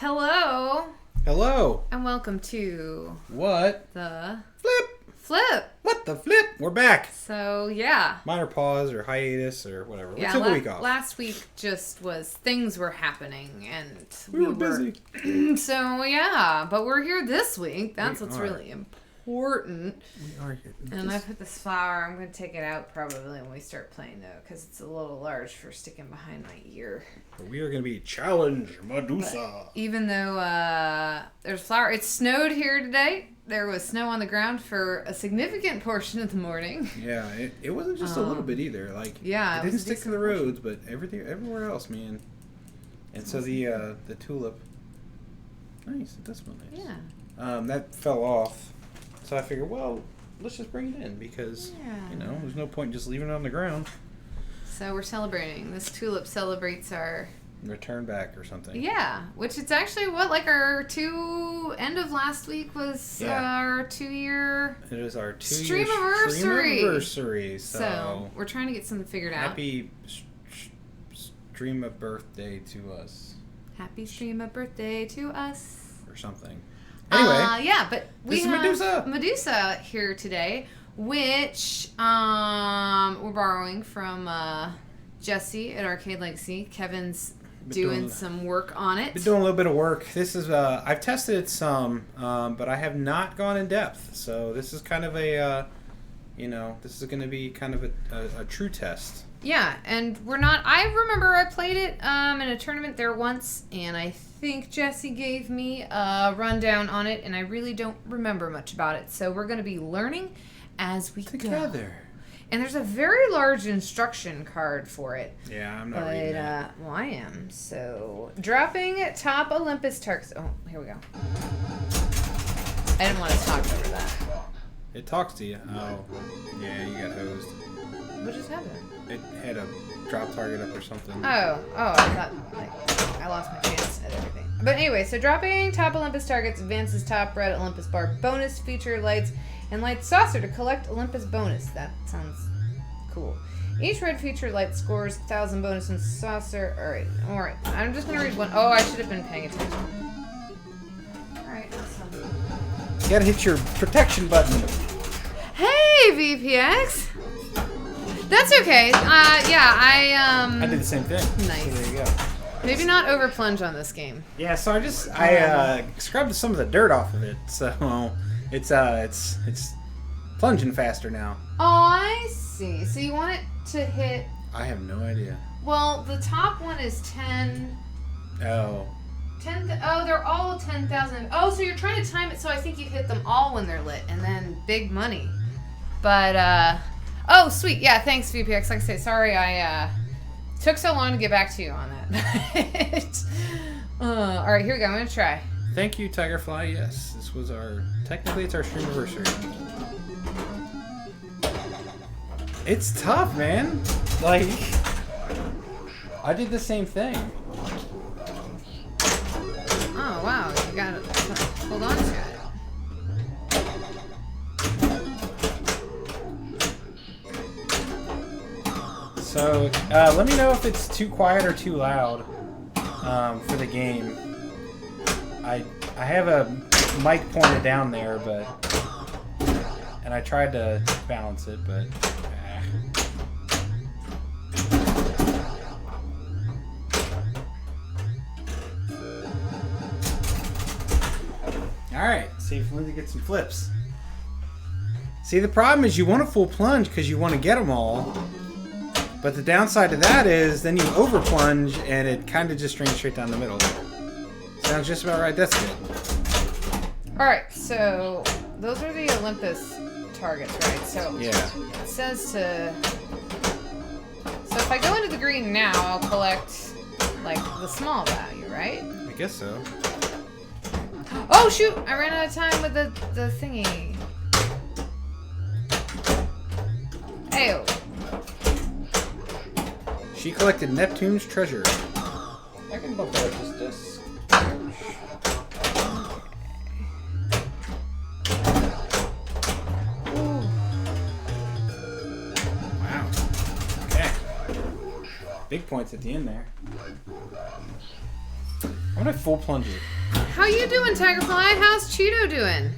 Hello. Hello. And welcome to What? the Flip. What the flip? We're back. So, yeah. Minor pause or hiatus or whatever. Yeah, we took a week off. Last week just was things were happening and we were busy. So, yeah. But we're here this week. That's what's really important. We are here. And I put this flower. I'm going to take it out probably when we start playing, though, because it's a little large for sticking behind my ear. But we are going to be challenge Medusa. But even though there's flower, it snowed here today. There was snow on the ground for a significant portion of the morning. Yeah, it wasn't just a little bit either. Like, yeah, it didn't stick to the roads, but everywhere else, man. And so the tulip, nice. It does smell nice. Yeah. That fell off. So I figured, well, let's just bring it in because, there's no point in just leaving it on the ground. So we're celebrating. This tulip celebrates our... return back or something. Yeah, which it's actually our end of last week was our 2-year... It is our 2-year stream-iversary. So we're trying to get something figured out. Happy stream of birthday to us. Happy stream of birthday to us. Or something. Anyway. But we have Medusa here today, which we're borrowing from Jesse at Arcade Legacy. Kevin's doing some work on it. Been doing a little bit of work. This is I've tested it some, but I have not gone in depth. So this is kind of a this is going to be kind of a true test. Yeah, and we're not... I remember I played it in a tournament there once, and I think Jesse gave me a rundown on it, and I really don't remember much about it. So we're going to be learning as we go. And there's a very large instruction card for it. Yeah, I'm not reading that. Well, I am. So, dropping top Olympus targets... Oh, here we go. I didn't want to talk over that. It talks to you. Oh, yeah, you got hosed. What just happened? It had a drop target up or something. Oh, I thought, I lost my chance at everything. But anyway, so dropping top Olympus targets advances top red Olympus bar bonus feature lights and light saucer to collect Olympus bonus. That sounds cool. Each red feature light scores 1,000 bonus and saucer. Alright. I'm just going to read one. Oh, I should have been paying attention. Alright, awesome. You gotta hit your protection button. Hey, VPX! That's okay. I did the same thing. Nice. So there you go. Maybe not over plunge on this game. Yeah, so I scrubbed some of the dirt off of it, so it's plunging faster now. Oh, I see. So you want it to hit... I have no idea. Well, the top one is 10... Oh. 10... Oh, they're all 10,000. Oh, so you're trying to time it so I think you hit them all when they're lit, and then big money. But, oh, sweet. Yeah, thanks, VPX. Like I say, sorry I took so long to get back to you on that. All right, here we go. I'm going to try. Thank you, Tigerfly. Yes, this was technically it's our stream anniversary. It's tough, man. Like, I did the same thing. Oh, wow. You got to hold on to it. So, let me know if it's too quiet or too loud for the game. I have a mic pointed down there, and I tried to balance it, but... Alright, see if Lindsay gets some flips. See, the problem is you want a full plunge because you want to get them all. But the downside to that is then you over plunge and it kind of just drains straight down the middle. Sounds just about right. That's good. Alright, so those are the Olympus targets, right? So Yeah. it says to... So if I go into the green now, I'll collect, like, the small value, right? I guess so. Oh, shoot! I ran out of time with the thingy. Ayo. She collected Neptune's treasure. I can bump out just this. Wow. Okay. Big points at the end there. I'm gonna full plunge it. How you doing, Tigerfly? How's Cheeto doing?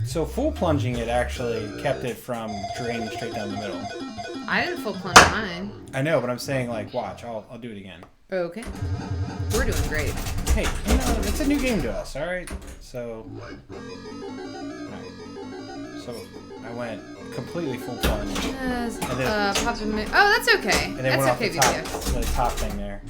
So full plunging it actually kept it from draining straight down the middle. I didn't full plunge mine. I know, but I'm saying like, watch, I'll do it again. Okay. We're doing great. Hey, you know, it's a new game to us, alright? So, alright. So, I went completely full plunge. Yes, And then- oh, that's okay. And then That's went okay, off VPX. the top thing there.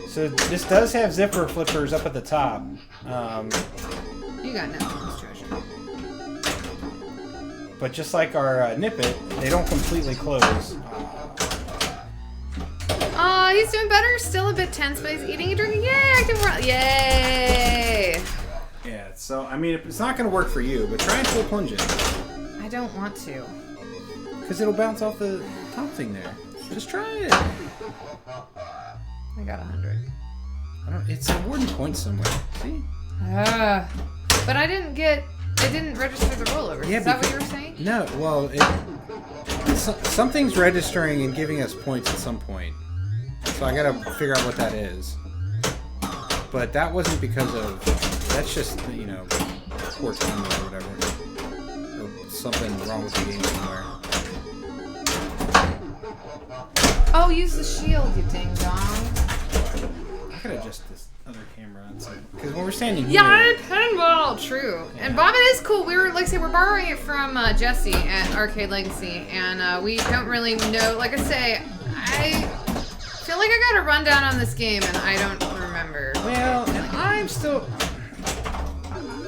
So this does have zipper flippers up at the top. You got Neptune's treasure. But just like our Nippet, they don't completely close. He's doing better. Still a bit tense, but he's eating and drinking. Yay! I can run. Yay! Yeah, so I mean, it's not going to work for you, but try and full plunge it. I don't want to. Because it'll bounce off the top thing there. Just try it. I got 100. It's awarding points somewhere. See? But I didn't get. It didn't register the rollovers. Yeah, Is that what you were saying? No, well, something's registering and giving us points at some point. So I gotta figure out what that is. But that wasn't because of... That's just, you know, poor timing or whatever. Or something wrong with the game somewhere. Oh, use the shield, you ding dong. I could adjust this other camera on so... Because when we're standing here... Yeah, pinball! True. Yeah. And Bobbin is cool. We were, like I say, we're borrowing it from Jesse at Arcade Legacy. And we don't really know... Like I say, I feel like I got a rundown on this game and I don't remember. Well, and I'm still...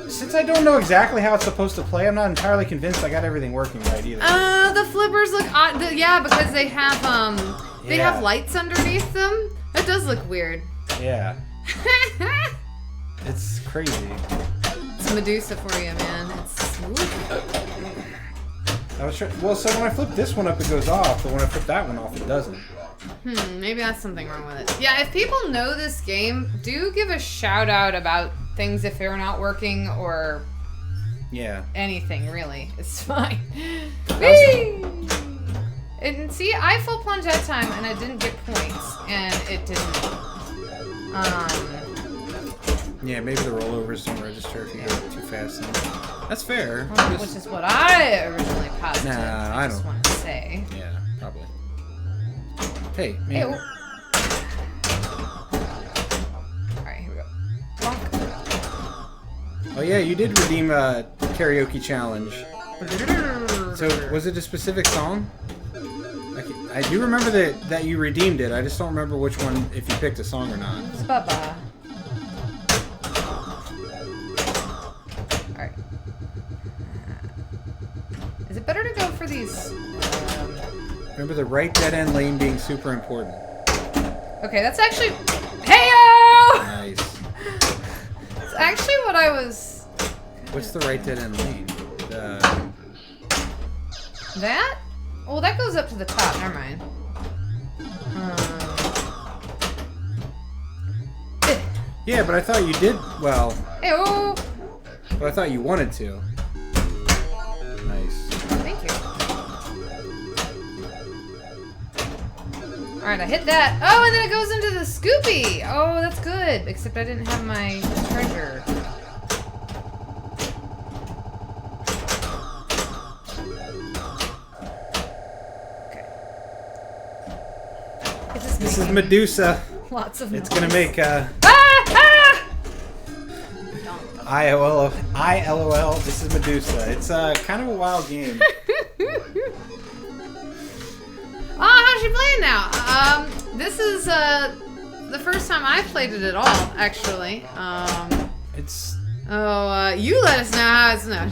Since I don't know exactly how it's supposed to play, I'm not entirely convinced I got everything working right either. The flippers look odd. Yeah, because they have, they Yeah. have lights underneath them. That does look weird. Yeah. It's crazy. It's Medusa for you, man. It's... I was well, so when I flip this one up, it goes off, but when I flip that one off, it doesn't. Maybe that's something wrong with it. Yeah, if people know this game, do give a shout out about things if they're not working or Yeah. anything, really. It's fine. Whee! And see, I full plunge that time and I didn't get points, and it didn't. Yeah, maybe the rollovers don't register if you go too fast. Then. That's fair. Which is what I originally posited. Nah, I I just don't- want to say. Yeah, probably. Hey, Ew. man. Alright, here we go. Bonk. Oh yeah, you did redeem a karaoke challenge. So was it a specific song? I do remember that you redeemed it. I just don't remember which one, if you picked a song or not. It's Baba. Alright. Is it better to go for these? Remember the right dead end lane being super important. Okay, that's actually. Heyo! Nice. It's actually what I was. What's the right dead end lane? That? Well, that goes up to the top. Never mind. Yeah, but I thought you did well. Ew! But I thought you wanted to. Nice. Thank you. Alright, I hit that. Oh, and then it goes into the Scoopy! Oh, that's good. Except I didn't have my treasure. Okay. This is Medusa. Lots of It's noise. gonna make ILOL. This is Medusa. It's kind of a wild game. Oh, how's she playing now? This is the first time I've played it at all, actually. It's You let us know how it's no.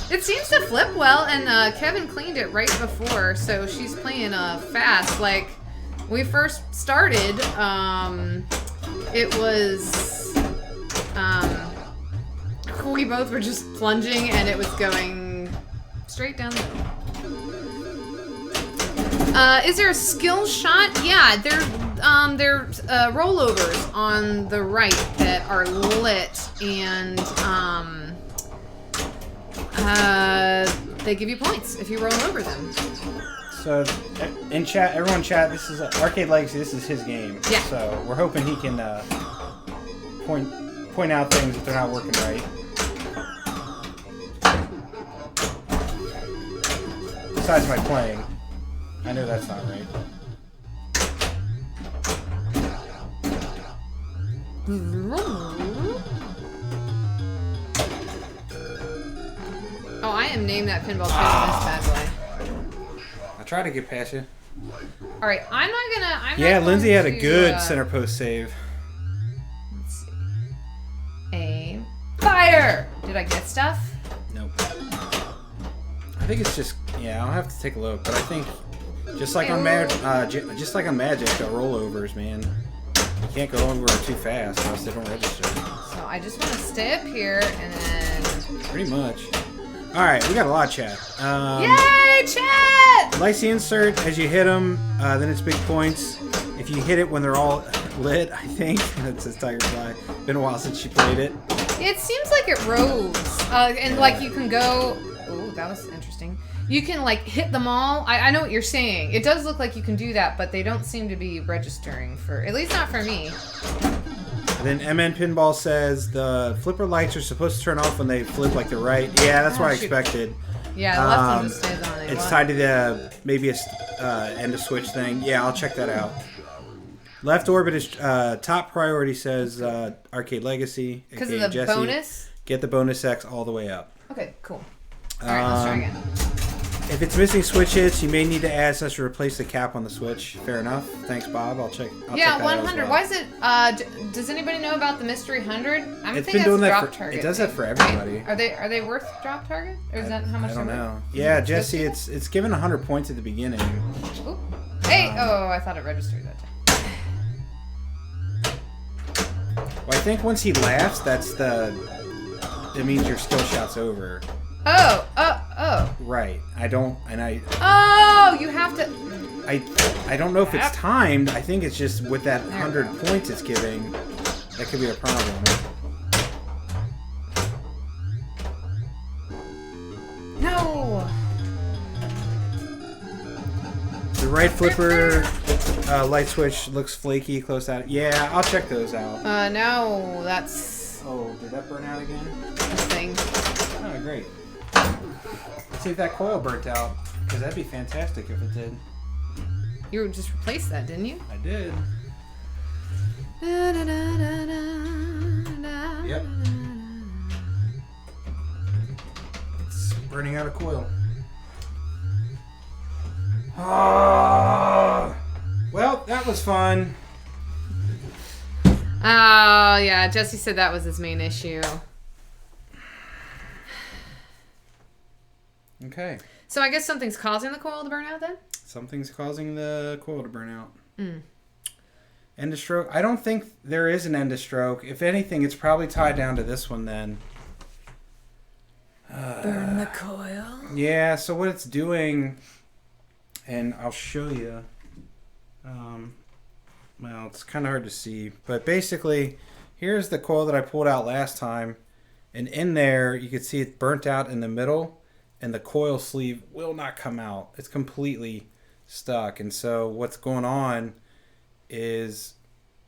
It seems to flip well, and Kevin cleaned it right before, so she's playing fast. Like we first started, it was we both were just plunging, and it was going straight down the middle. Is there a skill shot? Yeah, there's rollovers on the right that are lit, and they give you points if you roll over them. so in chat, everyone chat. This is Arcade Legacy. This is his game. Yeah. So we're hoping he can point out things if they're not working right. Besides my playing. I know that's not right. Oh, I am named that pinball table this bad boy. I try to get past you. All right, I'm not Yeah, going Lindsay had a to, good center post save. Let's see. Aim. Fire! Did I get stuff? Nope. I think it's just I'll have to take a look, but I think just like on Magic, rollovers, man, you can't go over too fast, or else they don't register. So I just want to stay up here and then. Pretty much. All right, we got a lot of chat. Yay, chat! Likes the insert as you hit them, then it's big points. If you hit it when they're all lit, I think that says Tiger Fly. Been a while since she played it. It seems like it roves, and like you can go. Oh, that was interesting. You can like hit them all. I know what you're saying. It does look like you can do that, but they don't seem to be registering for, at least not for me. And then MN Pinball says the flipper lights are supposed to turn off when they flip like they're right. Yeah, that's what I expected. Yeah, the left one just stays on. It's tied to the maybe a end of switch thing. Yeah, I'll check that out. Left orbit is top priority, says Arcade Legacy. Because of the Jesse. bonus? Get the bonus X all the way up. Okay, cool. All right, let's try again. If it's missing switch hits, you may need to add such to replace the cap on the switch. Fair enough. Thanks, Bob. I'll check. Yeah, check 100. well. Why is it? Does anybody know about the mystery 100? I'm It's thinking been doing that's that drop for. target. It does that for everybody. Are they worth drop target, or is that how much? I don't they're know. worth? Yeah, Jesse, it's given 100 points at the beginning. Ooh. Hey! I thought it registered that time. Well, I think once he laughs, it means your skill shot's over. Oh. Right. Oh, you have to. I don't know if it's timed. I think it's just with that 100 points it's giving. That could be a problem. No. The right flipper light switch looks flaky close out. Yeah, I'll check those out. No, that's Oh, did that burn out again? the thing. Oh, great. Let's see if that coil burnt out, because that'd be fantastic if it did. You just replaced that, didn't you? I did. Yep. It's burning out a coil. Oh, well, that was fun. Oh, yeah. Jesse said that was his main issue. Okay. So I guess something's causing the coil to burn out then? Something's causing the coil to burn out. Mm. End of stroke. I don't think there is an end of stroke. If anything, it's probably tied down to this one then. Burn the coil? Yeah, so what it's doing, and I'll show you. Well, it's kind of hard to see. But basically, here's the coil that I pulled out last time. And in there, you can see it burnt out in the middle. And the coil sleeve will not come out. It's completely stuck. And so what's going on is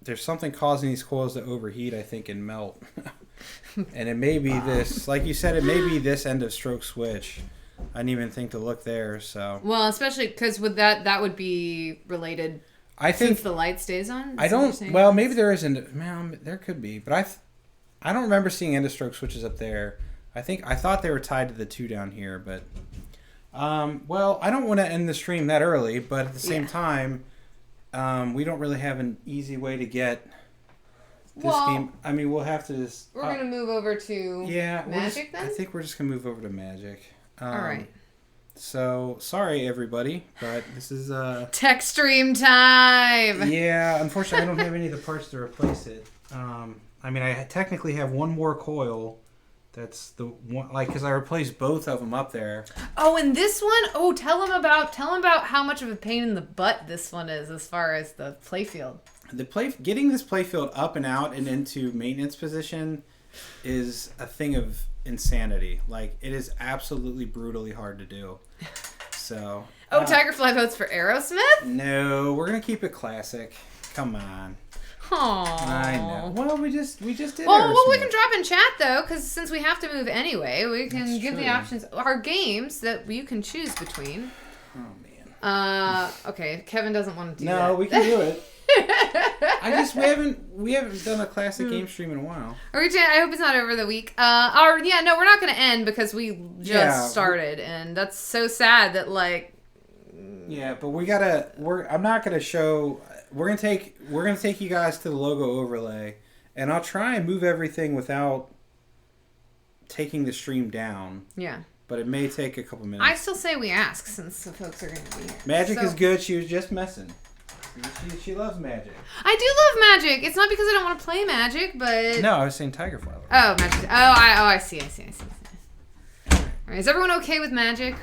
there's something causing these coils to overheat, I think, and melt. And it may be this, like you said, it may be this end of stroke switch. I didn't even think to look there. So Well, especially because with that would be related I think since the light stays on. I don't. Well, maybe there isn't. Man, there could be, but I don't remember seeing end of stroke switches up there. I thought they were tied to the 2 down here, but well, I don't want to end the stream that early, but at the same time, we don't really have an easy way to get this game. I mean, we'll have to just. We're gonna move over to Magic then. I think we're just gonna move over to Magic. All right. So sorry everybody, but this is tech stream time. Yeah, unfortunately I don't have any of the parts to replace it. I mean, I technically have one more coil. That's the one, like, because I replaced both of them up there. Oh, and this one. Oh, tell them about how much of a pain in the butt this one is as far as the playfield. Getting this playfield up and out and into maintenance position is a thing of insanity. Like, it is absolutely brutally hard to do. So. Oh, Tigerfly votes for Aerosmith? No, we're gonna keep it classic. Come on. Aww. I know. Well, we just did. Well, we can drop in chat though, because since we have to move anyway, we can give the options. Our games that you can choose between. Oh man. Okay. Kevin doesn't want to do that. No, we can do it. we haven't done a classic game stream in a while. I hope it's not over the week. We're not going to end because we just started, and that's so sad that like. Yeah, but I'm not gonna show. We're gonna take you guys to the logo overlay, and I'll try and move everything without taking the stream down. Yeah. But it may take a couple minutes. I still say we ask since the folks are going to be here. Magic is good. She was just messing. She loves Magic. I do love Magic. It's not because I don't want to play Magic, but... No, I was saying Tigerfly. Oh, Magic. I see. All right, is everyone okay with Magic?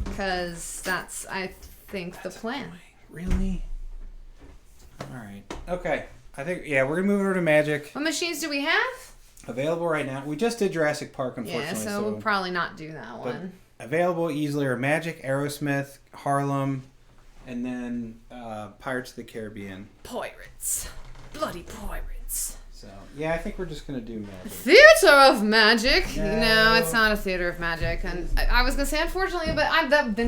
Because that's, I think, the plan. Really? All right. Okay. I think, we're going to move over to Magic. What machines do we have? Available right now. We just did Jurassic Park, unfortunately. Yeah, so we'll probably not do that one. Available easily are Magic, Aerosmith, Harlem, and then Pirates of the Caribbean. Pirates. Bloody pirates. So, I think we're just going to do Magic. Theater of Magic? No. No, it's not a Theater of Magic. And I was going to say, unfortunately, but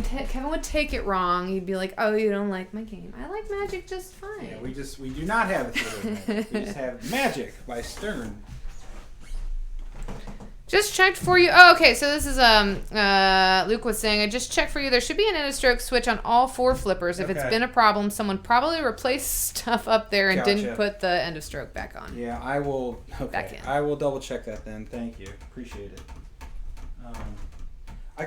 Kevin would take it wrong. He'd be like, oh, you don't like my game. I like Magic just fine. Yeah, we do not have a Theater of Magic. We just have Magic by Stern. Just checked for you. Oh, okay. So this is Luke was saying, I just checked for you. There should be an end of stroke switch on all 4 flippers. If it's been a problem, someone probably replaced stuff up there and didn't put the end of stroke back on. Yeah, I will. Okay. Back in. I will double check that then. Thank you. Appreciate it. I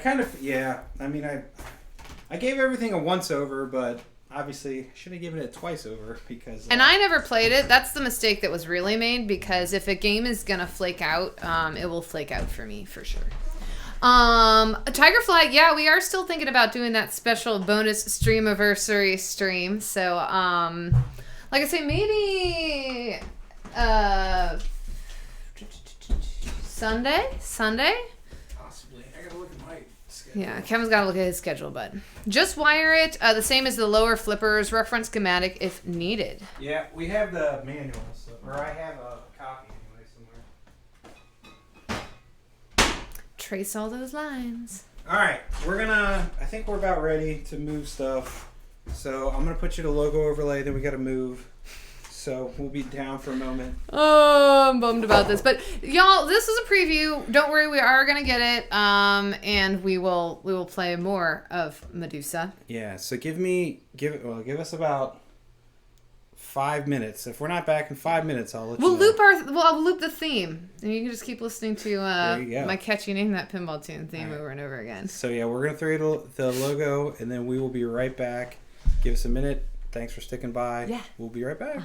mean, I gave everything a once over, but obviously I should have given it twice over because. And I never played it. That's the mistake that was really made, because if a game is gonna flake out, it will flake out for me for sure. Tigerfly, we are still thinking about doing that special bonus streamiversary stream. So, like I say, maybe Sunday. Possibly. I gotta look at my schedule. Yeah, Kevin's got to look at his schedule, but just wire it. The same as the lower flippers. Reference schematic if needed. Yeah, we have the manual, or I have a copy anyway somewhere. Trace all those lines. All right, I think we're about ready to move stuff. So I'm gonna put you to logo overlay. Then we got to move. So we'll be down for a moment. Oh, I'm bummed about this, but y'all, this is a preview. Don't worry, we are gonna get it, and we will play more of Medusa. Yeah. So give us about 5 minutes. If we're not back in 5 minutes, I'll let you know. I'll loop the theme, and you can just keep listening to there you go. my catchy Name That Pinball Tune theme over and over again. So we're gonna throw you the logo, and then we will be right back. Give us a minute. Thanks for sticking by. Yeah. We'll be right back.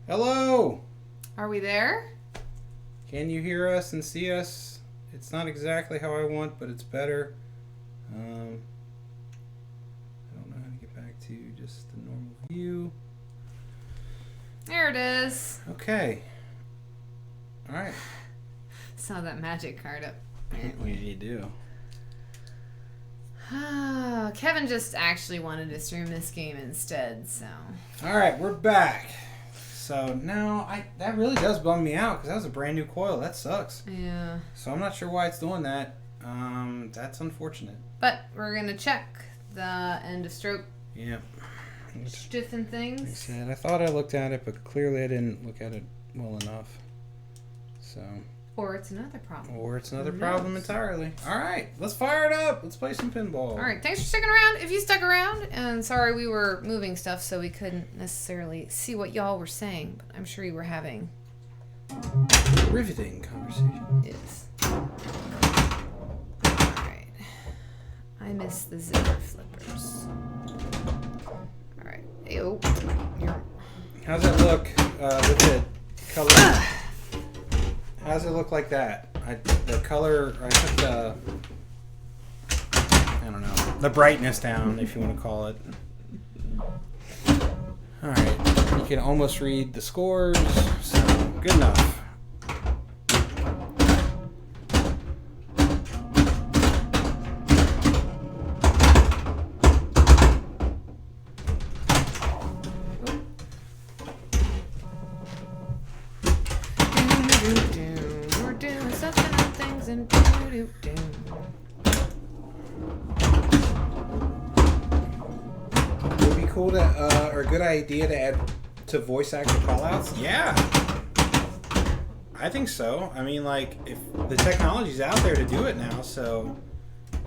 Hello. Are we there? Can you hear us and see us? It's not exactly how I want, but it's better. I don't know how to get back to just the normal view. There it is. Okay. All right. Saw that magic card up. What did you do? Kevin just actually wanted to stream this game instead, so. All right, we're back. So now that really does bum me out because that was a brand new coil. That sucks. Yeah. So I'm not sure why it's doing that. That's unfortunate. But we're gonna check the end of stroke. Yeah. Stiffen Like I things. said, I thought I looked at it, but clearly I didn't look at it well enough. So. Or it's another problem. Or it's another Who problem knows? entirely. All right, let's fire it up. Let's play some pinball. All right, thanks for sticking around. If you stuck around, and sorry we were moving stuff so we couldn't necessarily see what y'all were saying, but I'm sure you were having. Riveting conversation. Yes. All right. I miss the zipper flippers. All right. Ew. How's that look with the color? How does it look like that? The color, I took I don't know, the brightness down, if you want to call it. All right, you can almost read the scores, so good enough. We're doing something on things and do-do-do. Would it be cool to, or a good idea to add to voice actor callouts? Yeah. I think so. I mean, like, if the technology's out there to do it now, so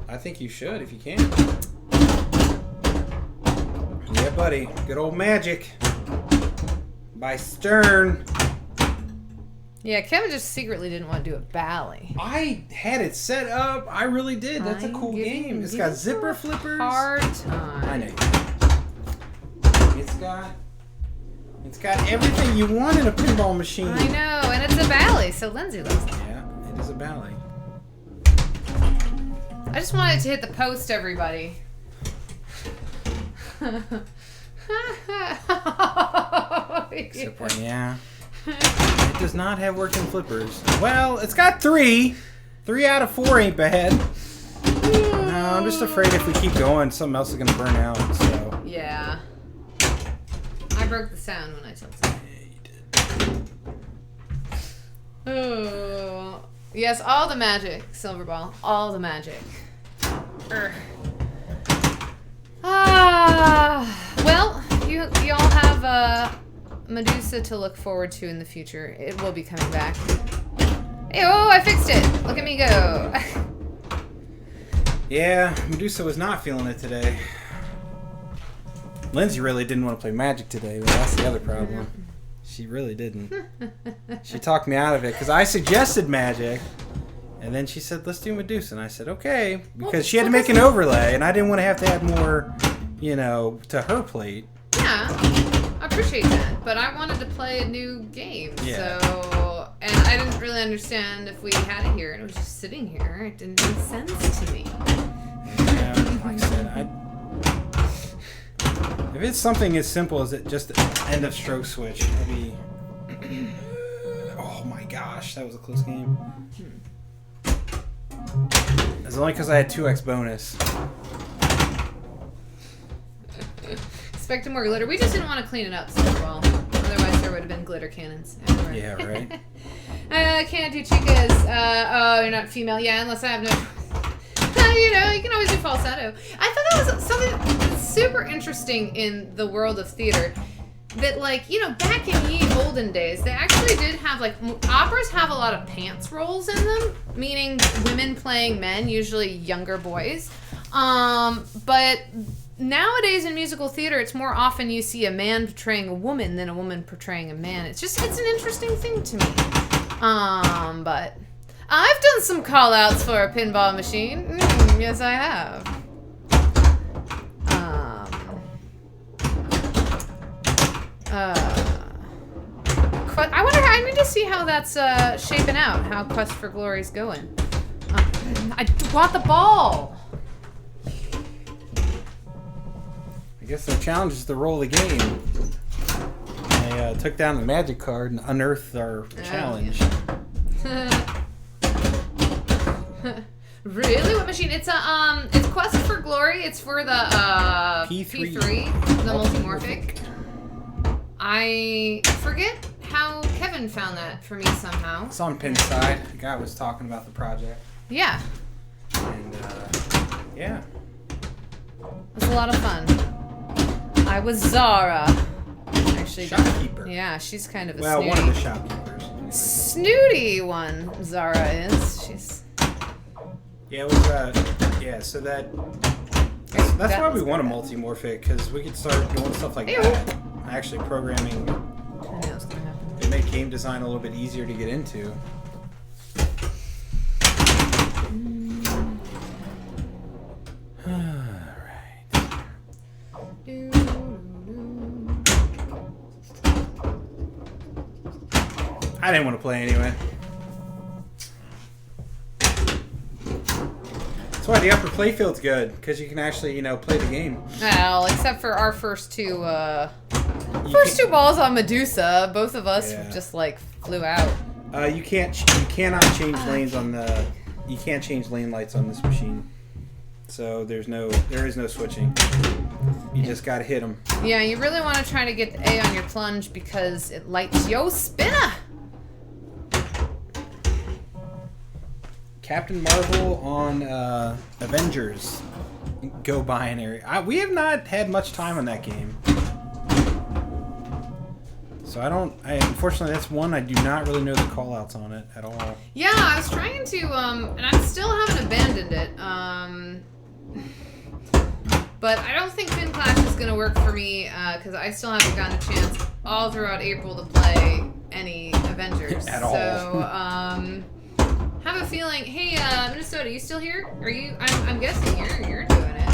I think you should if you can. Yeah, buddy. Good old magic. By Stern. Yeah, Kevin just secretly didn't want to do a Bally. I had it set up. I really did. That's a cool game. It's got zipper flippers. Hard time. I know. It's got everything you want in a pinball machine. I know, and it's a Bally, so Lindsay loves it. Yeah, it is a Bally. I just wanted to hit the post, everybody. Except for, yeah. It does not have working flippers. Well, it's got 3. 3 out of 4 ain't bad. No, I'm just afraid if we keep going, something else is going to burn out, so. Yeah. I broke the sound when I tilted. Yeah, you did. Oh. Yes, all the magic, Silver Ball. All the magic. Urgh. Well, you all have Medusa to look forward to in the future. It will be coming back. Hey, oh, I fixed it. Look at me go. Yeah, Medusa was not feeling it today. Lindsay really didn't want to play Magic today, but that's the other problem. She really didn't. She talked me out of it because I suggested Magic, and then she said, let's do Medusa. And I said, okay, because she had to make an overlay, and I didn't want to have to add more, you know, to her plate. Yeah, I appreciate that, but I wanted to play a new game, Yeah. so, and I didn't really understand if we had it here, and it was just sitting here. It didn't make sense to me. Yeah, like I said, if it's something as simple as it just end of stroke switch, that'd be. Oh my gosh, that was a close game. It's only because I had 2x bonus. Expecting more glitter. We just didn't want to clean it up so well. Otherwise, there would have been glitter cannons everywhere. Yeah, right. Can't do chicas. Oh, you're not female. Yeah, unless I have no. You know, you can always do falsetto. I thought that was something super interesting in the world of theater. That, like, you know, back in the olden days, they actually did have, like, operas have a lot of pants roles in them, meaning women playing men, usually younger boys. But nowadays in musical theater, it's more often you see a man portraying a woman than a woman portraying a man. It's an interesting thing to me. But I've done some call-outs for a pinball machine. Yes, I have. I wonder. I need to see how that's shaping out. How Quest for Glory's going. I want the ball. I guess their challenge is to roll the game. They took down the magic card and unearthed our challenge. Yeah. Really? What machine? It's a it's Quest for Glory. It's for the P3, the multimorphic. I forget how Kevin found that for me somehow. It's on Pin's side. The guy was talking about the project. Yeah. And yeah. It was a lot of fun. I was Zara. Actually, Shopkeeper. Yeah, she's kind of a well, snooty. one of the shopkeepers. Anyway. Snooty one, Zara is. She's. Yeah, it was, yeah, so that's why we want a multimorphic, because we could start doing stuff like that. Actually programming. I knew it was gonna happen. It make game design a little bit easier to get into. Alright. I didn't want to play anyway. That's why the upper playfield's good, because you can actually, play the game. Well, except for our first two balls on Medusa, both of us just like flew out. You cannot change lanes on the. You can't change lane lights on this machine. So there is no switching. You just gotta hit them. Yeah, you really want to try to get the A on your plunge because it lights yo spinner. Captain Marvel on Avengers. Go binary. We have not had much time on that game. So unfortunately that's one I do not really know the call outs on it at all. Yeah, I was trying to and I still haven't abandoned it. But I don't think Fin Clash is gonna work for me, because I still haven't gotten a chance all throughout April to play any Avengers. At all. So have a feeling. Hey, Minnesota, you still here? Are you? I'm guessing you're doing it.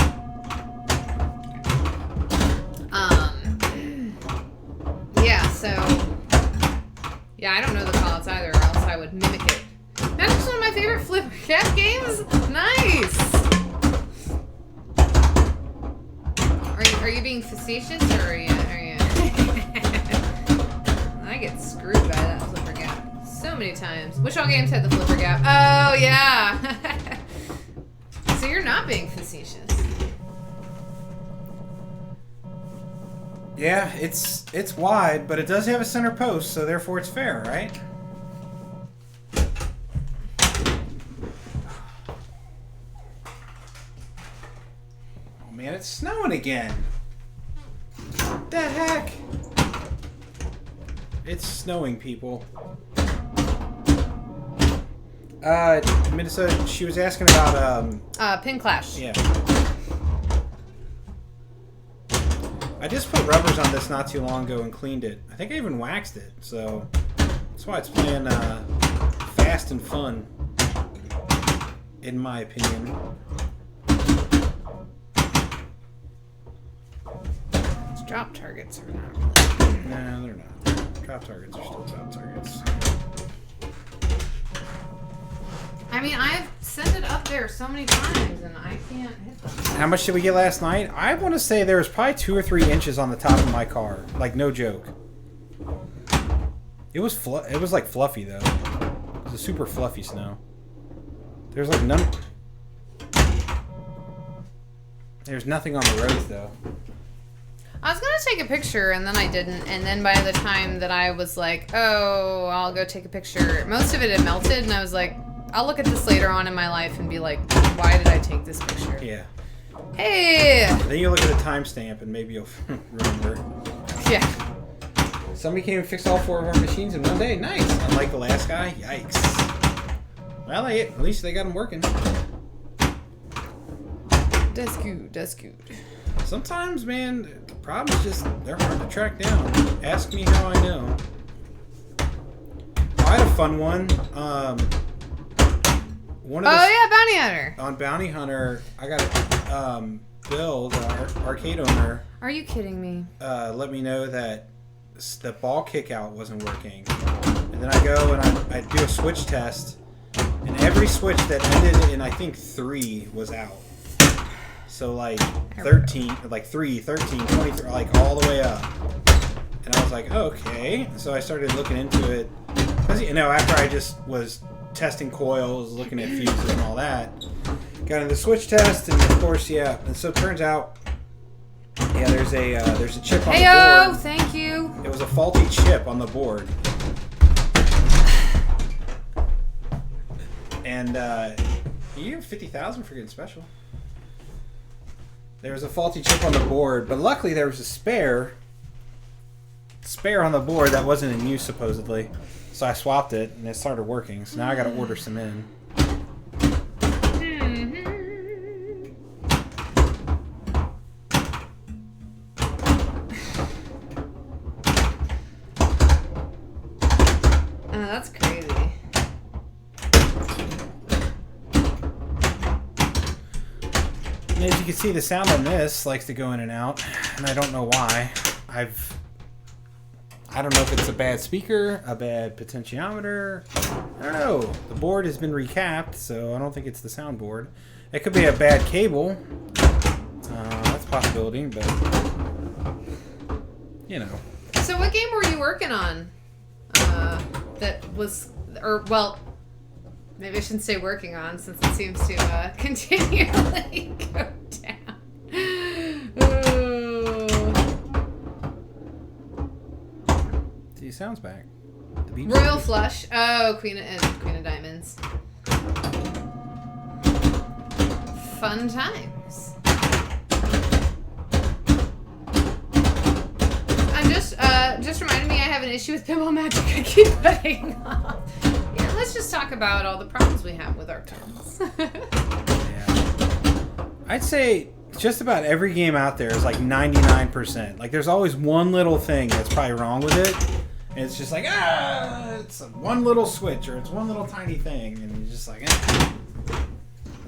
Yeah. So yeah, I don't know the callouts either, or else I would mimic it. That's one of my favorite flip cat games. Nice. Are you being facetious, or are you? I get screwed by that flipper gap so many times. Which all games had the flipper gap? Oh yeah. So you're not being facetious. Yeah, it's wide, but it does have a center post, so therefore it's fair, right? Oh man, it's snowing again. What the heck? It's snowing, people. Minnesota, she was asking about Pin Clash. Yeah. I just put rubbers on this not too long ago and cleaned it. I think I even waxed it, so that's why it's playing fast and fun, in my opinion. These drop targets are not really. No, they're not. Drop targets are still drop targets. I mean, I've sent it up there so many times and I can't hit them. How much did we get last night? I want to say there was probably 2 or 3 inches on the top of my car. Like, no joke. It was like fluffy though. It was a super fluffy snow. There's like none. There's nothing on the roads though. I was gonna take a picture and then I didn't, and then by the time that I was like, oh, I'll go take a picture, most of it had melted, and I was like, I'll look at this later on in my life and be like, why did I take this picture? Yeah. Hey! Then you look at the timestamp and maybe you'll remember. Yeah. Somebody came and fixed all 4 of our machines in one day. Nice. Unlike the last guy. Yikes. Well, at least they got them working. That's good. That's good. Sometimes, man, the problem is just they're hard to track down. Ask me how I know. I had a fun one. Yeah, Bounty Hunter. On Bounty Hunter, I got Bill, the arcade owner. Are you kidding me? Let me know that the ball kick out wasn't working. And then I go and I do a switch test, and every switch that ended in I think 3 was out. So like 13, like 3, 13, 23, like all the way up. And I was like, okay. So I started looking into it. Because, you know, after I just was testing coils, looking at fuses and all that, got into the switch test, and of course, yeah. And so it turns out, yeah, there's a chip on the board. Thank you. It was a faulty chip on the board. And you have 50,000 for getting special. There was a faulty chip on the board, but luckily there was a spare on the board that wasn't in use supposedly. So I swapped it and it started working. So now I got to order some in. That's crazy. And as you can see, the sound on this likes to go in and out, and I don't know why. I don't know if it's a bad speaker, a bad potentiometer. I don't know. The board has been recapped, so I don't think it's the soundboard. It could be a bad cable. That's a possibility, but you know. So what game were you working on? That was, or well, maybe I shouldn't say working on, since it seems to continually go down. See, sounds back. Royal Flush. Oh, Queen of Diamonds. Fun times. I'm just reminded me I have an issue with Pinball Magic I keep putting off. Yeah, let's just talk about all the problems we have with our pins. Yeah. I'd say just about every game out there is like 99%. Like there's always one little thing that's probably wrong with it. And it's just like, it's one little switch or it's one little tiny thing. And you're just like,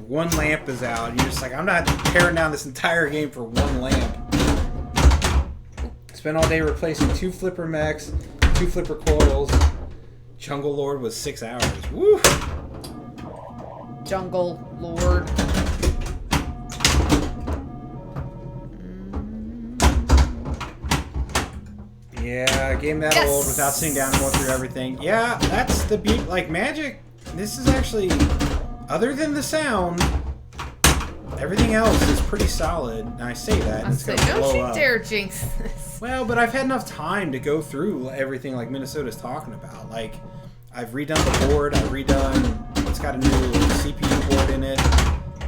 one lamp is out. And you're just like, I'm not tearing down this entire game for one lamp. Spent all day replacing 2 flipper mechs, 2 flipper coils. Jungle Lord was 6 hours. Woo! Jungle Lord. Yeah, a game that old without sitting down and going through everything. Yeah, that's the beauty. Like Magic, this is actually, other than the sound, everything else is pretty solid. And I say that, and it's going to blow up. Don't you dare jinx this. Well, but I've had enough time to go through everything like Minnesota's talking about. Like, I've redone the board. It's got a new CPU board in it.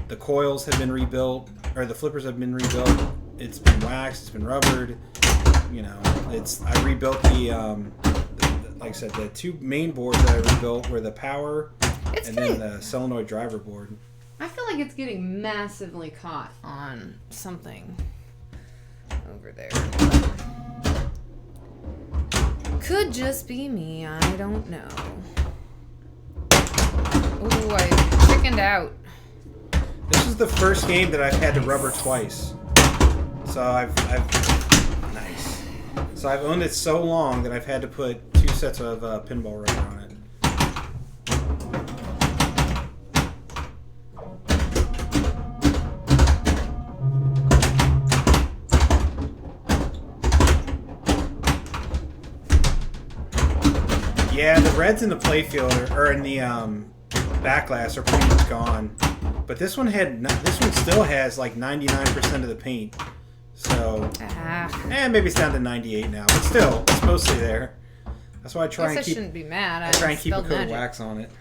The coils have been rebuilt, or the flippers have been rebuilt. It's been waxed. It's been rubbered. You know, I rebuilt like I said, the 2 main boards that I rebuilt were the power then the solenoid driver board. I feel like it's getting massively caught on something over there. Could just be me. I don't know. Ooh, I chickened out. This is the first game that I've had to rubber twice. So nice. So I've owned it so long that I've had to put 2 sets of pinball rubber on it. Yeah, the reds in the playfield or in the backglass are pretty much gone. But this one still has like 99% of the paint. So, maybe it's down to 98 now, but still, it's mostly there. That's why I try and keep. I shouldn't be mad. I try and keep a coat of wax on it.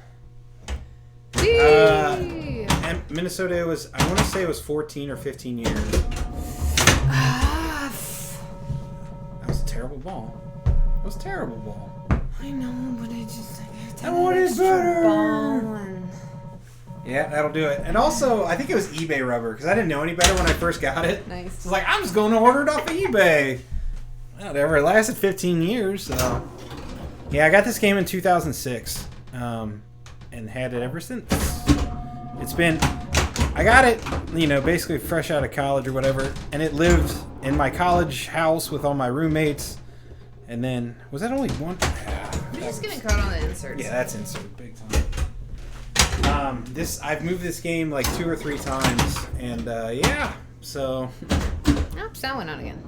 Whee! And Minnesota I want to say it was 14 or 15 years. That was a terrible ball. It was a terrible ball. I know, but I just. I want it better. Ball and... Yeah, that'll do it. And also, I think it was eBay rubber, because I didn't know any better when I first got it. Nice. So I was like, I'm just going to order it off of eBay. Whatever, it lasted 15 years, so... Yeah, I got this game in 2006, and had it ever since. It's been... I got it, basically fresh out of college or whatever, and it lived in my college house with all my roommates, And then, was that only one? You're just getting caught on the inserts. Yeah, that's insert big time. I've moved this game like 2 or 3 times, and yeah, so. Nope, sound went on again.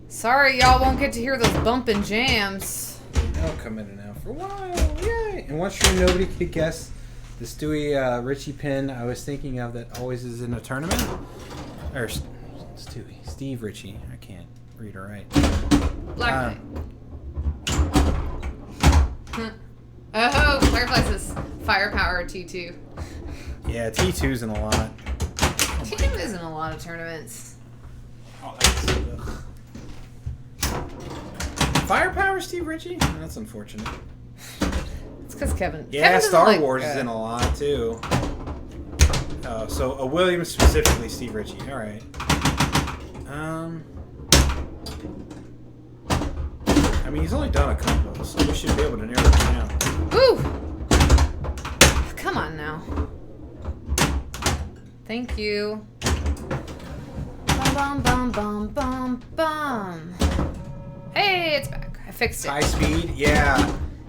Sorry, y'all won't get to hear those bumping jams. They'll come in and out for a while, yay! And once sure nobody could guess the Stewie Richie pin I was thinking of that always is in a tournament, or Stewie, Steve Richie. I can't read or write. Black Oh, Firefly says firepower T2. Yeah, T2's in a lot. T2 is in a lot of tournaments. Oh, that's Firepower Steve Richie? That's unfortunate. It's because Kevin. Yeah, Kevin Star Wars is in a lot too. So a Williams specifically, Steve Richie. All right. I mean, he's only done a couple, so we should be able to narrow it down. Ooh! Come on now. Thank you. Bum, bum, bum, bum, bum. Hey, it's back. I fixed it. High speed, yeah.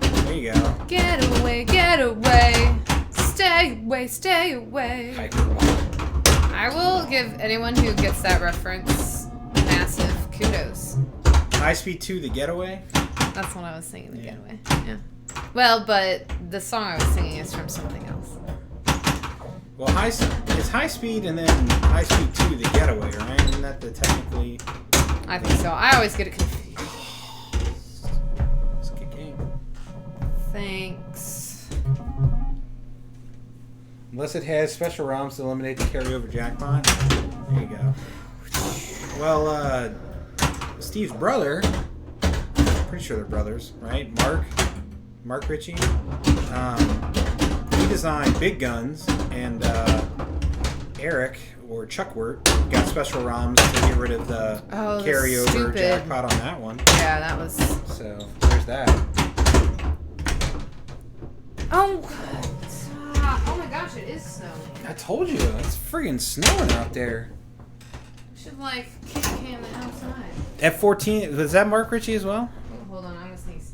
There you go. Get away, get away. Stay away, stay away. I will give anyone who gets that reference massive kudos. High speed 2, the getaway. That's what I was singing, the getaway. Yeah. Well, but the song I was singing is from something else. Well, it's high speed and then high speed 2, the getaway, right? Isn't that the technically? I think so. I always get it confused. It's a good game. Thanks. Unless it has special ROMs to eliminate the carryover jackpot. There you go. Well, Steve's brother, pretty sure they're brothers, right? Mark Ritchie. He designed Big Guns, and Eric, or Chuckworth, got special ROMs to get rid of the carryover jackpot on that one. Yeah, that was... So, there's that. Oh, oh my gosh, it is snowing. I told you, it's friggin' snowing out there. Should, like, kick a can outside. F14, was that Mark Ritchie as well? Oh, hold on, I'm gonna sneeze.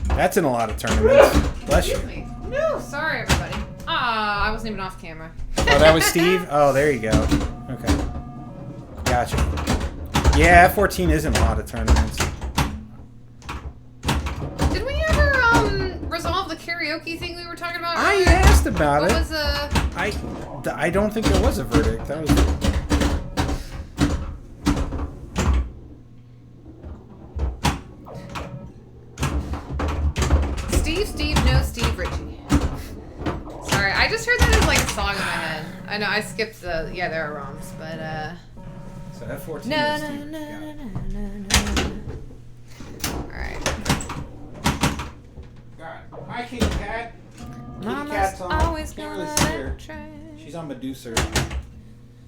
That's in a lot of tournaments. Bless you. Excuse me. No, sorry everybody. I wasn't even off camera. Oh, that was Steve? Oh, there you go. Okay. Gotcha. Yeah, F14 is in a lot of tournaments. Did we ever resolve the karaoke thing we were talking about earlier? I asked about it. What was I don't think there was a verdict. That was. Steve, no Steve Ritchie. Sorry, I just heard that as like a song in my head. I know I skipped the there are ROMs, but So F14 no. Alright. Hi, Kitty Cat. Mama's Cat's on. always Can't gonna really see her. try. She's on Medusa.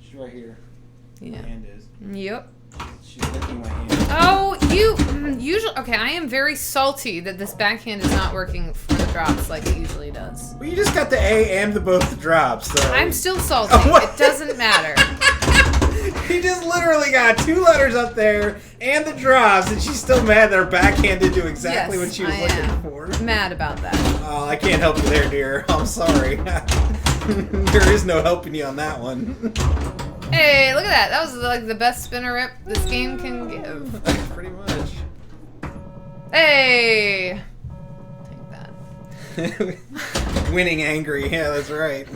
She's right here. Yeah. My hand is. Yep. She's licking my hand. Oh, you usually okay. I am very salty that this backhand is not working for the drops like it usually does. Well, you just got the A and both drops. So. I'm still salty. Oh, it doesn't matter. He just literally got 2 letters up there and the drops, and she's still mad that her backhand didn't do exactly what she was looking for. Mad about that. Oh, I can't help you there, dear. I'm sorry. There is no helping you on that one. Hey, look at that. That was like the best spinner rip this game can give. Pretty much. Hey! Take that. Winning angry. Yeah, that's right.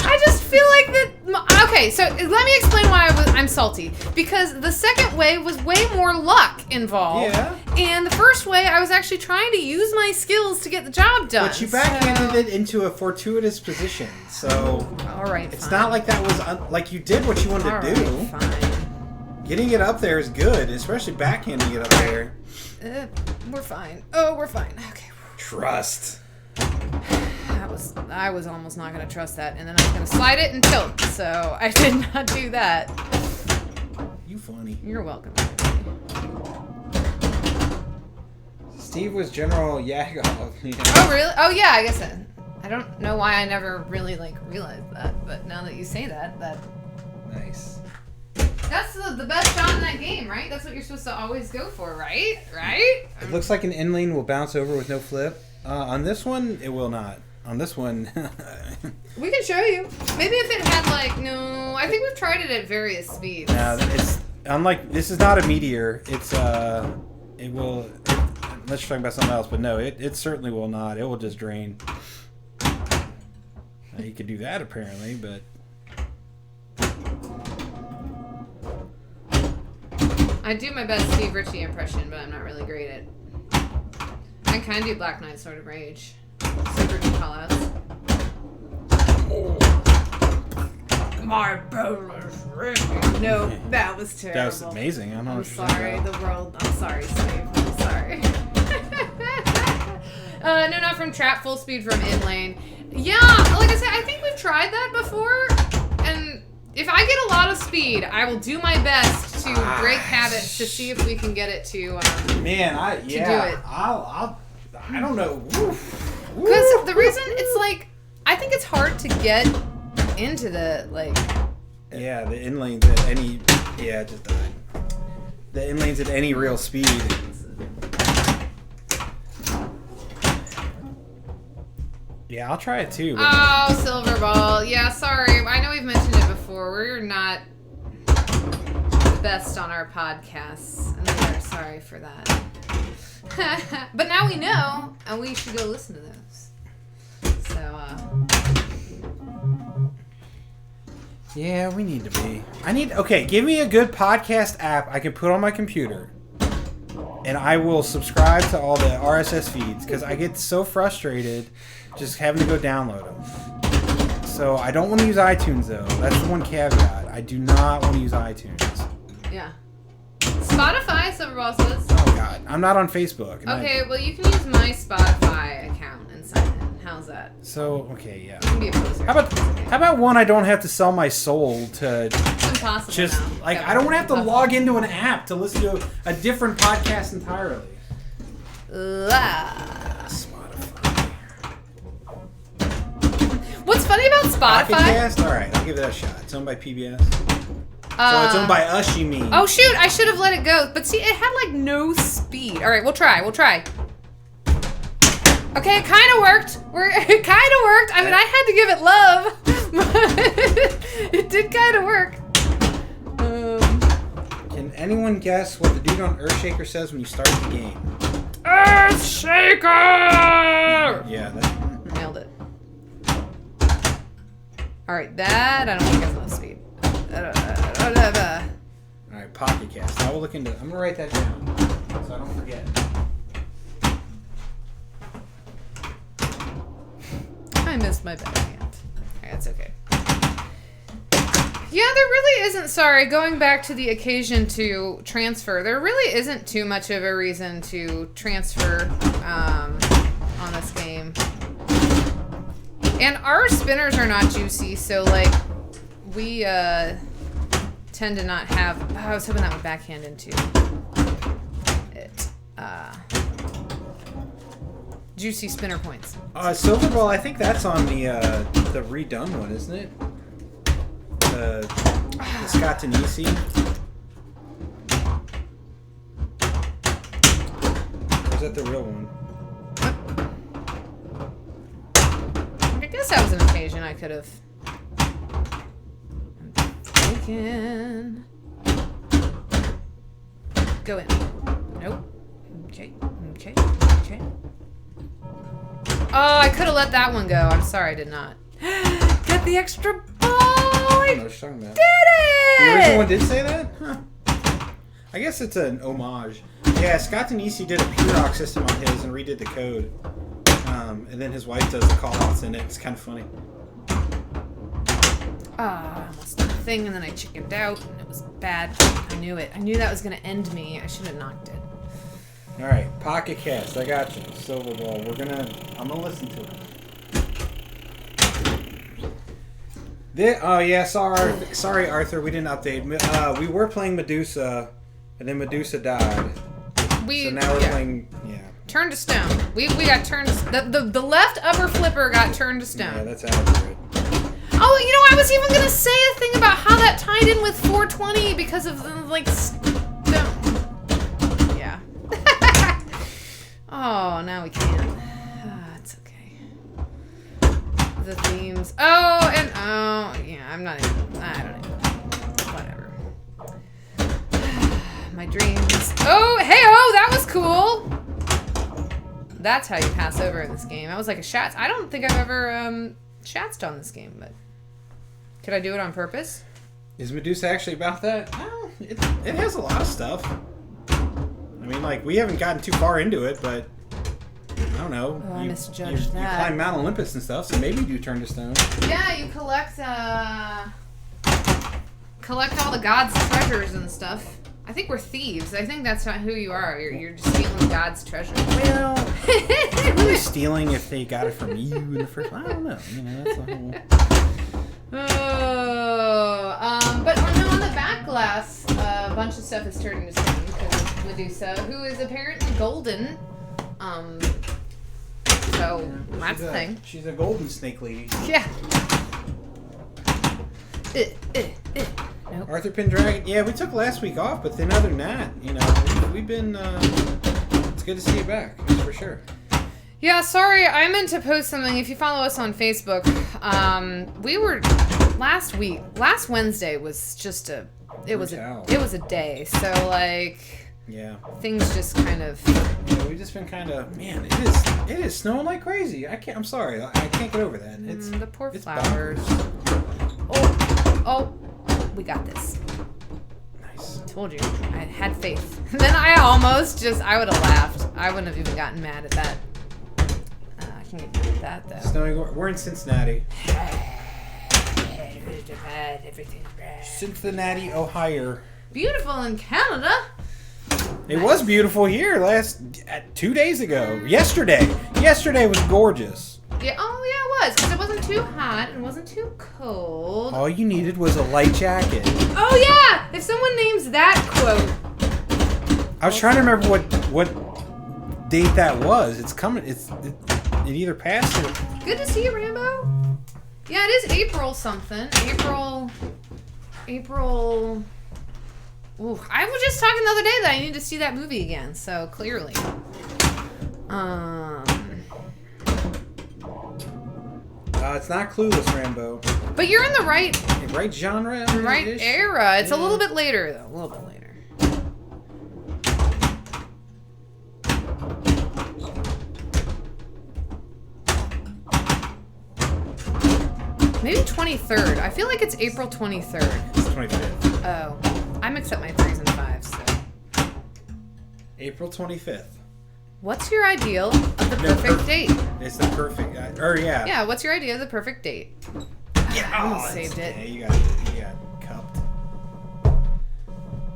I just feel like that. Okay, so let me explain why I'm salty. Because the second way was way more luck involved. Yeah. And the first way, I was actually trying to use my skills to get the job done. But you backhanded it into a fortuitous position, so. All right. It's not like that was like you did what you wanted to do. Fine. Getting it up there is good, especially backhanding it up there. We're fine. Oh, we're fine. Okay. Trust. I was almost not going to trust that, and then I was going to slide it and tilt, so I did not do that. You funny. You're welcome. Steve was General Yagov. Yeah. Oh, really? Oh, yeah, I guess I don't know why I never really, realized that, but now that you say that... Nice. That's the best shot in that game, right? That's what you're supposed to always go for, right? Right? It looks like an in lane will bounce over with no flip. On this one, it will not. On this one... We can show you. Maybe if it had, like, no... I think we've tried it at various speeds. No, it's... Unlike... This is not a meteor. It's, It will... Unless you're talking about something else, but no, it certainly will not. It will just drain. Now, you could do that, apparently, but... I do my best Steve Ritchie impression, but I'm not really great at... I can kind of do Black Knight Sword of Rage. Super good callouts. My bonus ring. No, that was terrible. That was amazing. I'm sorry, the world. I'm sorry, Steve. I'm sorry. No, not from trap, full speed from in lane. Yeah, like I said, I think we've tried that before, and if I get a lot of speed, I will do my best to break habits to see if we can get it to. Man, to do it. I don't know. Because the reason it's like, I think it's hard to get into the like. Yeah, the in lanes at any. Yeah, it just died. The in lanes at any real speed. Yeah, I'll try it too. Oh, Silver Ball. Yeah, sorry. I know we've mentioned it before. We're not the best on our podcasts. And we are sorry for that. But now we know, and we should go listen to those. So, Yeah, we need to be. Okay, give me a good podcast app I can put on my computer. And I will subscribe to all the RSS feeds because I get so frustrated just having to go download them. So I don't want to use iTunes though. That's the one caveat. I do not want to use iTunes. yeah. Spotify, Silverball says. Oh God, I'm not on Facebook. Okay, well you can use my Spotify account and sign in. How's that? So okay, yeah. You can be a poser. How about one I don't have to sell my soul to? It's impossible. Just now. like Yeah, I don't want to have to impossible. log into an app to listen to a different podcast entirely. Spotify. What's funny about Spotify? Podcast? All right, I'll give it a shot. It's owned by PBS. So it's owned by us, you mean? Oh shoot! I should have let it go. But see, it had like no speed. All right, we'll try. Okay, it kind of worked. It kind of worked. I mean, I had to give it love, but it did kind of work. Can anyone guess what the dude on Earthshaker says when you start the game? Earthshaker! Yeah, that. Nailed it. All right, that I don't think has enough speed. All right, Pocket Cast. I will look into. I'm gonna write that down so I don't forget. I missed my backhand. Alright, that's okay. Yeah, there really isn't, sorry, going back to the occasion to transfer, there really isn't too much of a reason to transfer on this game. And our spinners are not juicy, so, like, we tend to not have... Oh, I was hoping that would backhand into it. Juicy spinner points. Silver Ball, I think that's on the redone one, isn't it? The Scott Denisi. Or is that the real one? I guess that was an occasion I could have taken. Go in. Nope. Okay. Oh, I could have let that one go. I'm sorry, I did not. Get the extra ball! I don't know what you're talking about. Did it! The original one did say that? Huh. I guess it's an homage. Yeah, Scott Denisi did a P-Rock system on his and redid the code. And then his wife does the call-outs in it. It's kind of funny. I almost did a thing and then I chickened out and it was bad. I knew it. I knew that was going to end me. I should have knocked it. All right, Pocket Cast. I got you. Silver Ball. I'm gonna listen to it. Oh yeah, sorry, Arthur. We didn't update. We were playing Medusa, and then Medusa died. So now we're playing. Yeah. Turned to stone. We got turned. The left upper flipper got turned to stone. Yeah, that's accurate. Oh, you know, I was even gonna say a thing about how that tied in with 420 because of the, like, yeah. Oh, now we can't. It's okay. The themes. Oh, and oh, yeah, I don't even, whatever. My dreams. Oh, hey, oh, that was cool. That's how you pass over in this game. I was like a Shats. I don't think I've ever, Shatsed on this game, but could I do it on purpose? Is Medusa actually about that? Well, it has a lot of stuff. I mean, like, we haven't gotten too far into it, but I don't know. Oh, I misjudged that. You climb Mount Olympus and stuff, so maybe you do turn to stone. Yeah, you collect all the gods' treasures and stuff. I think we're thieves. I think that's not who you are. You're just stealing God's treasure. Well, really stealing if they got it from you in the first place. I don't know. You know, that's a whole... But on the back glass, a bunch of stuff is turning to stone because of Medusa, who is apparently golden. So that's the thing. She's a golden snake lady. Yeah. Nope. Arthur Pendragon. Yeah, we took last week off, but then other than that, you know, we've been. It's good to see you back, that's for sure. Yeah, sorry, I meant to post something. If you follow us on Facebook, we were last Wednesday was just a day. So like, yeah, things just kind of. Yeah, we've just been kind of, man. It is snowing like crazy. I'm sorry, I can't get over that. It's the poor it's flowers. bonkers. Oh, we got this. Nice. Told you, I had faith. And then I would have laughed. I wouldn't have even gotten mad at that. I can get mad at that though. Snowing. We're in Cincinnati. Everything's bad. Cincinnati, Ohio. Beautiful in Canada. It was beautiful here 2 days ago. Yesterday was gorgeous. Yeah. Oh yeah, it was because it wasn't too hot and it wasn't too cold. All you needed was a light jacket. Oh yeah! If someone names that quote. I was trying to remember what date that was. It's coming. It either passed or. Good to see you, Rambo. Yeah, it is April something. April. Ooh, I was just talking the other day that I need to see that movie again. So clearly. It's not Clueless, Rambo. But you're in the right genre, right era. It's a little bit later though. A little bit later. Maybe 23rd. I feel like it's April 23rd. It's 25th. Oh. I mix up my 3s and 5s, so. April 25th. What's your ideal of the perfect date? It's the perfect. Yeah. Yeah, what's your idea of the perfect date? Yeah, I almost saved it. Yeah, you got cupped.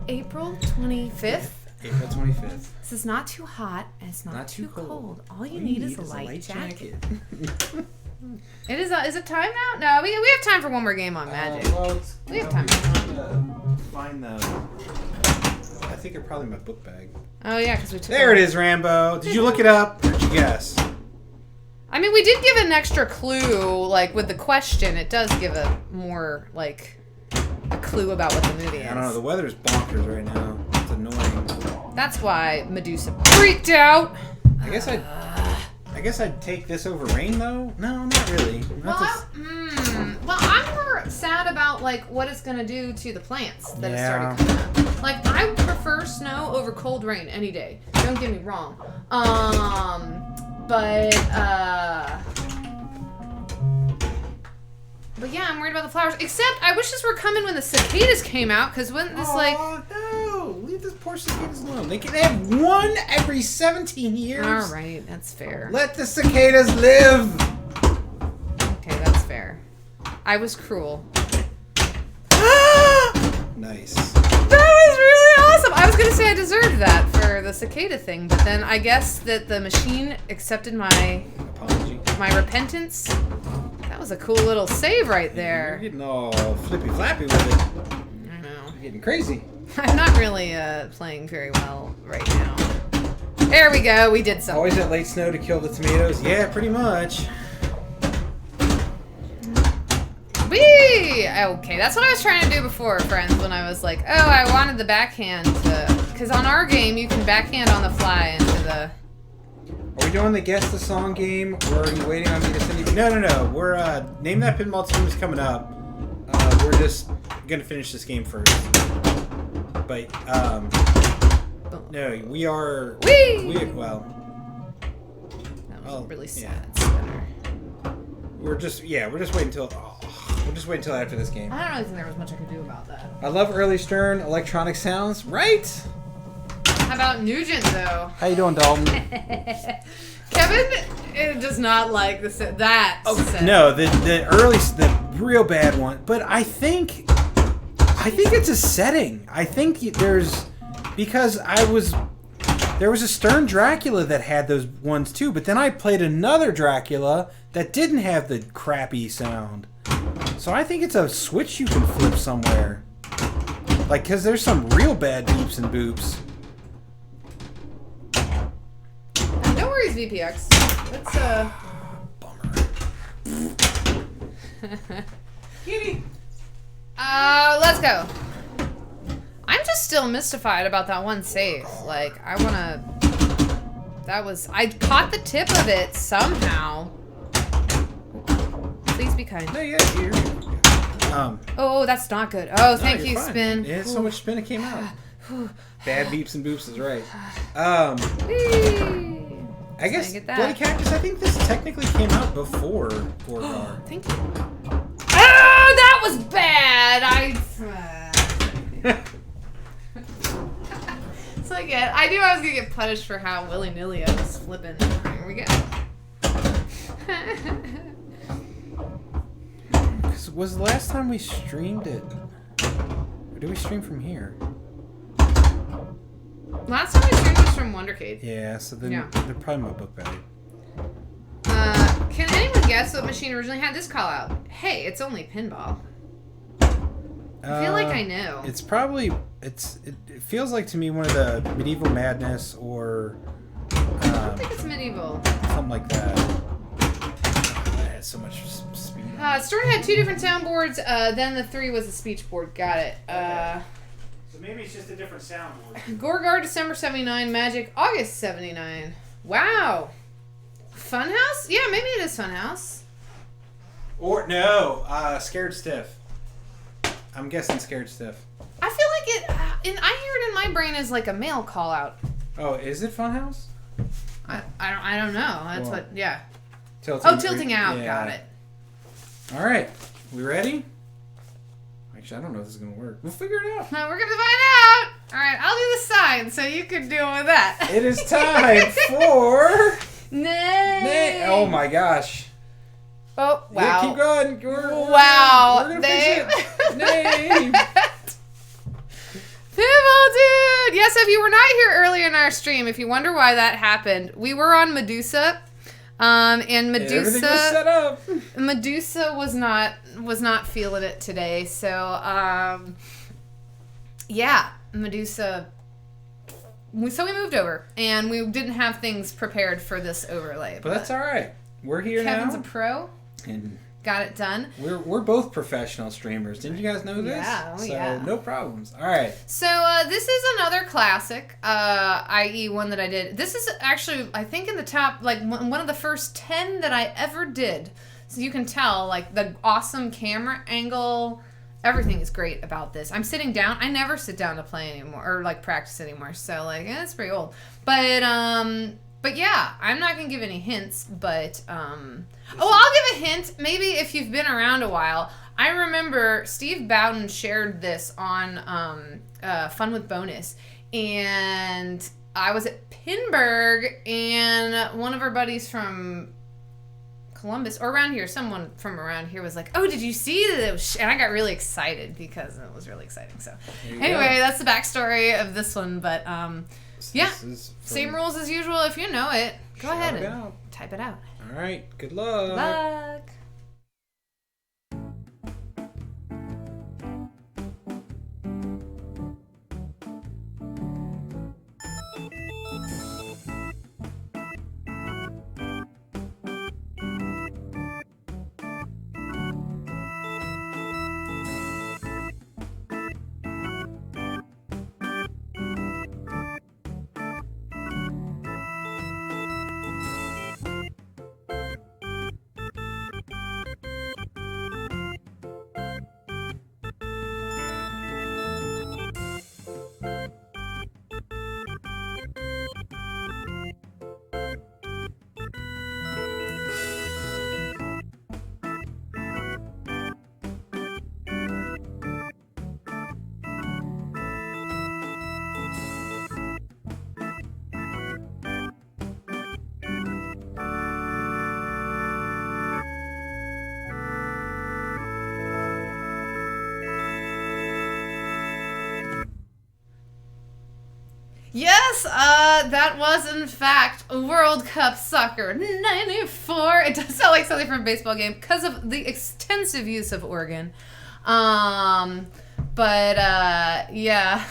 April 25th? April 25th. This is not too hot and it's not too cold. All you need is a light jacket. It is. Is it time now? No, we have time for one more game on Magic. We have time. Find the. I think they're probably in my book bag. Oh yeah, because we took. There it is, Rambo. Did you look it up? Or did you guess? I mean, we did give an extra clue, like with the question. It does give a more like a clue about what the movie is. I don't know. The weather's bonkers right now. It's annoying. That's why Medusa freaked out. I guess I'd take this over rain, though. No, not really. Well, I'm more sad about like what it's gonna do to the plants that it started coming up. Like I prefer snow over cold rain any day. Don't get me wrong. But yeah, I'm worried about the flowers. Except I wish this were coming when the cicadas came out, because when this no, leave this poor cicadas alone. They can have one every 17 years. All right, that's fair. Let the cicadas live. Okay, that's fair. I was cruel. Nice. That was really awesome. I was gonna say I deserved that for the cicada thing, but then I guess that the machine accepted my apology, my repentance. That was a cool little save right there. You're getting all flippy flappy with it. I know. You're getting crazy. I'm not really playing very well right now. There we go. We did something. Always that late snow to kill the tomatoes. Yeah, pretty much. Whee! Okay, that's what I was trying to do before, friends, when I was like, oh, I wanted the backhand to... Because on our game, you can backhand on the fly into the... Are we doing the guess the song game, or are you waiting on me to send you? No. We're name that pinball team is coming up. We're just gonna finish this game first. But no, we are. Whee! That was really sad. Spinner. We're just waiting until. We'll just wait until after this game. I don't really think there was much I could do about that. I love early Stern electronic sounds, right? How about Nugent, though? How you doing, Dalton? Kevin does not like that. No, the real bad one. But I think it's a setting. I think because there was a Stern Dracula that had those ones too. But then I played another Dracula that didn't have the crappy sound. So I think it's a switch you can flip somewhere. Like, because there's some real bad beeps and boops. No worries, VPX. Let's, Bummer. Kitty. Let's go. I'm just still mystified about that one save. Like, I caught the tip of it somehow. Please be kind. No, yeah, here. Oh, that's not good. Oh, thank you, fine. Spin. It had so much spin it came out. Bad beeps and boops is right. I guess Bloody Cactus, I think this technically came out before Gorgar. Thank you. Oh, that was bad! So again, I knew I was gonna get punished for how willy-nilly I was flipping. Here we go. Was the last time we streamed it? Or did we stream from here? Last time we streamed was from Wondercade. Yeah, so then they're probably my book bag. Can anyone guess what machine originally had this call out? Hey, it's only pinball. I feel like I know. It's probably it feels like to me one of the Medieval Madness or I don't think it's medieval. Something like that. That had so much speed. Stern had 2 different soundboards, then the 3 was a speech board. Got it. So maybe it's just a different soundboard. Gorgar, December 79. Magic, August 79. Wow. Funhouse? Yeah, maybe it is Funhouse. Or, no, Scared Stiff. I'm guessing Scared Stiff. I feel like it, I hear it in my brain as like a male call out. Oh, is it Funhouse? I don't know. That's yeah. Tilting out. Yeah. Got it. All right. We ready? Actually, I don't know if this is going to work. We'll figure it out. We're going to find out. All right. I'll do the sign so you can deal with that. It is time for... Nay. Oh, my gosh. Oh, wow. Yeah, keep going. Wow. We're going to fix it. Nay. Pinball dude. Yes, if you were not here earlier in our stream, if you wonder why that happened, we were on Medusa. And Medusa, everything was set up. Medusa was not feeling it today. So, yeah, Medusa. So we moved over, and we didn't have things prepared for this overlay. But that's all right. We're here Kevin's now. a pro. And got it done. We're both professional streamers. Didn't you guys know this? Yeah. So no problems. All right. So this is another classic, i.e. one that I did. This is actually, I think, in the top, like one of the first 10 that I ever did. So you can tell, like, the awesome camera angle. Everything is great about this. I'm sitting down. I never sit down to play anymore or like practice anymore. So like, it's pretty old. But yeah, I'm not gonna give any hints. But I'll give a hint. Maybe if you've been around a while. I remember Steve Bowden shared this on Fun with Bonus, and I was at Pinburg, and one of our buddies from Columbus, or around here, someone from around here was like, oh, did you see this? And I got really excited because it was really exciting. So anyway, that's the backstory of this one. But yeah, same rules as usual. If you know it, go ahead and type it out. All right, good luck. Good luck. yes, that was in fact World Cup Soccer 94. It does sound like something from a baseball game because of the extensive use of organ. Yeah.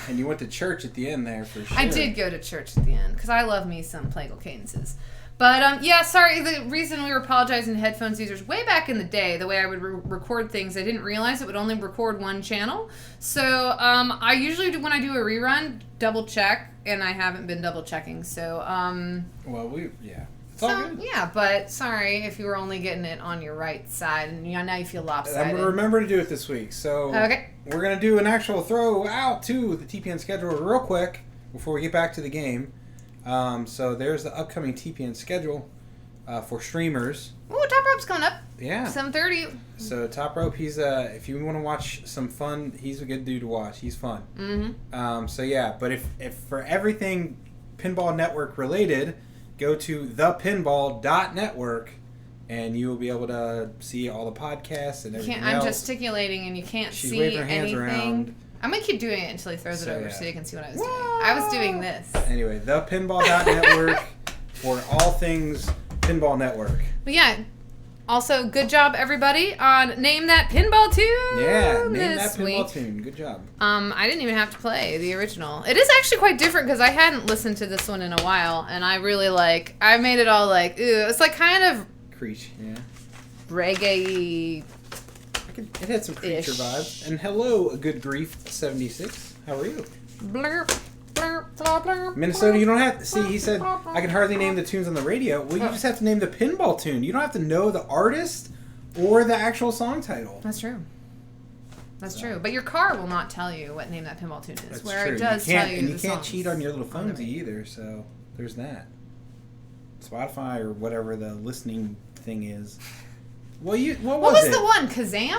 And you went to church at the end there for sure. I did go to church at the end because I love me some plagal cadences. But, yeah, sorry, the reason we were apologizing to headphones users, way back in the day, the way I would record things, I didn't realize it would only record one channel. So, I usually, when I do a rerun, double check, and I haven't been double checking, so, Well, yeah. It's all good. Yeah, but sorry if you were only getting it on your right side, and now you feel lopsided. I'm going to remember to do it this week, so okay. We're going to do an actual throw out to the TPN schedule real quick before we get back to the game. So there's the upcoming TPN schedule for streamers. Ooh, Top Rope's coming up. Yeah. 7:30. So Top Rope, he's if you want to watch some fun, he's a good dude to watch. He's fun. Mm-hmm. So yeah, but if for everything Pinball Network related, go to thepinball.network and you will be able to see all the podcasts and everything else. I'm gesticulating and you can't She's see waving her hands anything. Around. I'm going to keep doing it until he throws it over yeah. so you can see what I was doing. I was doing this. Anyway, thepinball.network for all things Pinball Network. But yeah, also good job everybody on Name That Pinball Tune. Yeah, Name That this Pinball week. Tune. Good job. I didn't even have to play the original. It is actually quite different because I hadn't listened to this one in a while, and I really I made it all like, ooh, it's like kind of Creech, yeah. reggae. It had some Creature vibes. And hello, Good Grief 76. How are you? Blurp, blurp, blurp, blurp, Minnesota, you don't have to... See, he said, I can hardly name the tunes on the radio. Well, you just have to name the pinball tune. You don't have to know the artist or the actual song title. That's true. That's true. But your car will not tell you what Name That Pinball Tune is. That's where true. it does you tell you and the you can't songs cheat on your little on the phones radio. either, so there's that. Spotify or whatever the listening thing is. Well, what was it? The one? Kazam?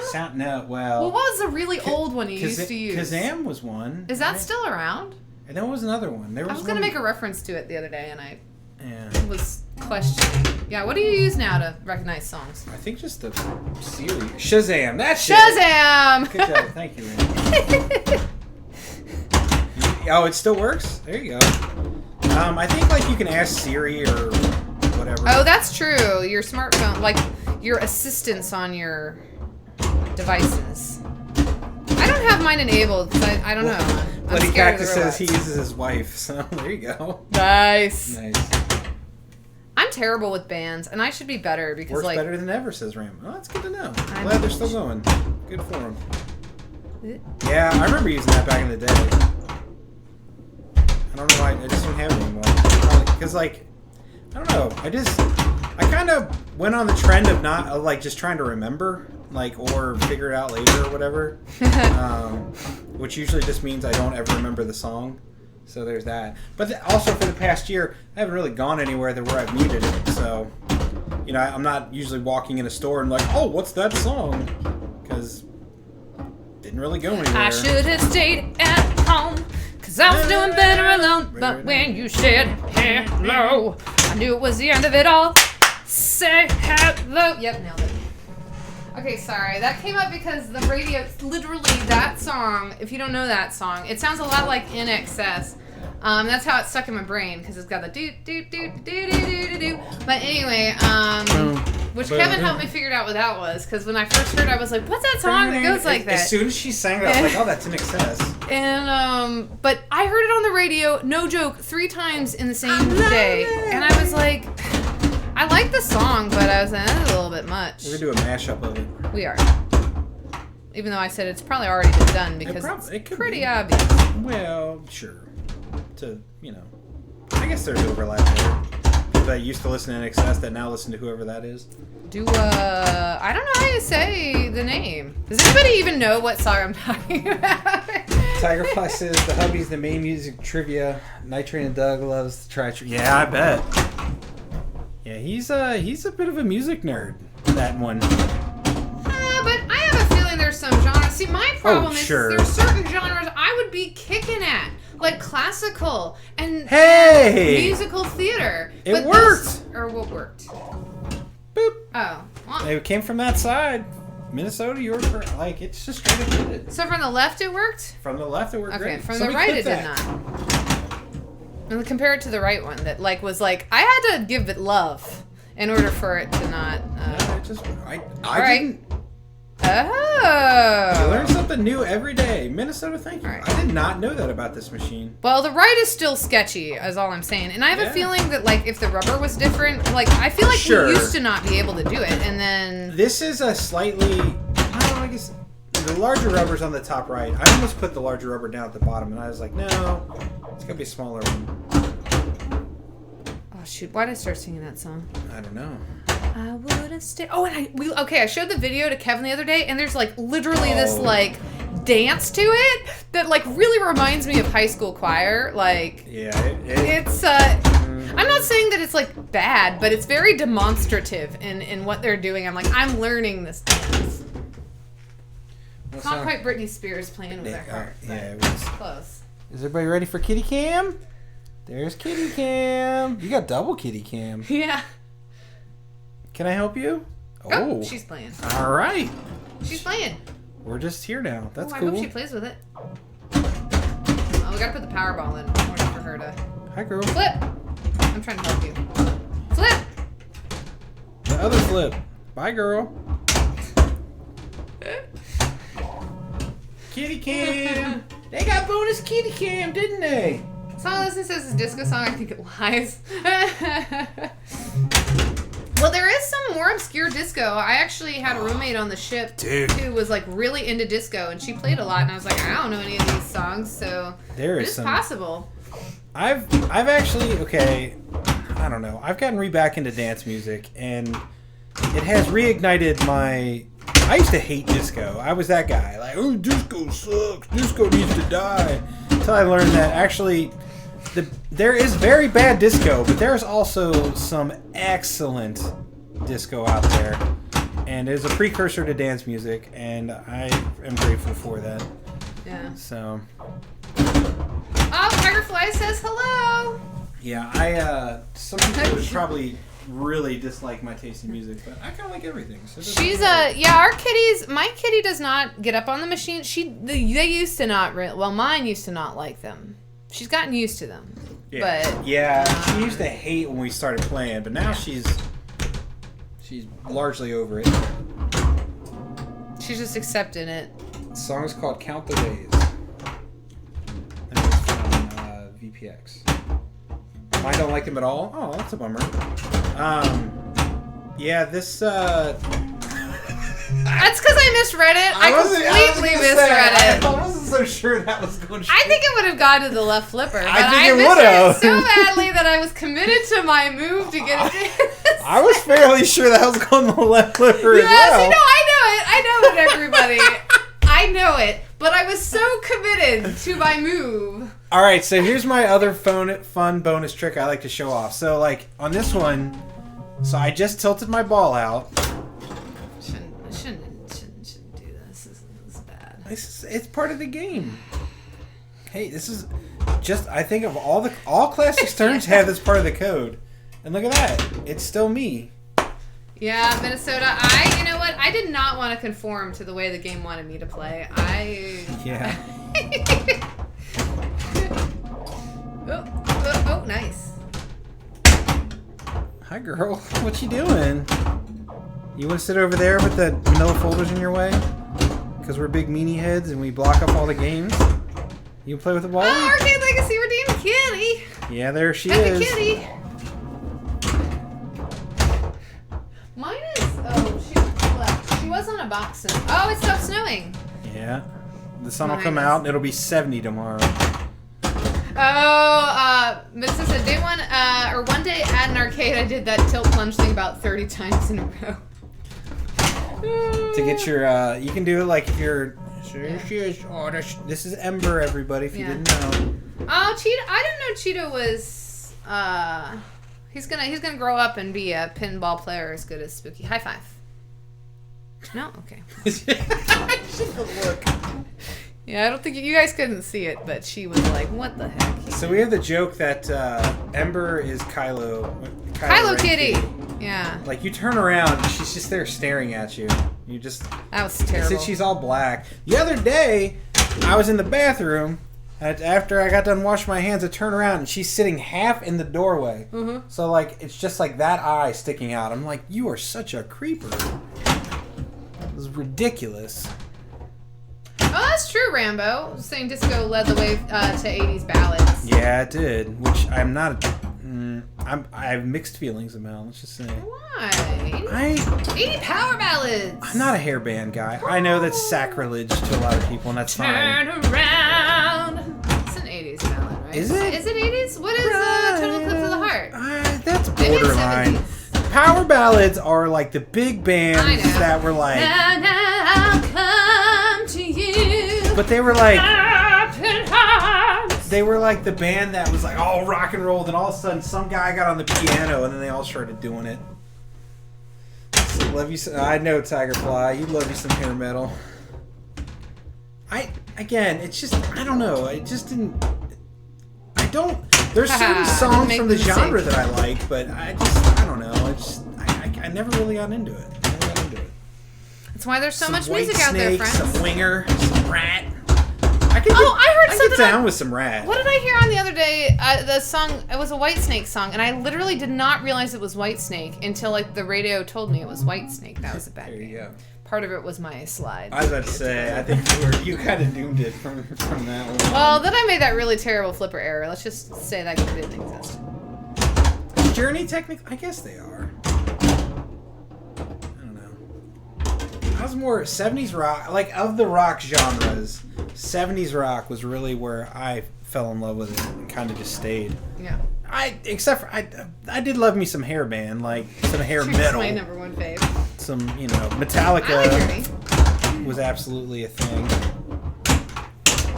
Well, what was the really old one you used to use? Kazam was one. Is that still around? And there was another one. I was going to make a reference to it the other day, and I was questioning. Yeah, what do you use now to recognize songs? I think just the Siri. Shazam! That's Shazam! Good job. Thank you, Randy. Oh, it still works? There you go. I think you can ask Siri or whatever. Oh, that's true. Your smartphone, your assistants on your devices. I don't have mine enabled because I don't know. Bloody Cactus says he uses his wife, so there you go. Nice. Nice. I'm terrible with bands, and I should be better because Works better than ever, says Ram. Oh, that's good to know. I'm Glad they're still going. Good for them. Yeah, I remember using that back in the day. I don't know why I just don't have it anymore. Because I don't know. I kind of went on the trend of not just trying to remember, or figure it out later or whatever. Which usually just means I don't ever remember the song. So there's that. But also for the past year, I haven't really gone anywhere where I've needed it. So, I'm not usually walking in a store and oh, what's that song? Because didn't really go anywhere. I should have stayed at home because I was doing better alone. But when you said hello, I knew it was the end of it all. Say hello. Yep, nailed it. Okay, sorry. That came up because the radio, literally that song, if you don't know that song, it sounds a lot like In Excess. That's how it's stuck in my brain because it's got the do do do do do do do. But anyway, which Kevin helped me figure out what that was because when I first heard it, I was like, what's that song that goes like that? As soon as she sang that, I was like, oh, that's In Excess. And, but I heard it on the radio, no joke, 3 times in the same day. And I was like, I like the song, but I was like, that's a little bit much. We're going to do a mashup of it. We are. Even though I said it's probably already been done because it's pretty obvious. Well, sure. I guess there's overlap there. People that used to listen to NXS that now listen to whoever that is. I don't know how you say the name. Does anybody even know what song I'm talking about? Tigerfly says the hubby's the main music trivia. Nitrate and Doug loves to try. Yeah, I bet. Yeah, he's a bit of a music nerd. That one. But I have a feeling there's some genres. See, my problem is there's certain genres I would be kicking at, like classical and musical theater. It worked. Or what worked? Boop. Oh. Well. It came from that side. Minnesota, you're it's just straight up did it. So from the left it worked? From the left it worked great. From the right it did not. And compare it to the right one that like was like I had to give it love in order for it to not. I didn't. Oh. You learn something new every day. Minnesota, thank you. Right. I did not know that about this machine. Well, the right is still sketchy, is all I'm saying. And I have a feeling that, like, if the rubber was different, like, I feel like we used to not be able to do it, and then... This is a slightly... I guess the larger rubber's on the top right. I almost put the larger rubber down at the bottom, and I was like, no, it's got to be a smaller one. Oh, shoot. Why did I start singing that song? I don't know. I would have stayed. Oh, and I showed the video to Kevin the other day, and there's like literally this like dance to it that like really reminds me of high school choir. Like, yeah, it's. I'm not saying that it's like bad, but it's very demonstrative in what they're doing. I'm like, I'm learning this dance. It's not quite Britney Spears playing with her heart. Yeah, it was close. Is everybody ready for Kitty Cam? There's Kitty Cam. You got double Kitty Cam. Yeah. Can I help you? Oh, she's playing. All right. She's playing. We're just here now. That's cool. cool. I hope she plays with it. Oh, we gotta put the Powerball in order for her to... Hi, girl. Flip! I'm trying to help you. Flip! The other flip. Bye, girl. Kitty Cam. They got bonus Kitty Cam, didn't they? The song I listen to is a disco song. I think it lies. Well, there is some more obscure disco. I actually had a roommate on the ship who was like really into disco, and she played a lot. And I was like, I don't know any of these songs, so it's possible. I've actually I don't know. I've gotten back into dance music, and it has reignited my. I used to hate disco. I was that guy, like, oh, disco sucks. Disco needs to die. Until I learned that actually. There is very bad disco, but there's also some excellent disco out there. And it's a precursor to dance music, and I am grateful for that. Yeah. So. Oh, Firefly says hello! Yeah, some people would probably really dislike my taste in music, but I kind of like everything. So she's our kitties. My kitty does not get up on the machine. They used to not. Mine used to not like them. She's gotten used to them. Yeah. But she used to hate when we started playing, but now she's largely over it. She's just accepting it. The song is called Count the Days. And it's from VPX. I don't like them at all. Oh, that's a bummer. This That's because I misread it. I completely misread it. I wasn't so sure that was going to. I think it would have gone to the left flipper. But I think it would have. So badly that I was committed to my move to get it. I was fairly sure that was going to the left flipper as well. Yes, I know it, everybody. I know it. But I was so committed to my move. All right, so here's my other fun bonus trick I like to show off. So, like, on this one, so I just tilted my ball out. Shouldn't do this. This is bad. It's part of the game. Hey, this is just, I think of all classic turns have this part of the code. And look at that. It's still me. Yeah, Minnesota. You know what? I did not want to conform to the way the game wanted me to play. Yeah. Oh, nice. Hi, girl. What you doing? You want to sit over there with the manila folders in your way? Because we're big meanie heads and we block up all the games? You can play with the ball? Oh, Arcade Legacy redeemed Kitty. Yeah, there she Happy is. Kitty. Mine is... Oh, she left. She was on a box. Oh, it stopped snowing. Yeah. The sun will come out and it'll be 70 tomorrow. Oh, Medusa said one day at an arcade I did that tilt plunge thing about 30 times in a row. To get your, you can do it like if you're... Oh, this is Ember, everybody, if you didn't know. Oh, Cheetah! I didn't know Cheetah was. He's gonna grow up and be a pinball player as good as Spooky. High five. No, okay. Look. Yeah, I don't think you guys couldn't see it, but she was like, "What the heck?" So we have the joke that Ember is Kylo Kitty. Yeah. Like you turn around, she's just there staring at you. You just. That was terrible. Since she's all black. The other day, I was in the bathroom, After I got done washing my hands, I turn around and she's sitting half in the doorway. Mm-hmm. So, like, it's just like that eye sticking out. I'm like, you are such a creeper. It was ridiculous. Oh, that's true, Rambo. Saying disco led the way to 80s ballads. Yeah, it did. Which I'm not. I have mixed feelings about. Let's just say. Why? 80 power ballads. I'm not a hairband guy. I know that's sacrilege to a lot of people, and that's fine. Turn around. It's an 80s ballad, right? Is it? Is it 80s? What is Total Eclipse of the Heart? That's Maybe it's borderline. 70s. Power ballads are like the big bands that were like. And I'll come to you. But they were like. They were like the band that was like all rock and roll, then all of a sudden some guy got on the piano and then they all started doing it. So love you. I know Tigerfly. You love you some hair metal. It's just I don't know. I just didn't. I don't. There's certain songs from the genre that I like, but I don't know. I never really got into it. That's why there's so much White music out there, Snake, friends. Some Winger, some Rat. I heard something. Get down with some Rat. What did I hear on the other day? The song, it was a White Snake song, and I literally did not realize it was White Snake until like the radio told me it was White Snake. That was a bad There you go. Part of it was my slide. I was about to say, I think you kind of doomed it from that one. Well, then I made that really terrible flipper error. Let's just say that didn't exist. Journey, technically, I guess they are. I don't know. I was more 70s rock, like of the rock genres. 70s rock was really where I fell in love with it and kind of just stayed. Yeah. I did love me some hair band, like some hair metal. My number one fave. Some, Metallica I like Journey. was absolutely a thing.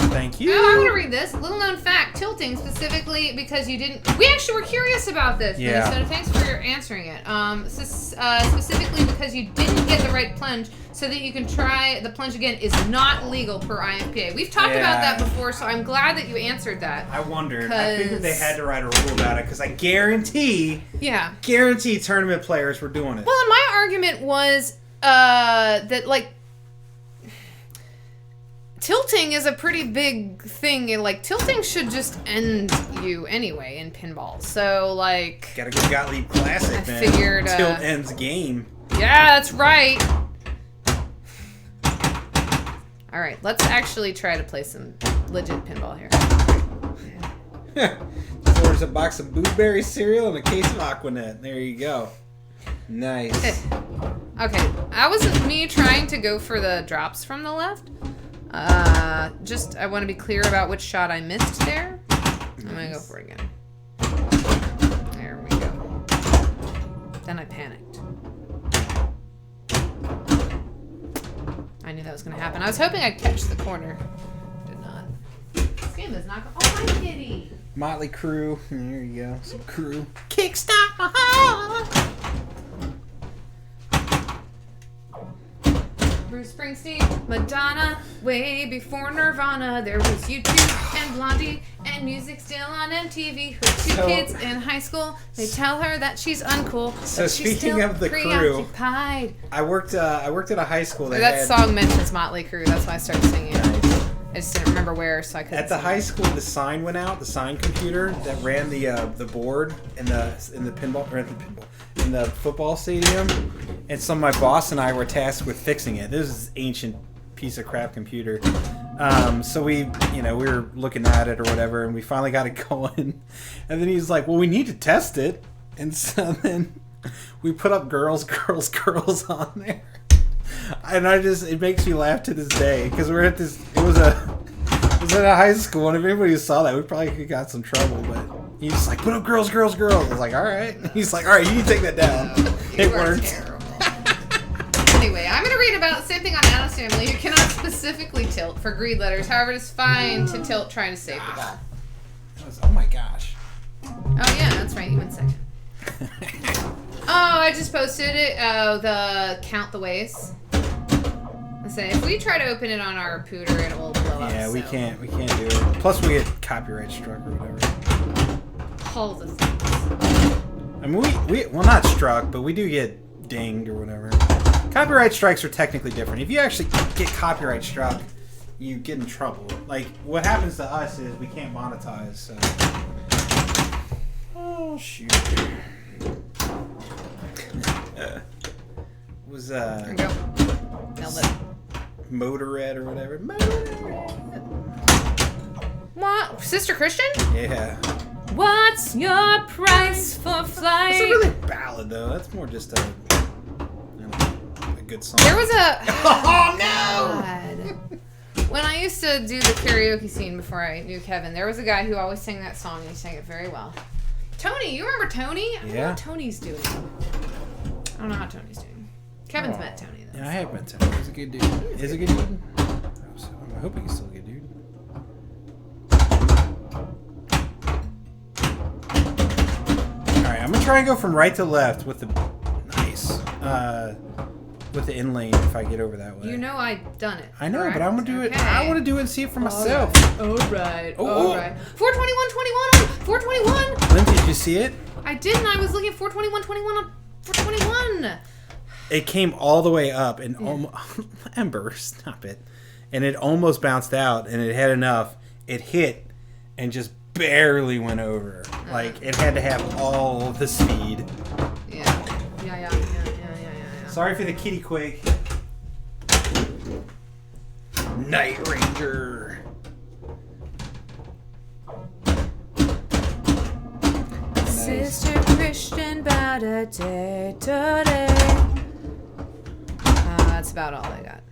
Thank you. Oh, I'm gonna read this. Little known fact: tilting specifically because you didn't. We actually were curious about this. Yeah. So thanks for answering it. Specifically because you didn't get the right plunge, so that you can try the plunge again is not legal per IFPA. We've talked about that before, so I'm glad that you answered that. I wondered. I figured they had to write a rule about it because I guarantee tournament players were doing it. Well, and my argument was that like. Tilting is a pretty big thing, and like tilting should just end you anyway in pinball. So like, gotta go Gottlieb Classic, man. I figured tilt ends game. Yeah, that's right. All right, let's actually try to play some legit pinball here. There's a box of Blueberry cereal and a case of Aquanet. There you go. Nice. Okay, that wasn't me trying to go for the drops from the left. I want to be clear about which shot I missed there. I'm gonna go for it again. There we go. Then I panicked. I knew that was gonna happen. I was hoping I'd catch the corner. Did not. This game is not. Oh, my kitty! Motley Crue. There you go. Some Crue. Kickstart my heart. Bruce Springsteen, Madonna, way before Nirvana, there was U2 and Blondie, and music still on MTV. Her two kids in high school, they tell her that she's uncool. So but she's speaking still of the preoccupied. I worked at a high school that song mentions Motley Crue. That's why I started singing it. I just didn't remember where, so I couldn't. At the high school, the sign went out. The sign computer that ran the board in the pinball or in the football stadium, and so my boss and I were tasked with fixing it. This is an ancient piece of crap computer. So we were looking at it or whatever, and we finally got it going. And then he's like, "Well, we need to test it," and so then we put up "Girls, Girls, Girls" on there. And it makes me laugh to this day because we're at this. It was at a high school, and if anybody saw that, we probably could have got some trouble. But he's just like, "Put up girls, girls, girls." I was like, "All right." He's like, "All right, you need to take that down." It worked. Anyway, I'm going to read about the same thing on Addams Family. You cannot specifically tilt for greed letters. However, it is fine to tilt trying to save the ball. Oh my gosh. Oh yeah, that's right. You went second. Oh, I just posted it. Oh, the count the ways. I say if we try to open it on our pooter, it will blow up. Yeah, we can't do it. Plus, we get copyright struck or whatever. All the things. I mean, we not struck, but we do get dinged or whatever. Copyright strikes are technically different. If you actually get copyright struck, you get in trouble. Like, what happens to us is we can't monetize, so... Oh, shoot. Was, There we go. Nailed it. Motorhead or whatever. Motorhead. What? Sister Christian? Yeah. What's your price for flight? It's a really ballad, though. That's more just a good song. There was a... Oh, no! God. When I used to do the karaoke scene before I knew Kevin, there was a guy who always sang that song, and he sang it very well. Tony, you remember Tony? I don't know what Tony's doing. I don't know how Tony's doing. Kevin's met Tony, though. Yeah, I have met Tony. He's a good dude. Is a good dude? I'm hoping he's still a good dude. Alright, I'm gonna try and go from right to left with the... Nice. With the in lane if I get over that way. You know I've done it. I know, correct? but I'm gonna do it. Okay. I want to do it and see it for myself. Alright. Oh. 421. Lindsay, did you see it? I didn't. I was looking at 421 on 421. It came all the way up and almost... Ember, stop it. And it almost bounced out, and it had enough. It hit and just barely went over. Like, it had to have all the speed. Yeah. Sorry for the kitty quake. Night Ranger. Sister Christian about a day today. That's about all I got.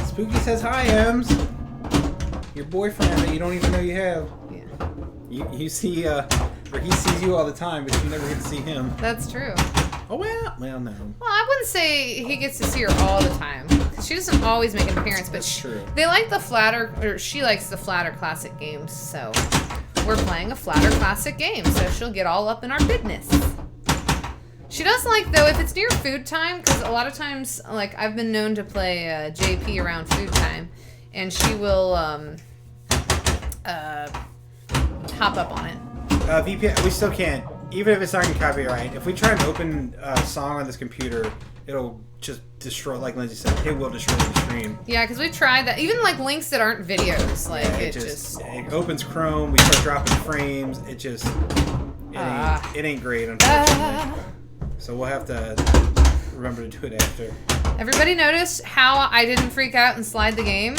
Spooky says hi, Ems. Your boyfriend that you don't even know you have. Yeah. You see, or he sees you all the time, but you never get to see him. That's true. Oh, well, no. Well, I wouldn't say he gets to see her all the time. She doesn't always make an appearance, but true. They like the flatter, or she likes the flatter classic games, so we're playing a flatter classic game, so she'll get all up in our business. She does like, though, if it's near food time, because a lot of times, like, I've been known to play JP around food time, and she will hop up on it. VPN, we still can't. Even if it's not in copyright, if we try and open a song on this computer, it'll just destroy, like Lindsay said, it will destroy the stream. Yeah, because we've tried that. Even, like, links that aren't videos. Like, Yeah, it just... It opens Chrome, we start dropping frames, it ain't great, unfortunately. So we'll have to remember to do it after. Everybody notice how I didn't freak out and slide the game?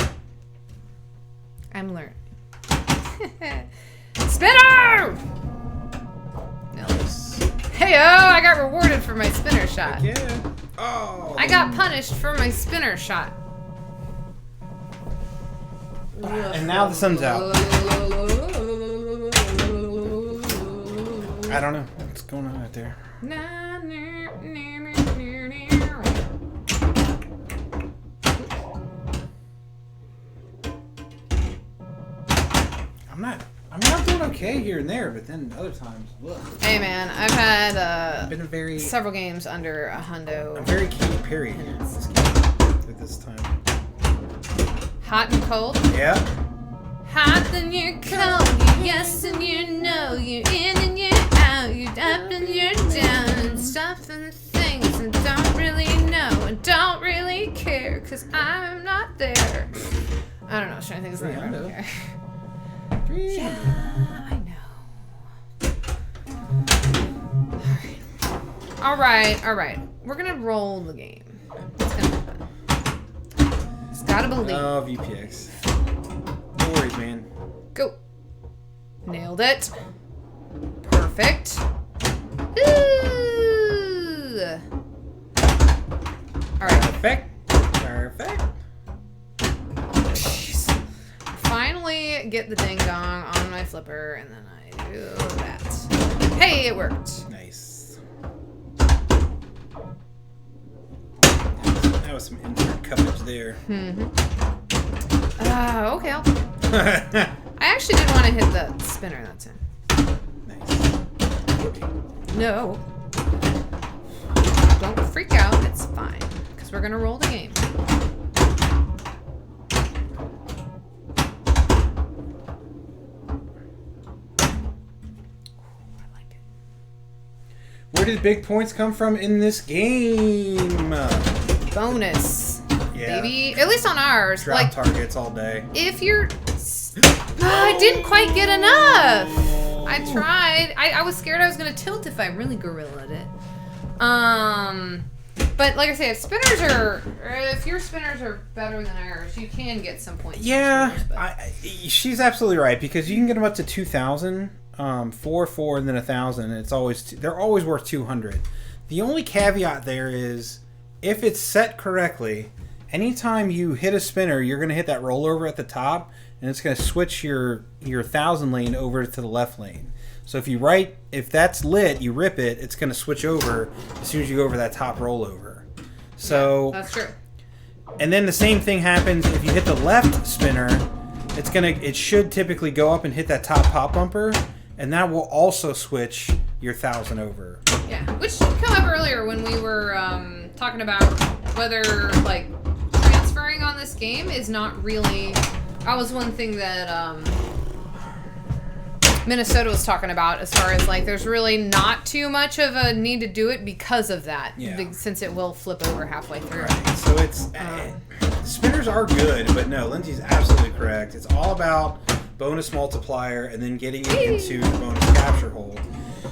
I'm learning. Spinner! Nice. Hey-oh, I got rewarded for my spinner shot. Yeah. Oh. I got punished for my spinner shot. And now the sun's out. I don't know what's going on out there. I'm doing okay here and there, but then other times, look. Hey man, I've had been several games under a hundo. I'm very Katy Perry at this time. Hot and cold? Yeah. Hot and you're cold, you yes and you know, you're in and you're out, you're up and you're down, and stuff and things, and don't really know, and don't really care, cause I'm not there. I don't know, I was trying to think of something I don't care. Yeah, I know. Alright. We're gonna roll the game. It's gonna happen. It's gotta believe. Oh, VPX. No worries, man. Go. Nailed it. Perfect. Ooh. Alright. Perfect. Jeez. Finally get the ding dong on my flipper, and then I do that. Hey, it worked. Nice. That was some insert coverage there. Okay. I actually did want to hit the spinner that time. Nice. No. Don't freak out. It's fine. Because we're going to roll the game. Where did big points come from in this game? bonus. Yeah. Baby. At least on ours. Drop like, targets all day. if you're... I didn't quite get enough. I tried. I was scared I was going to tilt if I really gorillaed it. But like I say, if your spinners are better than ours, you can get some points. Yeah, spinners, she's absolutely right, because you can get them up to 2,000, 4, and then 1,000. And it's always they're always worth 200. The only caveat there is if it's set correctly, anytime you hit a spinner, you're going to hit that rollover at the top, and it's going to switch your 1,000 lane over to the left lane. So if that's lit, you rip it, it's going to switch over as soon as you go over that top rollover. So yeah, that's true. And then the same thing happens if you hit the left spinner. It should typically go up and hit that top pop bumper, and that will also switch your 1,000 over. Yeah, which came up earlier when we were talking about whether like transferring on this game is not really. That was one thing that Minnesota was talking about, as far as like there's really not too much of a need to do it because of that, since it will flip over halfway through. Right. So it's spinners are good, but no, Lindsay's absolutely correct. It's all about bonus multiplier and then getting it into the bonus capture hole,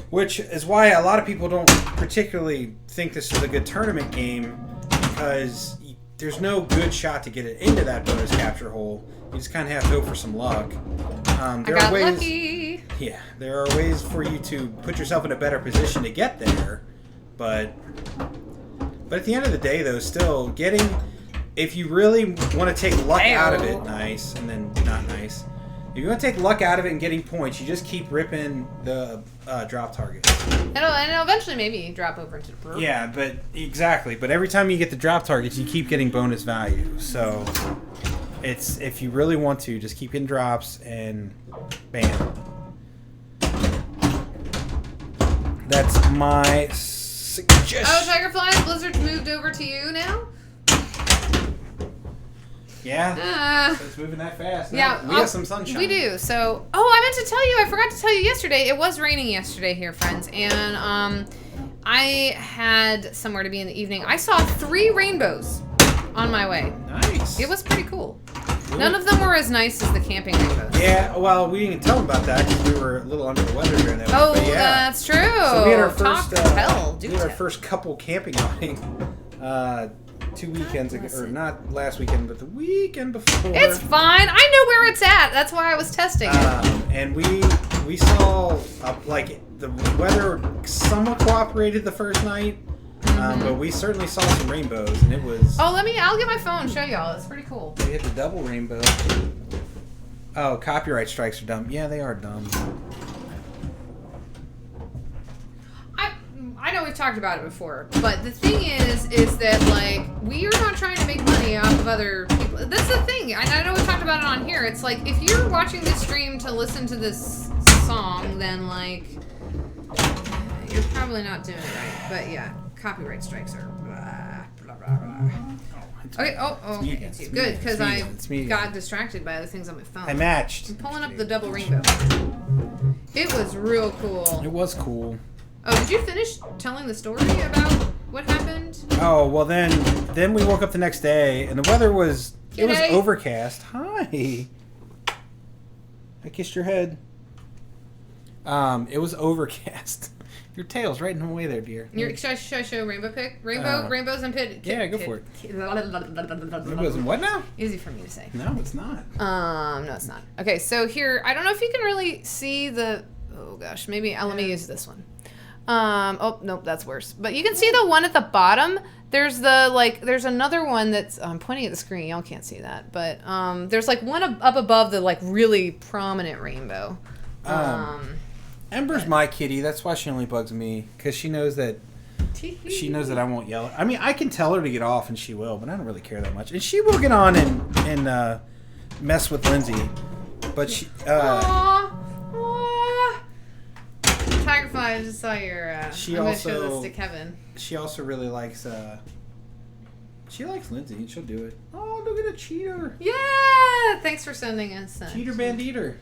which is why a lot of people don't particularly think this is a good tournament game, because there's no good shot to get it into that bonus capture hole. You just kind of have to hope for some luck. There are ways, lucky. Yeah, there are ways for you to put yourself in a better position to get there, but at the end of the day, though, still getting, if you really want to take luck out of it, nice, and then not nice. If you want to take luck out of it and getting points, you just keep ripping the drop targets. And it'll eventually maybe drop over into the brew. Yeah, but exactly. But every time you get the drop targets, you keep getting bonus value. So it's, if you really want to, just keep getting drops and bam. That's my suggestion. Oh, Tigerflies, Blizzard's moved over to you now? Yeah, so it's moving that fast. Yeah, we have some sunshine. We do. So, I meant to tell you. I forgot to tell you yesterday. It was raining yesterday here, friends, and I had somewhere to be in the evening. I saw 3 rainbows on my way. Nice. It was pretty cool. None of them were as nice as the camping rainbows. Yeah, well, we didn't tell them about that because we were a little under the weather during that week. Oh, but yeah. That's true. So we had our first, our first couple camping outing 2 weekends ago, or not last weekend, but the weekend before. It's fine. I know where it's at. That's why I was testing it. And we saw like the weather somewhat cooperated the first night, but we certainly saw some rainbows, and it was. Oh, I'll get my phone and show y'all. It's pretty cool. We hit the double rainbow. Oh, copyright strikes are dumb. Yeah, they are dumb. I know we've talked about it before, but the thing is that, like, we are not trying to make money off of other people. That's the thing. I know we've talked about it on here. It's like, if you're watching this stream to listen to this song, then, like, you're probably not doing it right. But, yeah, copyright strikes are blah, blah, blah. Okay, okay. It's you. Good, because I got distracted by other things on my phone. I matched. I'm pulling up the double rainbow. It was real cool. It was cool. Oh, did you finish telling the story about what happened? Oh, well then we woke up the next day and the weather was overcast. Hi. I kissed your head. It was overcast. Your tail's right in the way there, dear. Should I show rainbow pic? Rainbows and pit. Yeah, go for it. Rainbows and what now? Easy for me to say. No, it's not. No, it's not. Okay, so here, I don't know if you can really see the. Oh gosh, maybe let me use this one. Oh, nope, that's worse. But you can see the one at the bottom. There's there's another one that's, I'm pointing at the screen. Y'all can't see that. But, there's like one up above the like really prominent rainbow. Ember's my kitty. That's why she only bugs me. Because she knows that I won't yell. I mean, I can tell her to get off and she will, but I don't really care that much. And she will get on and mess with Lindsay. But she, Tigerfly, I just saw your. I'm gonna show this to Kevin. She also really likes. She likes Lindsay, and she'll do it. Oh, look at a cheater! Yeah, thanks for sending us. Cheater bandeater.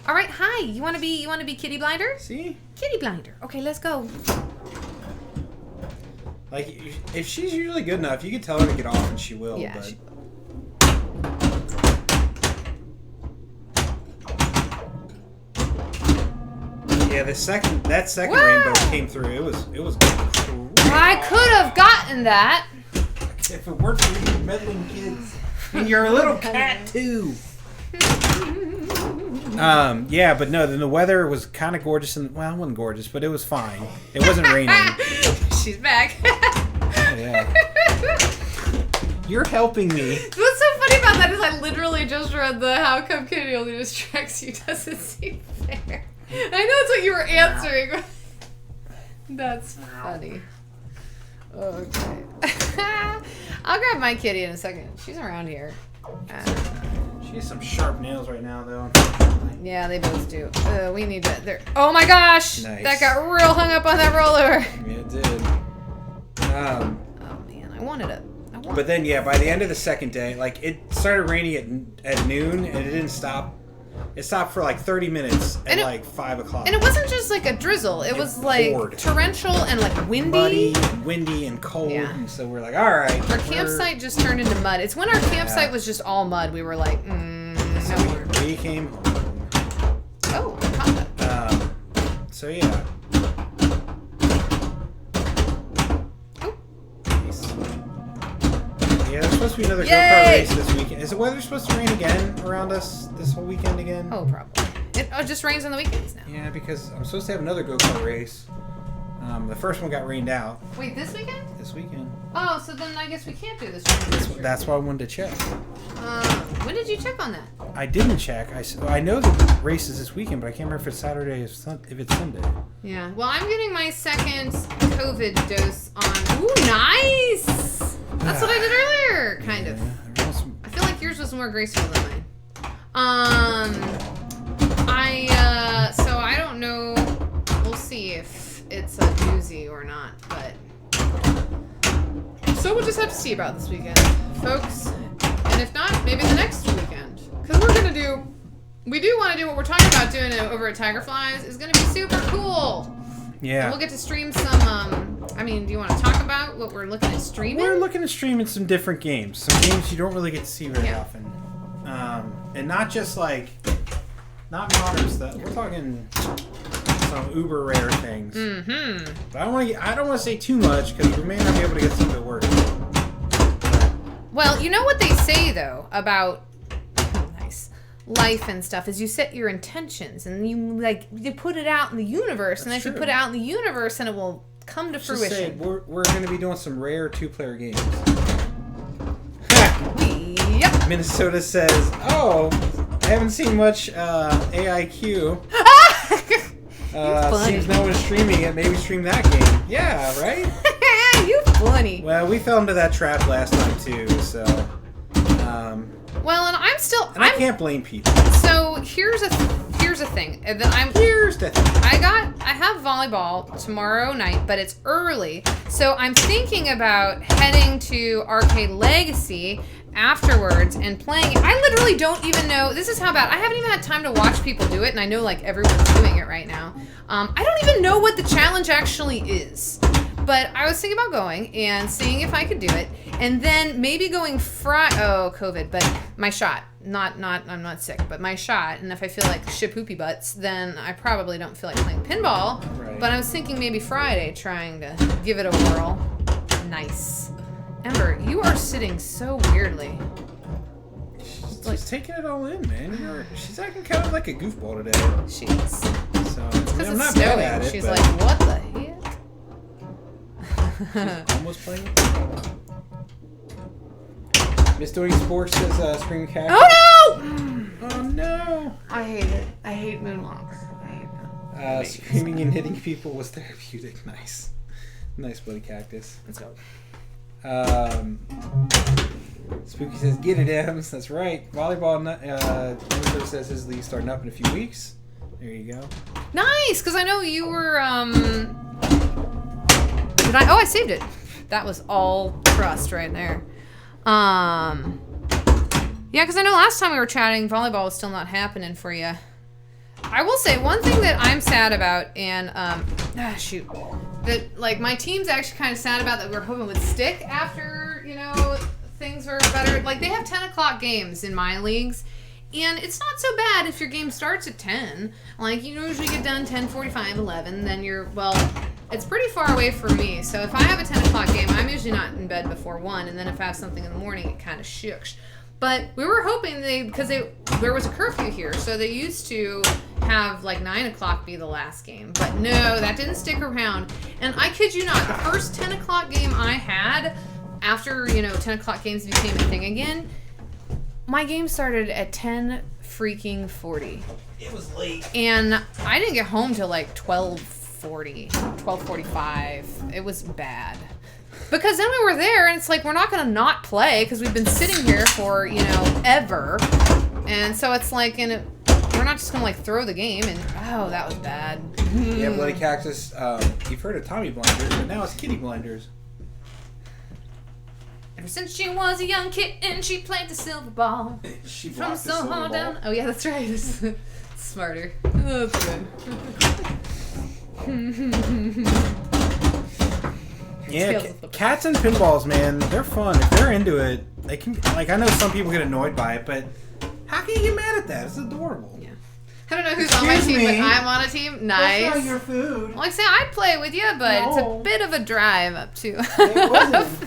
All right, hi. You want to be Kitty Blinder? See? Kitty Blinder. Okay, let's go. Like, if she's usually good enough, you can tell her to get off and she will. Yeah. But... Yeah, that second rainbow came through. It was. I could have gotten that. If it weren't for you meddling kids, and you're a little cat too. Yeah, but no, then the weather was kind of gorgeous, and well, it wasn't gorgeous, but it was fine. It wasn't raining. She's back. Yeah. You're helping me. What's so funny about that is I literally just read the "How come Kitty only distracts you doesn't seem fair." I know it's what you were answering. That's funny. Okay. I'll grab my kitty in a second. She's around here. She has some sharp nails right now, though. Yeah, they both do. We need to. There. Oh my gosh! Nice. That got real hung up on that rollover. Yeah, it did. Oh man, I wanted it. But then, yeah, by the end of the second day, like, it started raining at noon, and it didn't stop. It stopped for like 30 minutes at like 5 o'clock. And it wasn't just like a drizzle. It was like poured. torrential and like windy. Muddy, windy, and cold. Yeah. And so we're like, all right. Our campsite just turned into mud. It's when our campsite was just all mud. We were like, so no. We came home. Oh, pop So yeah. Yeah, there's supposed to be another go-kart race this weekend. Is the weather supposed to rain again around us this whole weekend again? Oh, probably. It just rains on the weekends now. Yeah, because I'm supposed to have another go-kart race. The first one got rained out. Wait, this weekend? This weekend. Oh, so then I guess we can't do this one. That's why I wanted to check. When did you check on that? I didn't check. I know the race is this weekend, but I can't remember if it's Saturday or if it's Sunday. Yeah. Well, I'm getting my second COVID dose on. Ooh, nice! That's what I did earlier, kind of. I feel like yours was more graceful than mine. So I don't know. We'll see if it's a doozy or not, but. So we'll just have to see about this weekend, folks. And if not, maybe the next weekend. Because we do want to do what we're talking about doing over at Tigerflies. Is going to be super cool. Yeah. And we'll get to stream some, do you want to talk about what we're looking at streaming? We're looking at streaming some different games. Some games you don't really get to see very often. And not just like, not modern stuff. We're talking some uber rare things. Mm-hmm. But I don't want to say too much because we may not be able to get some of it working. Well, you know what they say though about life and stuff is you set your intentions and you put it out in the universe. That's and if you put it out in the universe, and it will come to fruition. Say, we're going to be doing some rare 2-player games. Yep. Minnesota says, "Oh, I haven't seen much AIQ. Seems no one's streaming it. Maybe stream that game." Yeah, right? You funny. Well, we fell into that trap last time too, so. Well, and I'm still. And I can't blame people. So here's a thing that I have volleyball tomorrow night, but it's early, so I'm thinking about heading to Arcade Legacy afterwards and playing. I literally don't even know. This is how bad. I haven't even had time to watch people do it, and I know like everyone's doing it right now. I don't even know what the challenge actually is. But I was thinking about going and seeing if I could do it, and then maybe going COVID, but my shot. I'm not sick, but my shot. And if I feel like shit poopy butts, then I probably don't feel like playing pinball. Right. But I was thinking maybe Friday, trying to give it a whirl. Nice. Ember, you are sitting so weirdly. She's taking it all in, man. She's acting kind of like a goofball today. She is. So because I'm it's not snowing. bad at it. She's but... like, what the heck? She's almost playing. Miss Doty Sports says Screaming Cat. Oh no! Oh no! I hate it. I hate moonwalks. I hate them. Screaming and hitting people was therapeutic. Nice. Nice bloody cactus. Let's go. Spooky says, get it, Ems. That's right. Volleyball, Minnesota says his league starting up in a few weeks. There you go. Nice, because I know you were, I saved it. That was all trust right there. Yeah, because I know last time we were chatting, volleyball was still not happening for you. I will say one thing that I'm sad about, and shoot, that like my team's actually kind of sad about that we're hoping would stick after, you know, things were better. Like they have 10 o'clock games in my leagues, and it's not so bad if your game starts at 10. Like you usually get done 10:45, 11, then you're, well, it's pretty far away from me. So if I have a 10 o'clock game, I'm usually not in bed before 1, and then if I have something in the morning, it kind of shooks. But we were hoping because there was a curfew here, so they used to have like 9 o'clock be the last game. But no, that didn't stick around. And I kid you not, the first 10 o'clock game I had, after, you know, 10 o'clock games became a thing again, my game started at 10:40. It was late. And I didn't get home till like 12:40, 12:45. It was bad. Because then we were there, and it's like, we're not going to not play, because we've been sitting here for, you know, ever. And so it's like, we're not just going to, like, throw the game, and, oh, that was bad. Yeah, Bloody Cactus, you've heard of Tommy Blinders, but now it's Kitty Blinders. Ever since she was a young kitten, she played the silver ball. She From blocked the silver Soho ball. down. Oh, yeah, that's right. It's smarter. Oh, that's good. Yeah, cats and pinballs, man, they're fun. If they're into it, they can, like, I know some people get annoyed by it, but how can you get mad at that? It's adorable. Yeah. I don't know who's on my team, but I'm on a team. Nice. That's not your food. Well, like I say, I'd play with you, but it's a bit of a drive up to. It wasn't.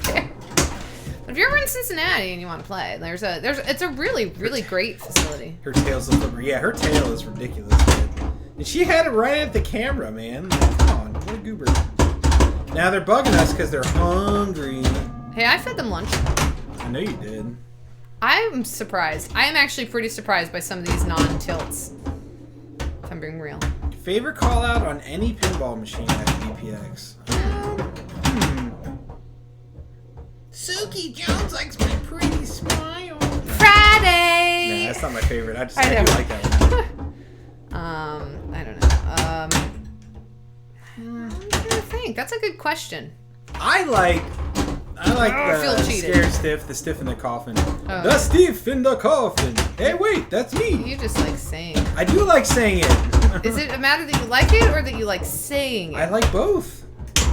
But if you're ever in Cincinnati and you want to play, it's a really great facility. Her tail's a flipper. Yeah, her tail is ridiculous, man. And she had it right at the camera, man. Like, come on, what a goober. Now they're bugging us because they're hungry. Hey, I fed them lunch. I know you did. I'm surprised. I am actually pretty surprised by some of these non-tilts. If I'm being real. Favorite call out on any pinball machine at BPX? Suki Jones likes my pretty smile. Friday! Nah, that's not my favorite. I do like that one. I don't know. I'm trying to think. That's a good question. I like I feel the cheated. scared stiff, the stiff in the coffin. Oh. The stiff in the coffin. Hey, wait, that's me. You just like saying. I do like saying it. Is it a matter that you like it or that you like saying it? I like both.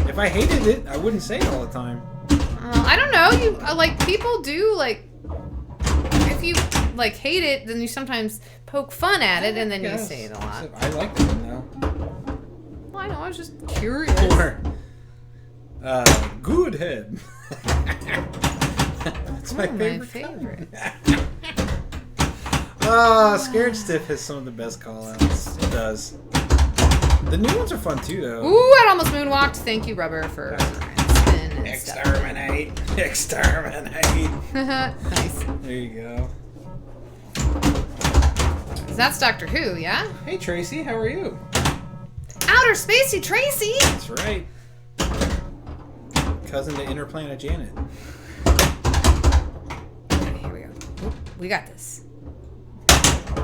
If I hated it, I wouldn't say it all the time. I don't know. You like people do like. If you like hate it, then you sometimes poke fun at it, and then you say it a lot. I like that one though. Well, I know. I was just curious. Or, good head. That's my favorite. Scared Stiff has some of the best call-outs. It does. The new ones are fun too, though. Ooh, I almost moonwalked. Thank you, Rubber, for spin and Exterminate. Exterminate. Nice. There you go. That's Doctor Who, yeah? Hey, Tracy, how are you? Outer Spacey Tracy! That's right. Cousin to Inner Planet Janet. Okay, here we go. Oop, we got this.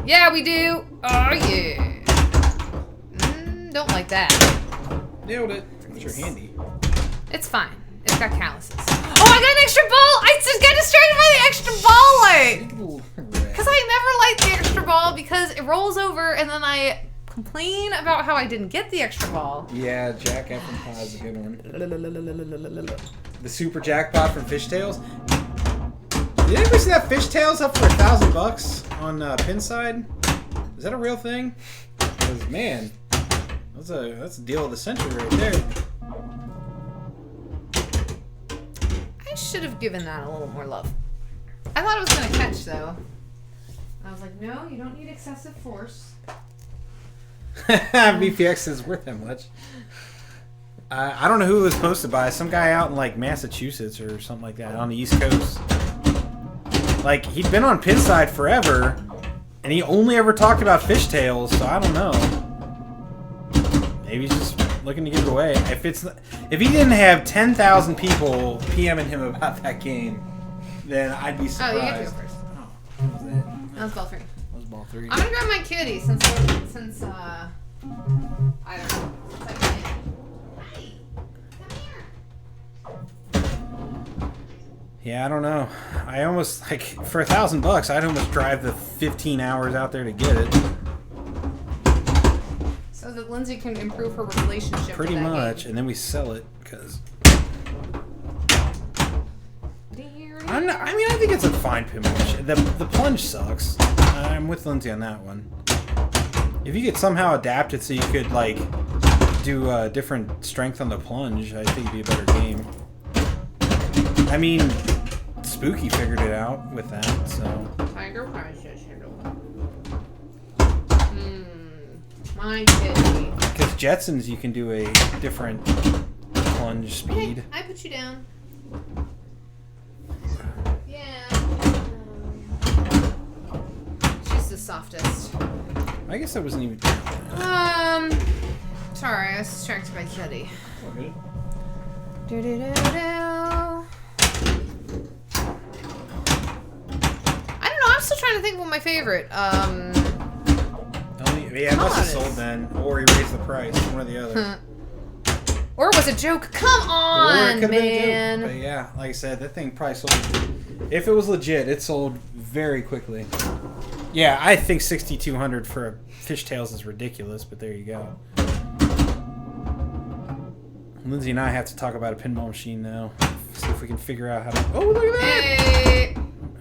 Yeah, we do. Oh, yeah. Don't like that. Nailed it. It's your handy. It's fine. It's got calluses. Oh, I got an extra ball! I just got distracted by the extra ball light! Because I never liked the extra ball because it rolls over and then I complain about how I didn't get the extra ball. Yeah, Jack Efron is a good one. The super jackpot from Fishtails. Did anybody see that Fishtails up for $1,000 on Pinside? Is that a real thing? Because man, that's a deal of the century right there. I should have given that a little more love. I thought it was going to catch though. I was like, no, you don't need excessive force. BPX is worth that much. I don't know who it was posted by. Some guy out in like Massachusetts or something like that on the East Coast. Like he'd been on Pinside forever, and he only ever talked about Fishtails. So I don't know. Maybe he's just looking to give it away. If he didn't have 10,000 people PMing him about that game, then I'd be surprised. Oh, you get to go first. Oh, what was that? That was ball 3. That was ball 3. I'm gonna grab my kitty since I don't know. Since I can. Hey, come here. Yeah, I don't know. I almost like for $1,000, I'd almost drive the 15 hours out there to get it. So so that Lindsay can improve her relationship. Pretty with that much, game. and then we sell it because. I think it's a fine pinball machine. The plunge sucks. I'm with Lindsay on that one. If you could somehow adapt it so you could like do different strength on the plunge, I think it'd be a better game. I mean, Spooky figured it out with that, so. Tiger Princess. My kitty. Because Jetsons, you can do a different plunge speed. Okay, I put you down. Yeah. She's the softest. I guess I wasn't even. Sorry, I was distracted by Kitty. Okay. I don't know. I'm still trying to think of what my favorite. Yeah, it must have sold then, or he raised the price. One or the other. Or it was a joke. Come on, man. Been a joke. But yeah, like I said, that thing probably sold. If it was legit, it sold very quickly. Yeah, I think 6,200 for a Fishtails is ridiculous, but there you go. Lindsay and I have to talk about a pinball machine now. See if we can figure out how to. Oh, look at that! Hey.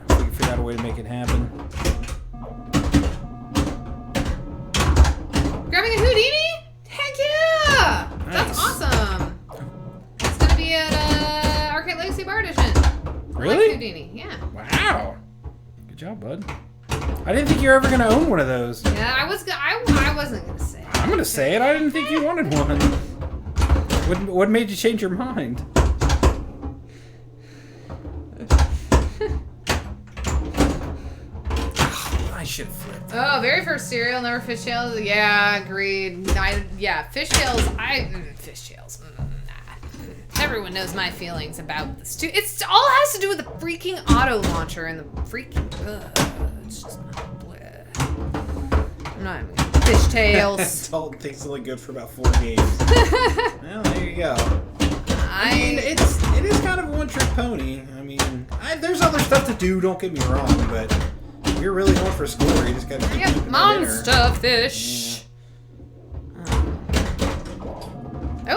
We can figure out a way to make it happen. Grabbing a Houdini? Heck yeah! Nice. That's awesome. It's gonna be at Arcade Legacy Bar Edition. Really? Like Houdini, yeah. Wow. Good job, bud. I didn't think you were ever gonna own one of those. Yeah, I wasn't gonna say it. I'm gonna say it. I didn't think you wanted one. What made you change your mind? I should have flipped. Oh, very first cereal, never fishtails. Yeah, agreed. Fishtails. Fishtails. Nah. Everyone knows my feelings about this too. It's all has to do with the freaking auto launcher and the freaking. It's just not. I'm not even gonna fishtails. Dalton thinks it's only good for about 4 games. Well, there you go. I mean, it is kind of a one-trick pony. I mean, there's other stuff to do. Don't get me wrong, but if you're really going for a score, you just gotta keep it monster fish. Yeah.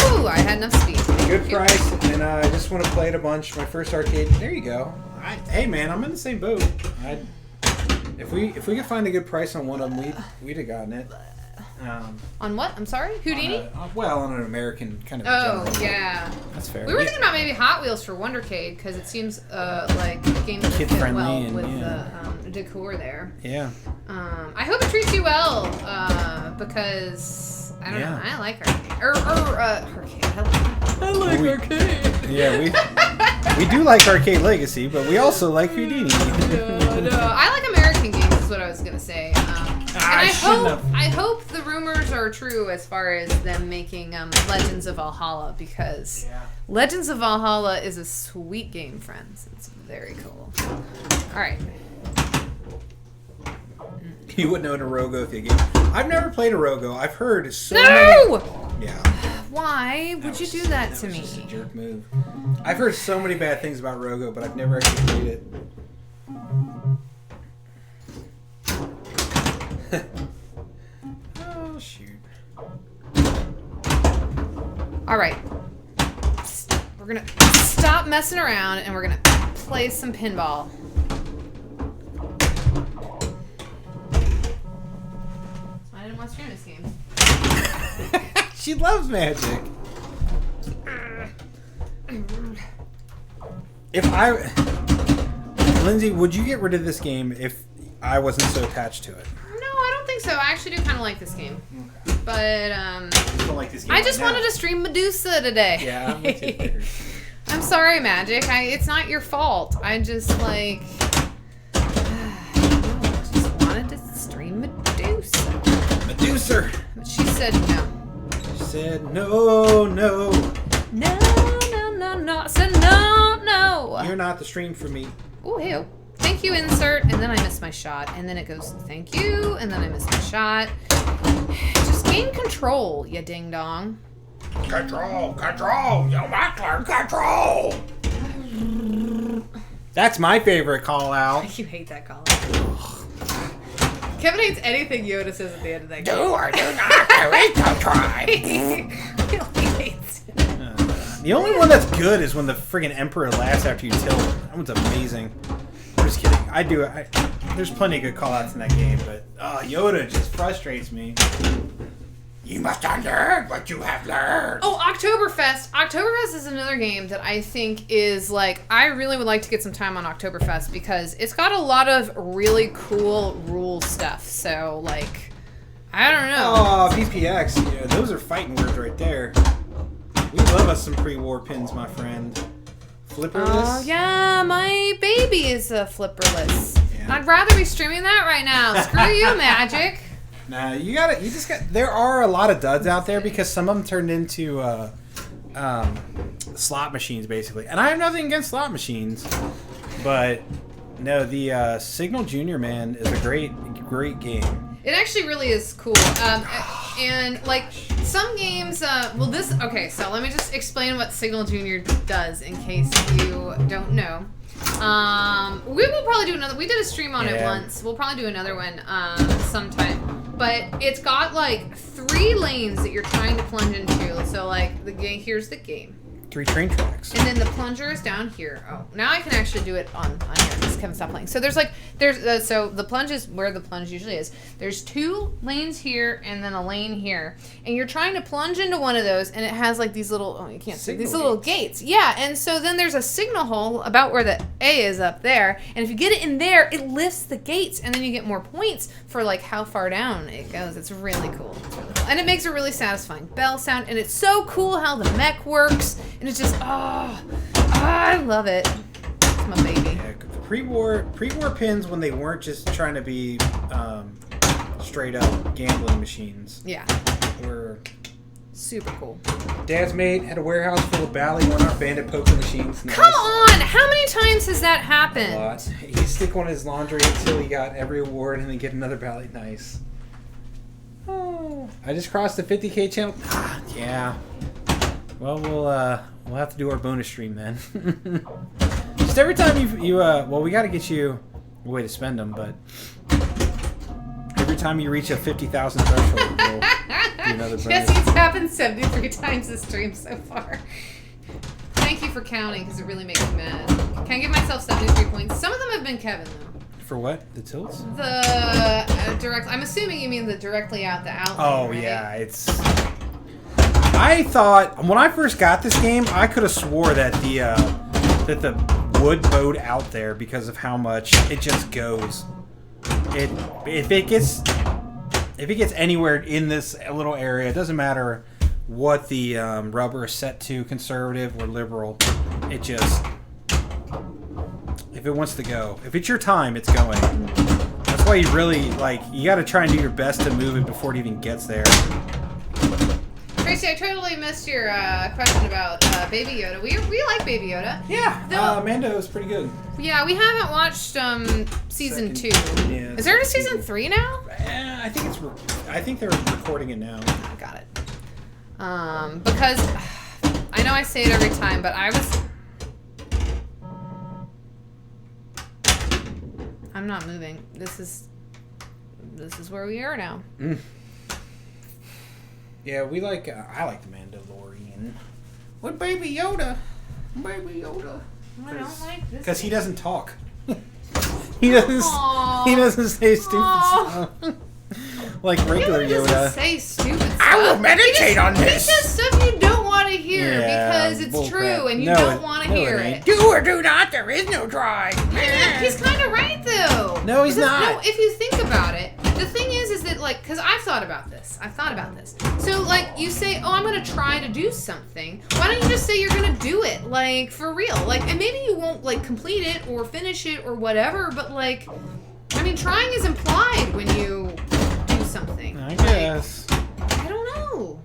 Oh, I had enough speed. Good price, and I just want to play it a bunch. My first arcade. There you go. Hey, man, I'm in the same boat. If we could find a good price on one of them, we'd have gotten it. On what? I'm sorry? Houdini? On an American kind of. Oh, general. yeah. That's fair. We were thinking about maybe Hot Wheels for Wondercade because it seems like games that fit Kid-friendly well and, with yeah. the decor there. Yeah. I hope it treats you well because I don't know. I like arcade. Arcade. I like arcade. Yeah, we do like Arcade Legacy, but we also like Houdini. No, I like American games. Is what I was gonna say. I hope the rumors are true as far as them making Legends of Valhalla because Legends of Valhalla is a sweet game, friends. It's very cool. All right. You wouldn't own a Rogo if you gave. I've never played a Rogo. I've heard so many. Yeah. Why would you do that to me? Just a jerk move. I've heard so many bad things about Rogo, but I've never actually played it. Oh, shoot. All right. We're going to stop messing around and we're going to play some pinball. I didn't want to stream this game. She loves Magic. Lindsay, would you get rid of this game if I wasn't so attached to it? No, I don't think so. I actually do kind of like this game. Okay. But I don't like this game I just wanted to stream Medusa today. Yeah, I'm with you there. I'm sorry, Magic. It's not your fault. I just I just wanted to stream Medusa. Medusa. But she said no. She said no. No. I said no. You're not the stream for me. Oh, hey. Thank you, insert. And then I miss my shot. And then it goes, thank you. And then I miss my shot. Just gain control, you ding dong. Control, you Mackler, control. That's my favorite call out. You hate that call out. Kevin hates anything Yoda says at the end of that game. Do or do not try. He only hates it. The only one that's good is when the friggin' Emperor laughs after you tilt. That one's amazing. I'm just kidding. There's plenty of good callouts in that game, but Yoda just frustrates me. You must unlearn what you have learned. Oh, Oktoberfest. Oktoberfest is another game that I think is like, I really would like to get some time on Oktoberfest because it's got a lot of really cool rule stuff. So, like, I don't know. Oh, VPX. Yeah, those are fighting words right there. We love us some pre-war pins, my friend. Flipperless? Oh, yeah, my baby is a flipperless. Yeah. I'd rather be streaming that right now. Screw you, Magic. Nah, there are a lot of duds out there because some of them turned into slot machines, basically. And I have nothing against slot machines, but no, the Signal Junior, man, is a great game. It actually really is cool. And, like, some games, okay, so let me just explain what Signal Junior does in case you don't know. We will probably do another, we did a stream on it once. We'll probably do another one sometime. But it's got, like, 3 lanes that you're trying to plunge into. So, like, here's the game. 3 train tracks. And then the plunger is down here. Oh, now I can actually do it on here because Kevin stopped playing. So so the plunge is where the plunge usually is. There's 2 lanes here and then a lane here. And you're trying to plunge into one of those and it has like these little, you can't see, these little gates. Yeah, and so then there's a signal hole about where the A is up there. And if you get it in there, it lifts the gates and then you get more points for like how far down it goes. It's really cool. And it makes a really satisfying bell sound. And it's so cool how the mech works. And it's just, I love it. It's my baby. Yeah, pre-war pins when they weren't just trying to be straight up gambling machines. Yeah. Were super cool. Dad's mate had a warehouse full of Bally 1-off bandit poker machines. Come on! How many times has that happened? A lot. He'd stick one in his laundry until he got every award and then get another Bally. Nice. Oh, I just crossed the 50K channel. Yeah. Well, we'll have to do our bonus stream then. Just every time we got to get you a way to spend them, but every time you reach a 50,000 threshold, we'll do another bonus. Jesse, it's happened 73 times this stream so far. Thank you for counting, because it really makes me mad. Can I give myself 73 points? Some of them have been Kevin, though. For what? The tilts? The direct... I'm assuming you mean the directly out the outlet. Oh, right? yeah. I thought when I first got this game, I could have swore that the wood bowed out there because of how much it just goes. If it gets anywhere in this little area, it doesn't matter what the rubber is set to, conservative or liberal. It just, if it wants to go, if it's your time, it's going. That's why you really you got to try and do your best to move it before it even gets there. Tracy, I totally missed your question about Baby Yoda. We like Baby Yoda. Yeah, Mando is pretty good. Yeah, we haven't watched season 2. Yeah, is there a season 3 now? I think they're recording it now. Got it. Because I know I say it every time, but I'm not moving. This is where we are now. Mm. Yeah, I like the Mandalorian. What Baby Yoda? Baby Yoda. I don't like this. Because he doesn't talk. He doesn't say stupid stuff. Like regular Yoda. Doesn't say stupid stuff. I will meditate on this. He says stuff you don't want to hear because it's true and you don't want to hear it. Do or do not, there is no try. Yeah, he's kind of right though. No, he's not. No, if you think about it, the thing is that because I've thought about this. So you say, oh, I'm going to try to do something. Why don't you just say you're going to do it, for real? And maybe you won't complete it or finish it or whatever, but trying is implied when you do something. I guess. I don't know.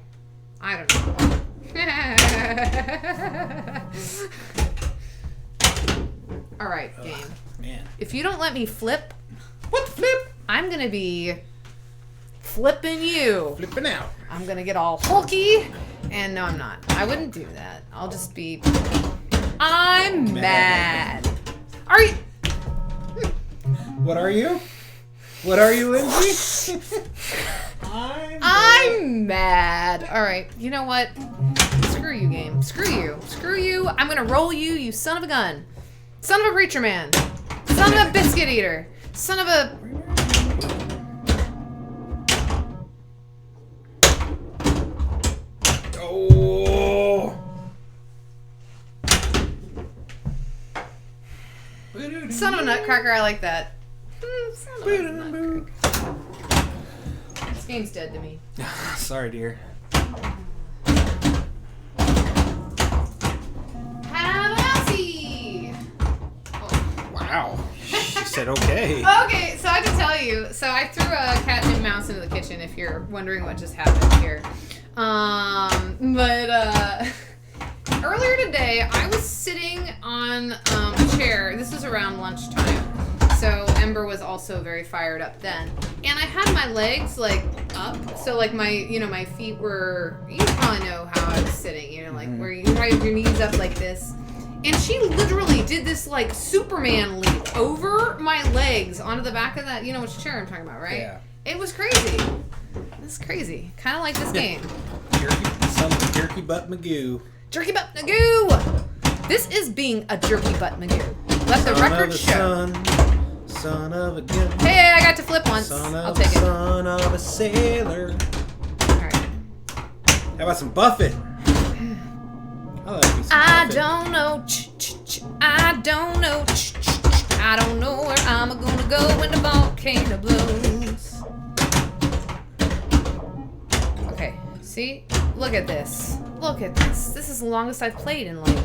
All right, game. Man. If you don't let me flip, what flip? I'm gonna be flipping you. Flipping out. I'm gonna get all hulky, and no, I'm not. I wouldn't do that. I'll just be. I'm mad. Are you? What are you? What are you, Lindsay? I'm mad. All right, you know what? Screw you, game. Screw you. Screw you. I'm gonna roll you, you son of a gun. Son of a preacher man. Son of a biscuit eater. Son of a... Oh. Son of a nutcracker, I like that. Son of a nutcracker. This game's dead to me. Sorry, dear. Have a seat. Oh. Wow. She said okay. Okay, so I have to tell you. So I threw a cat named Mouse into the kitchen, if you're wondering what just happened here. Earlier today, I was sitting on a chair. This was around lunchtime. So Ember was also very fired up then. And I had my legs like up. So like my feet were, you probably know how I was sitting, like where you have your knees up like this. And she literally did this like Superman leap over my legs onto the back of that, you know which chair I'm talking about, right? Yeah. It was crazy. It's crazy. Kind of like this game. Jerky butt Magoo. Jerky butt Magoo! This is being a jerky butt Magoo. Let the record show. Son of a gun. Hey, I got to flip once. I'll take it. Son of a sailor. Alright. How about some Buffett? I don't know. I don't know. I don't know where I'm gonna go when the volcano blows. Okay, see? Look at this. Look at this. This is the longest I've played in like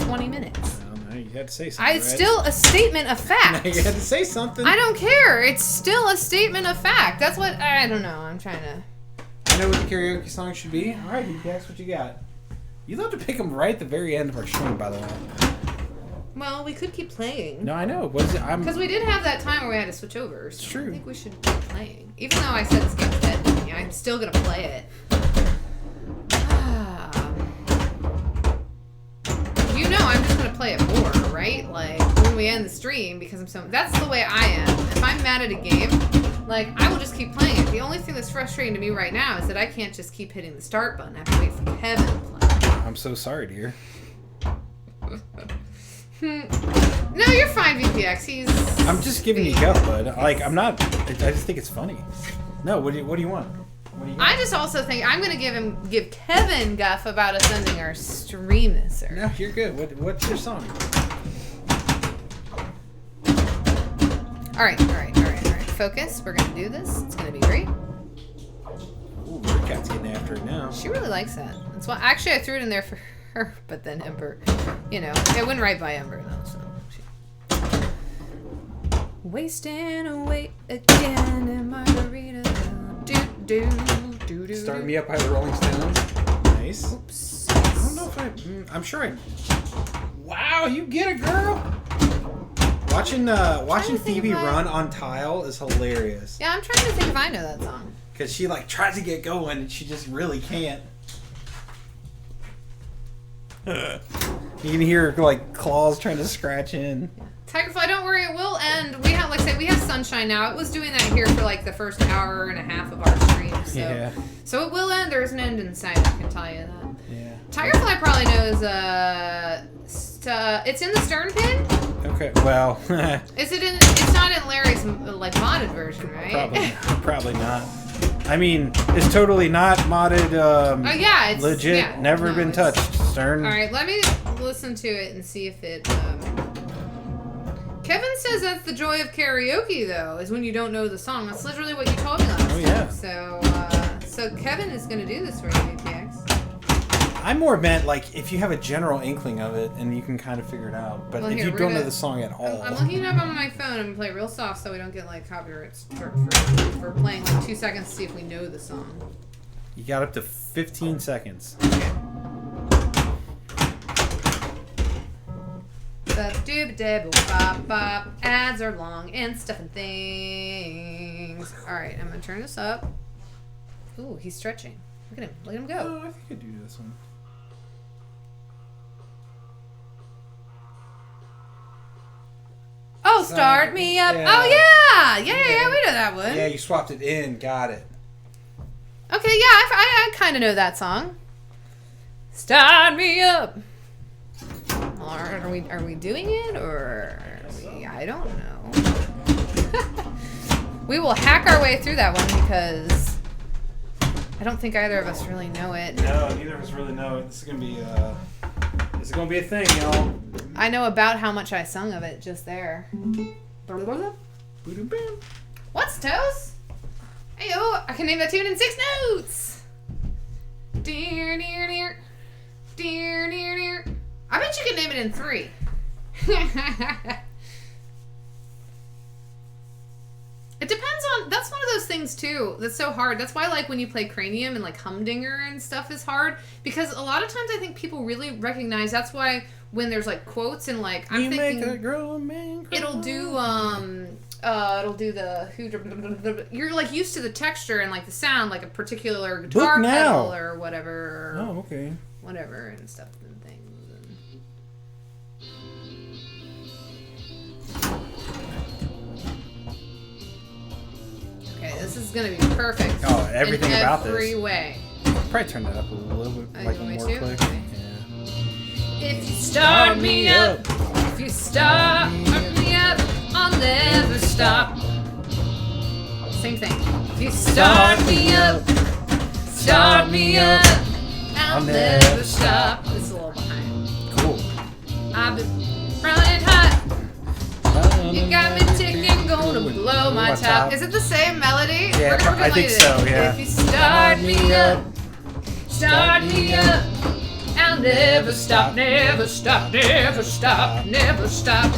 20 minutes. Well, you had to say something. It's still a statement of fact. You had to say something. I don't care. It's still a statement of fact. That's what I don't know. I'm trying to. I know what the karaoke song should be. All right, guess what you got. You love to pick them right at the very end of our stream, by the way. Well, we could keep playing. No, I know. What is it? Because we did have that time where we had to switch over. So it's true. I think we should keep playing. Even though I said this game's dead to me, I'm still going to play it. You know I'm just going to play it more, right? Like, when we end the stream, because I'm so... That's the way I am. If I'm mad at a game, like, I will just keep playing it. The only thing that's frustrating to me right now is that I can't just keep hitting the start button. I have to wait for Kevin to play. I'm so sorry, dear. No, you're fine, VPX. I'm just giving you guff, bud. Like, I'm not... I just think it's funny. No, what do you want? What do you got? I just also think I'm going to give Kevin guff about us ending our stream this early. No, you're good. What's your song? All right. Focus. We're going to do this. It's going to be great. Ooh, your cat's getting after it now. She really likes that. That's why. Actually, I threw it in there for her, but then Ember, it went right by Ember though. So wasting away again in margarita. Do. Starting me up by the Rolling Stones. Nice. Oops. I don't know if I'm sure I. Wow, you get it, girl. Watching Phoebe run on tile is hilarious. Yeah, I'm trying to think if I know that song. Because she like tries to get going and she just really can't. You can hear like claws trying to scratch in. Tigerfly, don't worry, it will end. We have, we have sunshine now. It was doing that here for like the first hour and a half of our stream. So, yeah. So it will end. There's an end in sight. I can tell you that. Yeah. Tigerfly probably knows. It's in the stern pin. Okay. Well. Is it in? It's not in Larry's like modded version, right? Probably not. I mean, it's totally not modded. Oh yeah, it's legit. Yeah, never been touched. Stern. All right, let me listen to it and see if it. Kevin says that's the joy of karaoke, though, is when you don't know the song. That's literally what you told me last time. Oh yeah. So Kevin is going to do this for you, VPX. I more meant like if you have a general inkling of it and you can kind of figure it out, but if you don't know the song at all. I'm looking it up on my phone. I'm going to play real soft so we don't get like copyright for playing like 2 seconds to see if we know the song. You got up to 15 seconds. Okay. Bop. Ads are long and stuff and things. Alright, I'm going to turn this up. Ooh, he's stretching. Look at him. Look at him go. Oh, I think I do this one. Oh, start me up. Yeah. Oh, yeah. we know that one. Yeah, you swapped it in. Got it. Okay, yeah, I kind of know that song. Start me up. Are we doing it or I don't know. We will hack our way through that one because I don't think either of us really know it. No, neither of us really know it. This is gonna be a thing, y'all. I know about how much I sung of it just there. What's toes? Hey, I can name that tune in 6 notes. Dear, dear, dear. Dear, dear, dear. I bet you can name it in 3. It depends on... That's one of those things, too, that's so hard. That's why, like, when you play Cranium and, like, Humdinger and stuff is hard. Because a lot of times I think people really recognize... That's why when there's, like, quotes and, like... I'm thinking... make a grown man cry. It'll do the... You're, like, used to the texture and, like, the sound, like a particular guitar pedal or whatever. Oh, okay. Whatever and stuff and things. Okay, this is gonna be perfect. Oh, everything in about this. every way. Probably turn that up a little bit, like one more click. Okay. Yeah. If you start me up, if you start me up, I'll never stop. Same thing. If you start me up, I'll never stop. This is a little behind. Cool. I've been running hot. You got me ticking, gonna blow my top. Is it the same melody? Yeah, I think so, yeah. If you start me up, I'll never stop, never stop, never stop, never stop.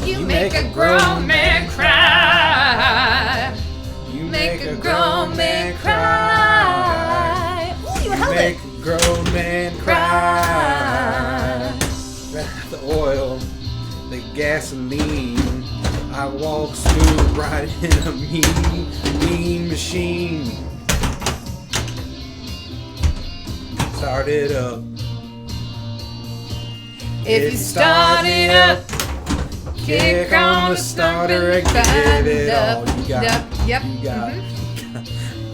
You make a grown man cry. You make a grown man cry. Ooh, you held it. Make a grown man cry. The oil, the gasoline. I walk smooth right in a mean machine. Start it up. If you start it up, kick on the starter and give it all you got. You got.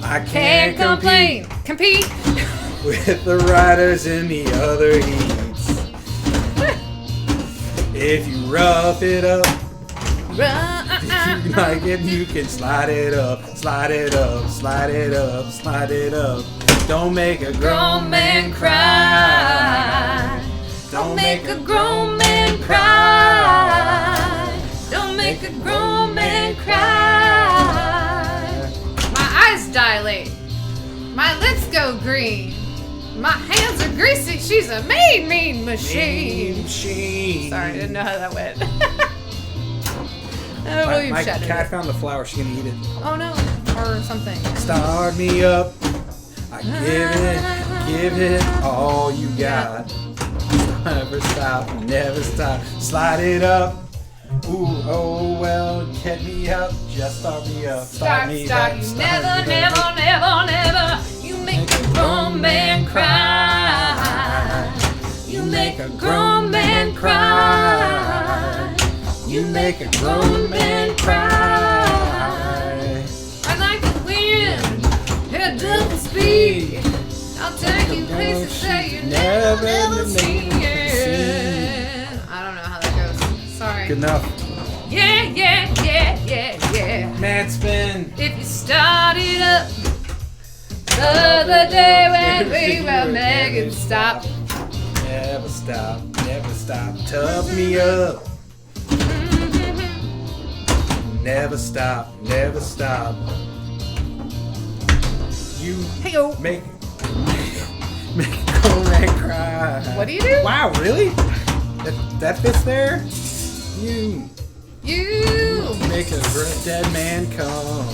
I Can't complain. Compete. with the riders in the other heats. If you rough it up, if you like it, you can slide it up, slide it up, slide it up, slide it up. Don't make a grown man cry. Don't make a grown man cry. Don't make a grown man cry. My eyes dilate. My lips go green. My hands are greasy. She's a mean machine. Sorry, I didn't know how that went. My cat found the flower. She's gonna eat it. Oh no, or something. Start me up. I give it all you got. Never stop, never stop. Slide it up. Ooh, oh well, get me up. Just start me up. Start me up. You never. You make a grown man cry. You make a grown man cry. You make a grown man cry. I like the wind at double speed. I'll take you places that you never seen. I don't know how that goes. Sorry. Good enough. Yeah. Mad spin. If you started up the other day when we were making stop. Never stop, never stop. Tough me up. Never stop, never stop. You Hey-o. make a grown man cry. What do you do? Wow, really? That fits there? You make a dead man come.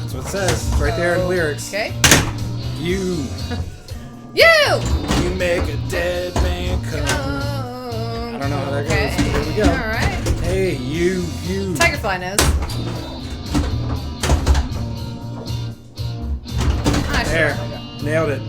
That's what it says. It's right there in the lyrics. Okay. You make a dead man come. I don't know how that goes. Okay. Here we go. All right. Hey, you. Tigerfly knows. There. Nailed it.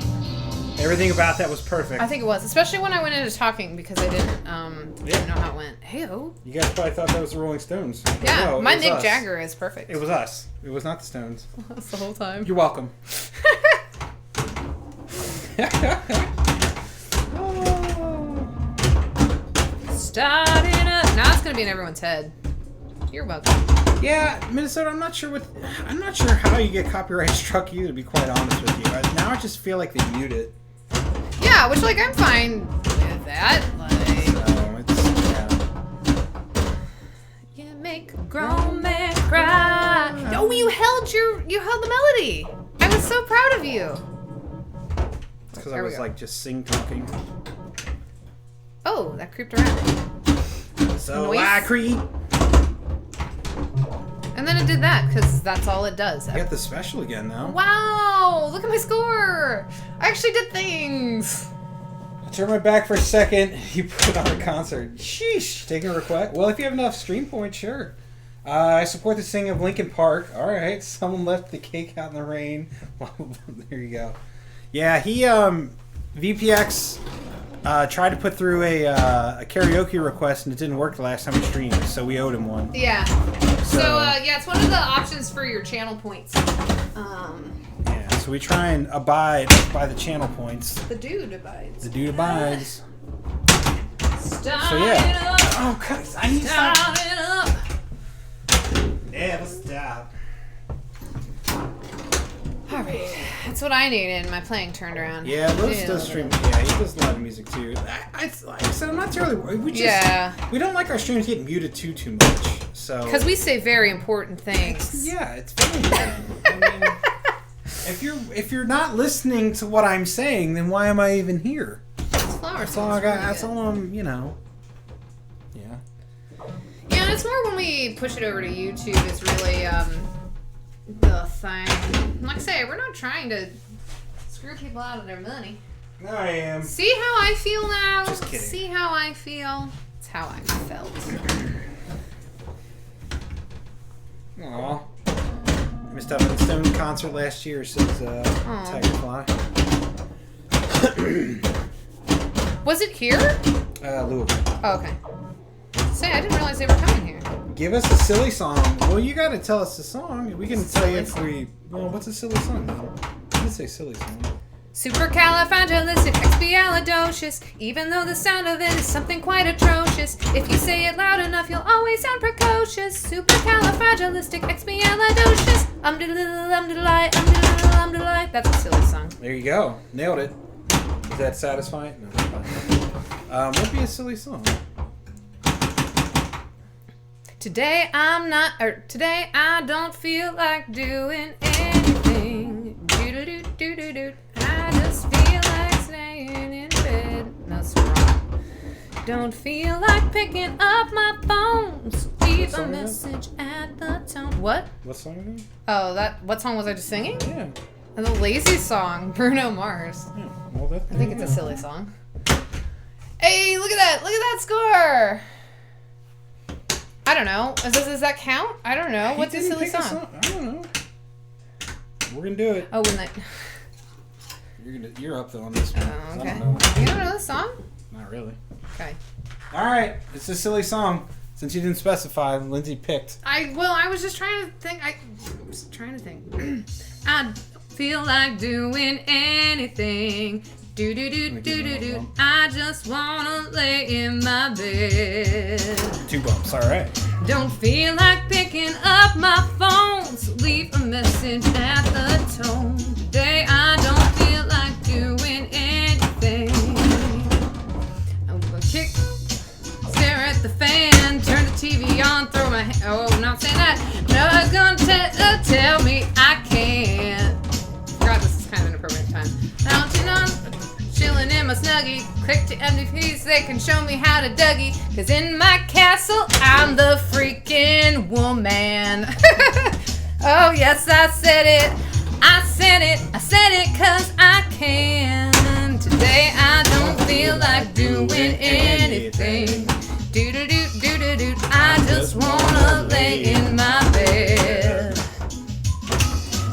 Everything about that was perfect. I think it was, especially when I went into talking because I didn't know how it went. Hey-o. You guys probably thought that was the Rolling Stones. Yeah, No, my it was Mick us. Jagger is perfect. It was us. It was not the Stones. That's the whole time. You're welcome. Starting up. Now it's gonna be in everyone's head. You're welcome. Yeah, Minnesota. I'm not sure how you get copyright struck either. To be quite honest with you, now I just feel like they mute it. Yeah, which like I'm fine with that. Like, So it's you make a grown man cry. Oh, you held the melody. I was so proud of you. because I There we was go. like just sing talking. Oh, that creeped around. So Noise? I creep. And then it did that because that's all it does. I got the special again now. Wow! Look at my score. I actually did things. I turned my back for a second. You put on a concert. Sheesh. Taking a request. Well, if you have enough stream points, sure. I support the singing of Linkin Park. All right. Someone left the cake out in the rain. There you go. Yeah, he VPX tried to put through a karaoke request and it didn't work the last time he streamed, so we owed him one. Yeah. So yeah, it's one of the options for your channel points. Yeah, so we try and abide by the channel points. The dude abides. The dude abides. Start So yeah. it up. Oh, God, I need to stop. Start it up. Yeah, let's stop. All right, that's what I need in my playing turned around. Yeah, Lewis does stream. Yeah, he does a lot of music too. Like I said, I'm not terribly worried. We don't like our streams get muted too much. So Because we say very important things. yeah, it's very important. I mean, if you're not listening to what I'm saying, then why am I even here? That's all I got. That's all I'm. Yeah. Yeah, and it's more when we push it over to YouTube is really the thing. Like I say, we're not trying to screw people out of their money. I am. See how I feel now? Just kidding. See how I feel? It's how I felt. Aw. Missed out on the Stone concert last year, says Tigerfly. Was it here? Louisville. Oh, okay. Say, I didn't realize they were coming here. Give us a silly song. Well, you gotta tell us the song. We can tell you if we... Well, what's a silly song, man? I did say silly song. Supercalifragilisticexpialidocious. Even though the sound of it is something quite atrocious, if you say it loud enough, you'll always sound precocious. Supercalifragilisticexpialidocious. Umdiddly. That's a silly song. There you go. Nailed it. Is that satisfying? No, that's fine. What would be a silly song? Today I don't feel like doing anything. Do-do-do-do-do-do. I just feel like staying in bed. That's wrong. Don't feel like picking up my phone. So leave a message at the tone. What? What song is it? Oh, what song was I just singing? Yeah. The Lazy Song, Bruno Mars. Yeah. Well, I think it's a silly song. Hey, look at that! Look at that score! I don't know. Does that count? I don't know. What's a silly song? I don't know. We're gonna do it. Oh, when that. You're up though on this one. Oh, okay. I don't know. You don't know the song? Not really. Okay. All right, it's a silly song. Since you didn't specify, Lindsay picked. I was just trying to think. I don't feel like doing anything. Do. I just wanna lay in my bed. 2 bumps. All right. Don't feel like picking up my phone, so leave a message at the tone. Today I don't feel like doing anything. I'm gonna kick, stare at the fan, turn the TV on, throw my hand. Oh, not saying that. No one's gonna tell me I can't. Forgot this is kind of an appropriate time. Lounging on, chilling in my snuggie. Click to MVPs, they can show me how to Dougie. Cause in my castle, I'm the freaking woman. Oh, yes, I said it. I said it cause I can. Today I don't feel like doing anything. Do. I just wanna lay in my bed.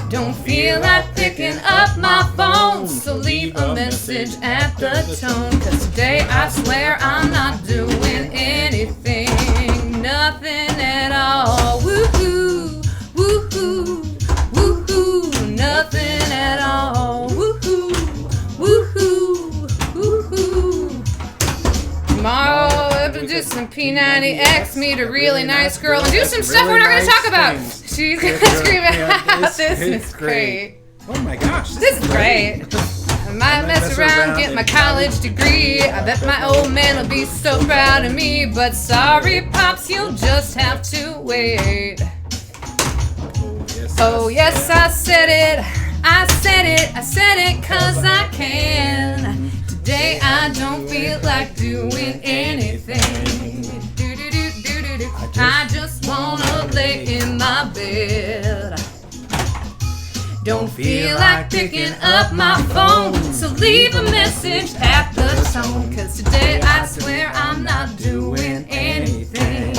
Don't feel like picking picking up my phone. So leave a message at the tone. Cause today I swear I'm not doing anything. Nothing at all. Woohoo, woohoo, woohoo. Nothing at all. Woohoo, woohoo, woohoo. Tomorrow we'll do some P90X, meet a really nice girl, and do some stuff we're not going to talk about. She's going to scream out, this is great. Oh my gosh. This is great. I might mess around, get my college degree. I bet my old man will be so proud of me. But sorry, Pops, you'll just have to wait. Oh, yes, I said it. I said it. I said it 'cause I can. Today I don't feel like doing anything. Do-do-do-do-do-do. I just wanna lay in my bed. Don't feel like picking up my phone, so leave a message at the tone. 'Cause today I swear I'm not doing anything.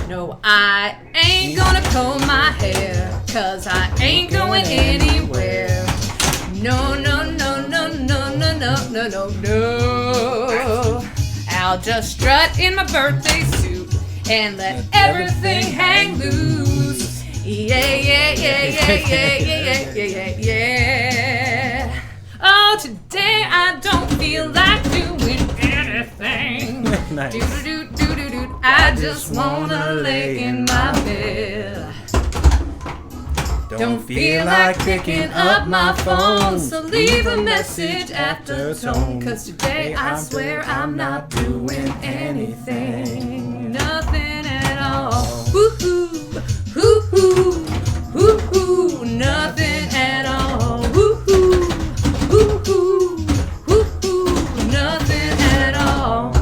No, I ain't gonna comb my hair, 'cause I ain't going anywhere. No, no, no, no, no, no, no, no, no, no. I'll just strut in my birthday suit and let everything hang loose. Yeah, yeah, yeah, yeah, yeah, yeah, yeah, yeah, yeah. Oh, today I don't feel like doing anything. Nice. Do-do-do-do-do-do. I just wanna lay in my bed. Don't feel like picking up my phone, so leave a message at the tone. 'Cause today I swear I'm not doing anything. Nothing at all. Woohoo, hoo-hoo, hoo-hoo. Nothing at all. Woohoo, hoo-hoo, hoo-hoo. Nothing at all.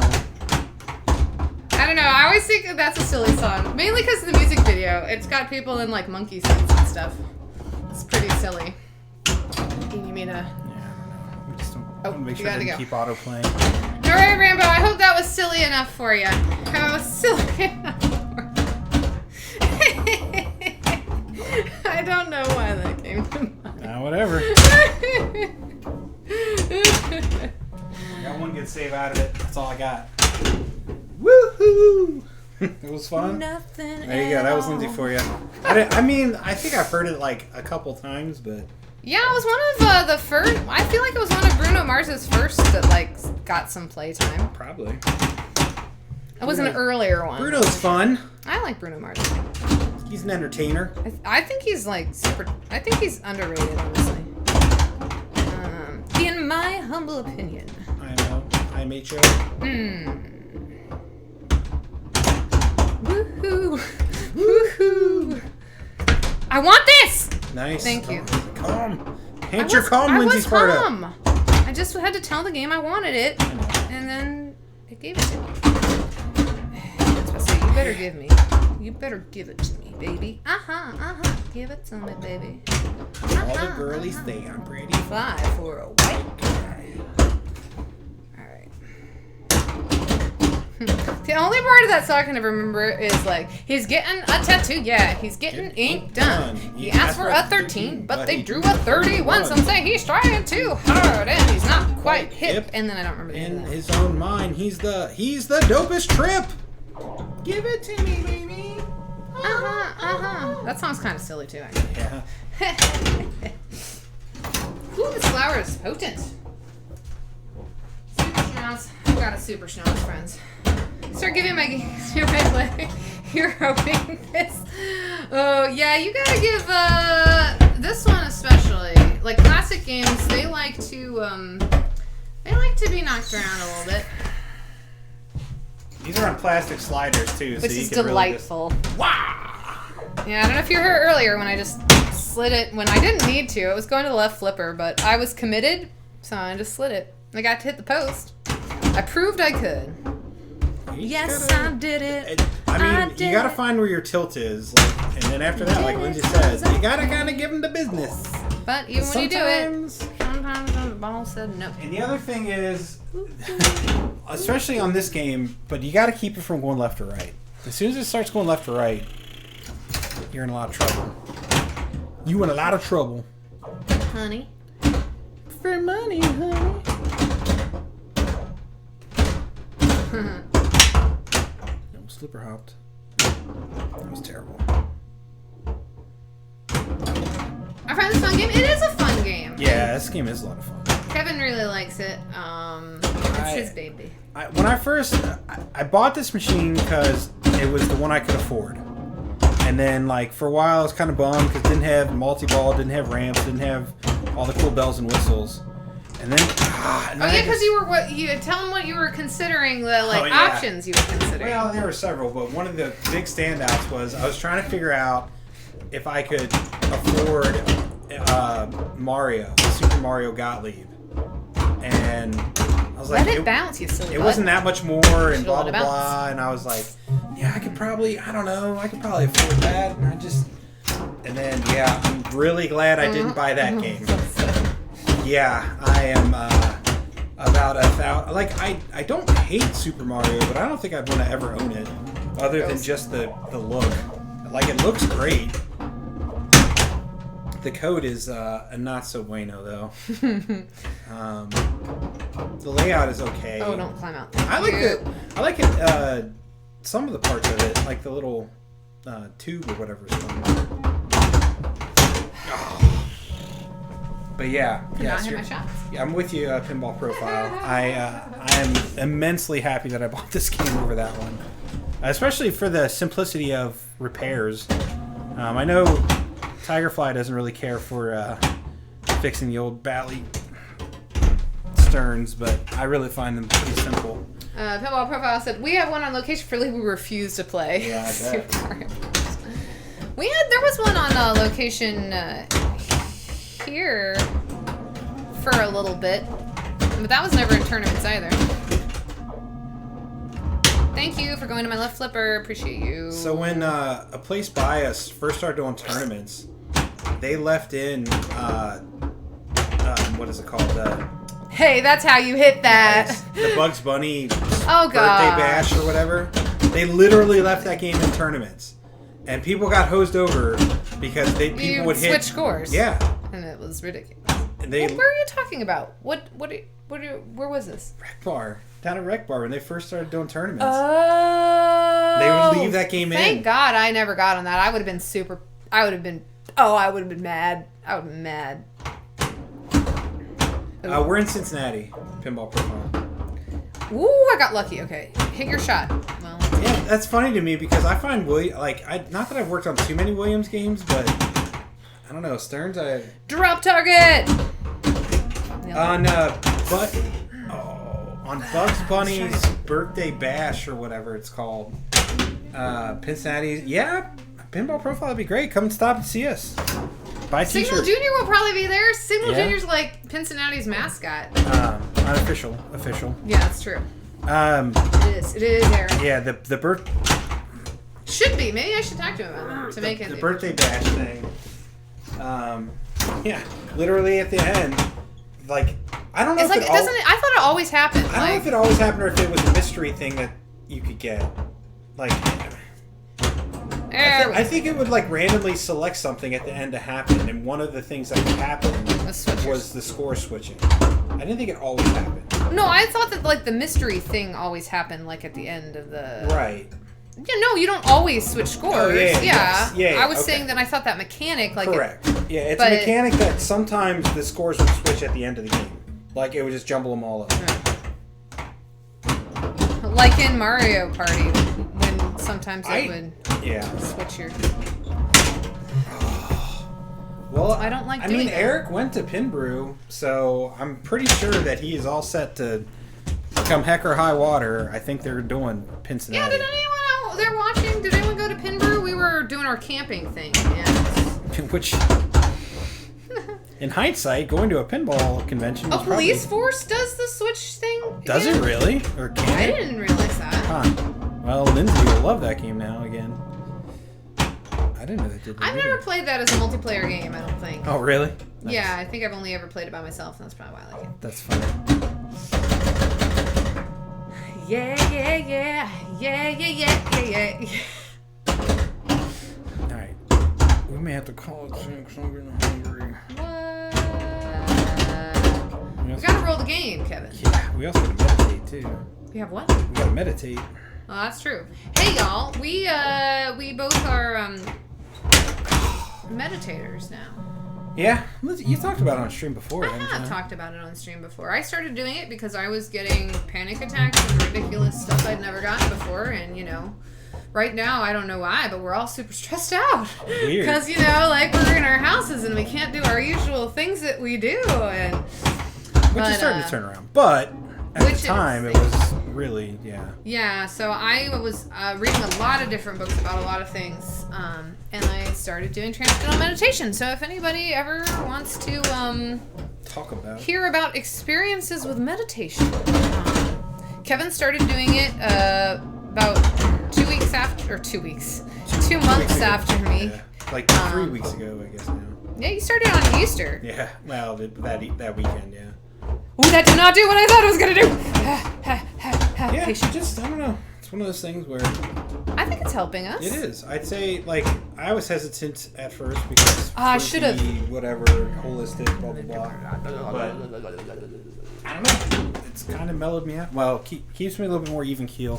I don't know, I always think that that's a silly song. Mainly because of the music video. It's got people in like monkey suits and stuff. It's pretty silly. You mean Yeah, I don't know. We just don't make you sure gotta they go. keep auto playing. Alright, Rambo, I hope that was silly enough for you. That was silly enough for you. I don't know why that came to mind. Whatever. Got one good save out of it. That's all I got. Woohoo! It was fun. Nothing. There you go. That was Lindsay for you. I mean, I think I've heard it like a couple times, but Yeah, it was one of the first. I feel like it was one of Bruno Mars's first that like got some playtime. probably. It was an earlier one. Bruno's fun. I like Bruno Mars. He's an entertainer. I think he's like super. I think he's underrated, honestly. In my humble opinion. I know. IMHO. Woohoo! Woohoo! I want this! Nice. Thank you. Oh, calm. Hint your calm, Lindsay was Sparta. calm. I just had to tell the game I wanted it, and then it gave it to me. So you better give me. You better give it to me, baby. Give it to me, baby. All the girlies think I'm pretty. Fly for a white guy. Alright. The only part of that song I can remember is like, he's getting a tattoo, yeah, he's getting ink done. He asked for a 13, but they drew a 31. Some say he's trying too hard and he's not quite hip. And then I don't remember the end In of that. his own mind, he's the dopest trip. Give it to me, baby. That song's kind of silly too, actually. Yeah. Ooh, this flower is potent. Super schnoz. I've got a super schnoz, friends. Start giving my hero wing this. Oh, yeah, you gotta give this one especially. Like classic games, they like to be knocked around a little bit. These are on plastic sliders too, Which so you is can delightful. Really just, wow! Yeah, I don't know if you heard earlier when I just slid it when I didn't need to. It was going to the left flipper, but I was committed, so I just slid it. I got to hit the post. I proved I could. Yes, I did it. I mean, you gotta find where your tilt is, like, and then after that, like Lindsay says, you gotta kind of give them the business. But even when you do it, Sometimes- sometimes the ball said no. And the other thing is, especially on this game, but you gotta keep it from going left or right. As soon as it starts going left or right, you're in a lot of trouble. You in a lot of trouble. honey. For money, honey. Slipper hopped. That was terrible. I find this a fun game. It is a fun game. Yeah, this game is a lot of fun. Kevin really likes it. It's his baby. When I first... I bought this machine because it was the one I could afford. And then, like, for a while I was kind of bummed because it didn't have multi-ball, didn't have ramps, didn't have all the cool bells and whistles. And then... because you tell them what you were considering, the options you were considering. Well, there were several, but one of the big standouts was I was trying to figure out if I could afford Mario, Super Mario Gottlieb. And I was like... Let it bounce, you silly It butt. wasn't that much more and blah, blah, blah. And I was like, yeah, I could probably afford that. And then, yeah, I'm really glad I didn't buy that game. Yeah, I am about 1,000. Like, I don't hate Super Mario, but I don't think I'd want to ever own it, other than just the look. Like, it looks great. The code is a not so bueno though. The layout is okay. Oh, don't climb out. I like it. Some of the parts of it, like the little tube or whatever it's called. But yeah, Not hit my shots. Yeah, I'm with you, Pinball Profile. I am immensely happy that I bought this game over that one, especially for the simplicity of repairs. I know Tigerfly doesn't really care for fixing the old Bally sterns, but I really find them pretty simple. Pinball Profile said, we have one on location for League we refuse to play. Yeah, I bet. Super Mario. There was one on location here for a little bit, but that was never in tournaments either. Thank you for going to my left flipper. Appreciate you. So when a place by us first started doing tournaments, they left in what is it called? Hey, that's how you hit that. The Bugs Bunny birthday bash or whatever. They literally left that game in tournaments, and people got hosed over because people would switch scores. Yeah, and it was ridiculous. And where are you talking about? Where was this? Rec Bar. Down at Rec Bar when they first started doing tournaments. Oh. They would leave that game in. Thank God I never got on that. I would have been mad. I would have been mad. We're in Cincinnati. Pinball Profile. Ooh, I got lucky. Okay. Hit your shot. Well. Yeah, that's funny to me because I find not that I've worked on too many Williams games, but I don't know, Stearns Drop target! On Bugs Bunny's birthday bash or whatever it's called, Cincinnati. Yeah, Pinball Profile would be great. Come stop and see us. Buy t-shirts. Signal Junior will probably be there. Signal Junior's like Cincinnati's mascot. Unofficial. Official. Yeah, that's true. It is Aaron. Yeah, the birth. Should be. Maybe I should talk to him about that to make it. The birthday bash thing. Yeah, literally at the end. Like, I don't know it's if like, I thought it always happened. I don't know if it always happened or if it was a mystery thing that you could get. Like, I think it would like randomly select something at the end to happen, and one of the things that could happen was the score switching. I didn't think it always happened. No, I thought that like the mystery thing always happened like at the end of the... Right. Yeah, no, you don't always switch scores. Oh, yeah. I was saying that I thought that mechanic like... Correct. Yeah, it's a mechanic that sometimes the scores would switch at the end of the game. Like, it would just jumble them all up. Like in Mario Party, when sometimes it would switch your... Well, I don't like doing that. Eric went to Pinbrew, so I'm pretty sure that he is all set to come heck or high water. I think they're doing Cincinnati. Yeah, did anyone out there watching? Did anyone go to Pinbrew? We were doing our camping thing. Yeah. Which, in hindsight, going to a pinball convention. A police force does the switch thing? Does it really? Or can I didn't realize that. Huh. Well, Lindsay will love that game now again. I didn't know they did that. I've never played that as a multiplayer game, I don't think. Oh, really? Nice. Yeah, I think I've only ever played it by myself, and that's probably why I like it. That's funny. Yeah. Alright. We may have to call it soon because I'm getting hungry. What? the game, Kevin. Yeah, we also gotta meditate too. We have what? We gotta meditate. Oh, that's true. Hey, y'all. We both are meditators now. Yeah, you talked about it on stream before. I have talked about it on stream before. I started doing it because I was getting panic attacks and ridiculous stuff I'd never gotten before, and right now I don't know why, but we're all super stressed out. Weird. Because like we're in our houses and we can't do our usual things that we do, and which is starting to turn around, but at the time it was really Yeah, so I was reading a lot of different books about a lot of things, and I started doing transcendental meditation. So if anybody ever wants to hear about experiences with meditation, Kevin started doing it about 2 weeks after, or 2 weeks, 2 months after me. Yeah. Like 3 weeks ago, I guess now. Yeah, you started on Easter. Yeah, well, that weekend, yeah. Ooh, that did not do what I thought it was gonna do. Yeah, just, I don't know. It's one of those things where... I think it's helping us. It is. I'd say, I was hesitant at first because... I should have. Whatever, holistic, blah, blah, blah. But, I don't know. It's kind of mellowed me out. Well, keeps me a little bit more even keel,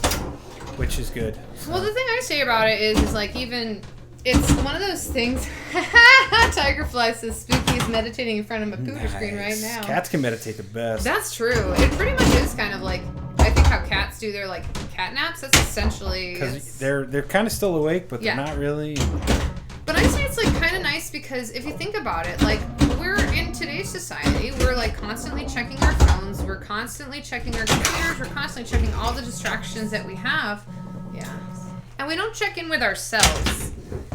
which is good. So. Well, the thing I say about it is even... It's one of those things. Tigerfly says Spooky is meditating in front of a computer screen right now. Cats can meditate the best. That's true. It pretty much is kind of like, I think how cats do their cat naps. That's essentially because they're kind of still awake, but they're not really. But I say it's kind of nice because if you think about it, we're in today's society, we're constantly checking our phones, we're constantly checking our computers, we're constantly checking all the distractions that we have. Yeah. And we don't check in with ourselves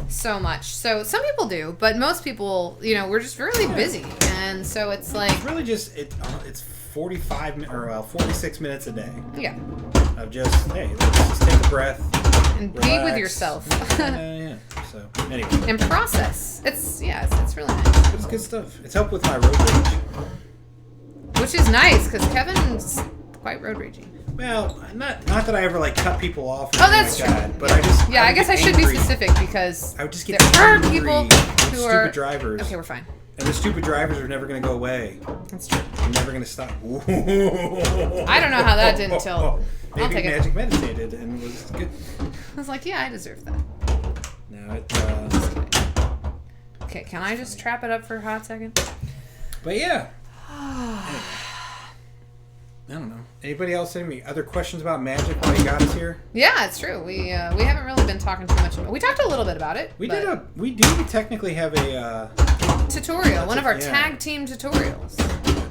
so much. So some people do, but most people, we're just really busy. And so it's it's really just, it's 46 minutes a day. Yeah. Of just, hey, let's just take a breath. And relax, be with yourself. Yeah. So, anyway. And process. It's really nice. But it's good stuff. It's helped with my road rage. Which is nice, because Kevin's quite road raging. Well, not that I ever cut people off. Oh, that's true. That, but I just I guess I should be specific because I would just get there are angry people with who are stupid drivers. Okay, we're fine. And the stupid drivers are never going to go away. That's true. They're never going to stop. I don't know how that didn't tilt. Maybe I'll take Magic meditated and was good. I was like, yeah, I deserve that. No, it. Okay, can I just trap it up for a hot second? But yeah. Anyway. I don't know. Anybody else have any other questions about Magic while you got us here? Yeah, it's true. We haven't really been talking too much about it. We talked a little bit about it. We do technically have a tutorial, one of our tag team tutorials.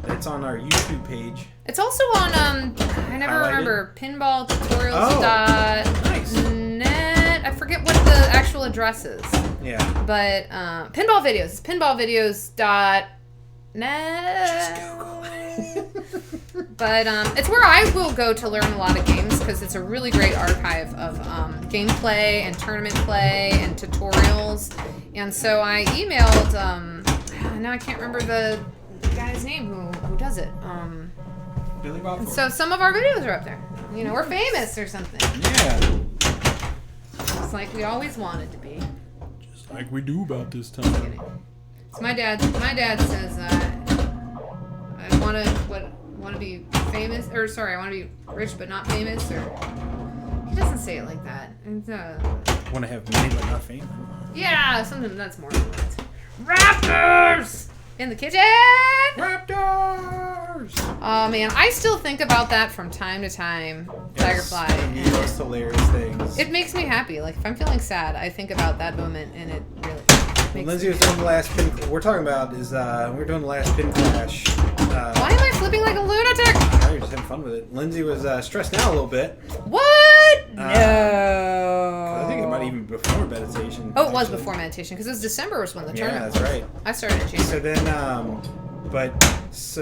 It's on our YouTube page. It's also on I never remember pinballtutorials.net. I forget what the actual address is. Yeah. But pinball videos. It's pinballvideos.net. Just Google it. But it's where I will go to learn a lot of games because it's a really great archive of gameplay and tournament play and tutorials. And so I emailed, now I can't remember the guy's name who does it. Billy Bob. So some of our videos are up there. We're famous or something. Yeah. It's like we always wanted to be. Just like we do about this time. So my dad says I want to be famous, or sorry, I want to be rich but not famous, or he doesn't say it like that. It's, want to have money but not fame? Yeah, something that's more than that. Raptors in the kitchen. Raptors. Oh man, I still think about that from time to time. Tigerfly. It's the most hilarious things. It makes me happy. If I'm feeling sad, I think about that moment, and it really. Lindsay was doing the last pin. We're talking about is we're doing the last pin clash. Why am I flipping like a lunatic? You're just having fun with it. Lindsay was stressed out a little bit. What? No. I think it might even be before meditation. Oh, it was before meditation because it was December was when the tournament. Yeah, that's right. I started in January. So then,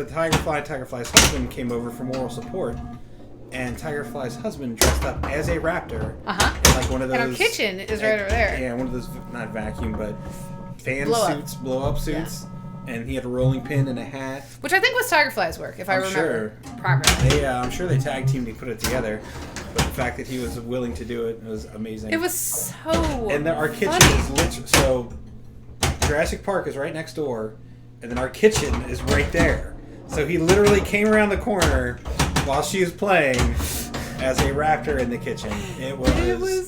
Tigerfly's husband came over for moral support, and Tigerfly's husband dressed up as a raptor. In one of those. And our kitchen is right over there. Yeah, one of those not vacuum but fan blow-up suits. Yeah. And he had a rolling pin and a hat. Which I think was Tigerfly's work, if I remember properly. I'm sure they tag teamed to put it together. But the fact that he was willing to do it was amazing. It was so And then our kitchen is literally... So, Jurassic Park is right next door, and then our kitchen is right there. So he literally came around the corner while she was playing as a raptor in the kitchen. It was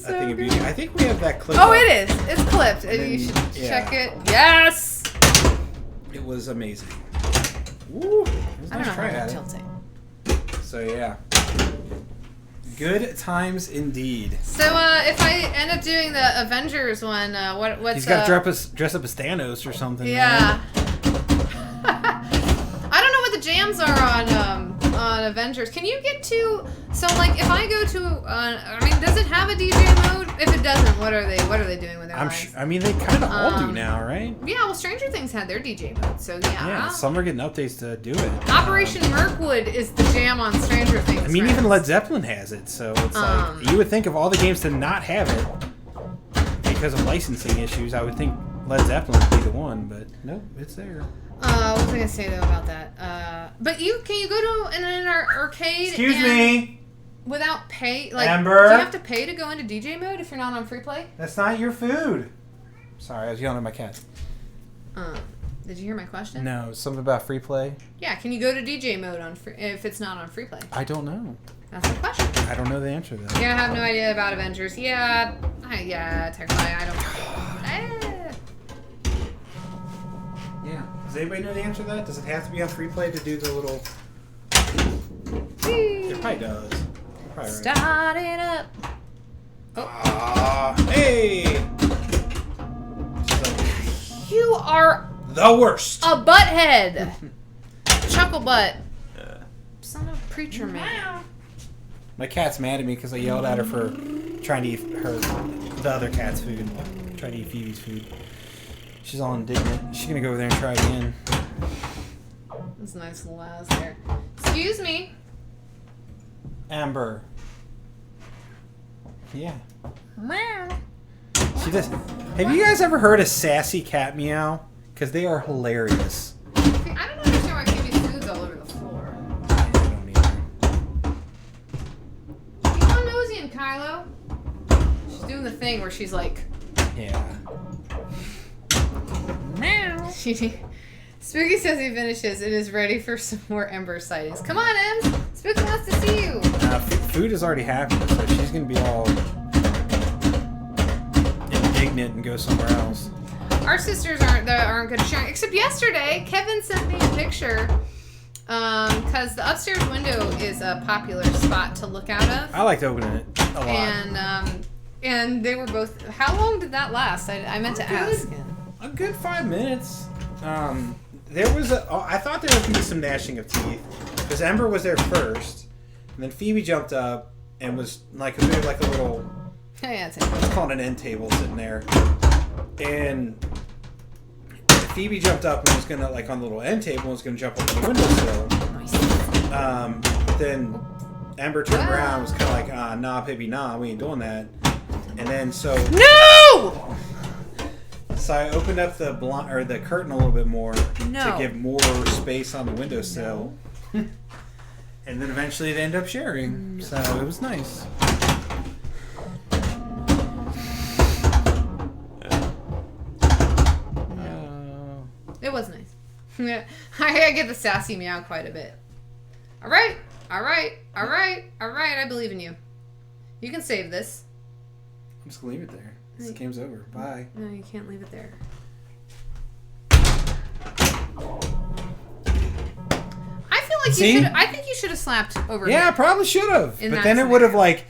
so I think, a good. beauty. I think we have that clip. Oh, up. it is. It's clipped. And then, you should yeah. check it. Yes! It was amazing. Woo! It was a I don't nice know try how at I'm it. tilting. So yeah. Good times indeed. So, if I end up doing the Avengers one, what's... He's got to dress up as Thanos or something. Yeah. I don't know what the jams are on Avengers. Can you get to... So, like, if I go to... I mean, does it have a DJ mode? If it doesn't, what are they doing with their lives? I mean, they kind of all do now, right? Yeah, well, Stranger Things had their DJ mode, so yeah. Yeah, some are getting updates to do it. Operation Mirkwood is the jam on Stranger Things. I mean, friends. even Led Zeppelin has it, so it's like you would think of all the games to not have it because of licensing issues. I would think Led Zeppelin would be the one, but nope, it's there. What was I gonna say though about that? But can you go to an arcade? Excuse me. Without pay, like, Amber? do you have to pay to go into DJ mode if you're not on free play? That's not your food. Sorry, I was yelling at my cat. Did you hear my question? No, something about free play. Yeah, can you go to DJ mode on if it's not on free play? I don't know. That's the question. I don't know the answer to that. Yeah, I have no idea about Avengers. Yeah, technically I don't. Yeah. Does anybody know the answer to that? Does it have to be on free play to do the little? It probably does. Probably right. Start it up. Hey! You are The worst. a butthead. Chuckle butt. Son of a preacher man. My cat's mad at me because I yelled at her for trying to eat the other cat's food. Trying to eat Phoebe's food. She's all indignant. She's gonna go over there and try again. That's a nice little ass there. Excuse me. Amber. Yeah. Meow. She does. Have you guys ever heard a sassy cat meow? Because they are hilarious. I don't understand why Phoebe's food's all over the floor. I don't either. Keep on nosy, Kylo. She's doing the thing where she's like, Yeah. meow. Spooky says he finishes and is ready for some more Ember sightings. Come on, Ems. Spooky wants to see you. Food has already happened, so she's gonna be all indignant and go somewhere else. Our sisters aren't good at sharing. Except yesterday, Kevin sent me a picture because the upstairs window is a popular spot to look out of. I liked opening it a lot. And they were both. How long did that last? I meant to ask. A good 5 minutes. There was I thought there was gonna be some gnashing of teeth because Ember was there first, and then Phoebe jumped up and was like a little. Yeah, it's Let's call it an end table sitting there, and Phoebe jumped up and was gonna like on the little end table and was gonna jump up on the windowsill. Then Ember turned around and was kind of like, nah, baby, nah, we ain't doing that. And then No! So I opened up the the curtain a little bit more No. to give more space on the windowsill. And then eventually they ended up sharing. No. So it was nice. It was nice. I get the sassy meow quite a bit. All right. I believe in you. You can save this. I'm just gonna leave it there. This game's over. Bye. No, you can't leave it there. I feel like See? you should. I think you should have slapped over. Yeah, I here. probably should have. In But that then it would have scenario.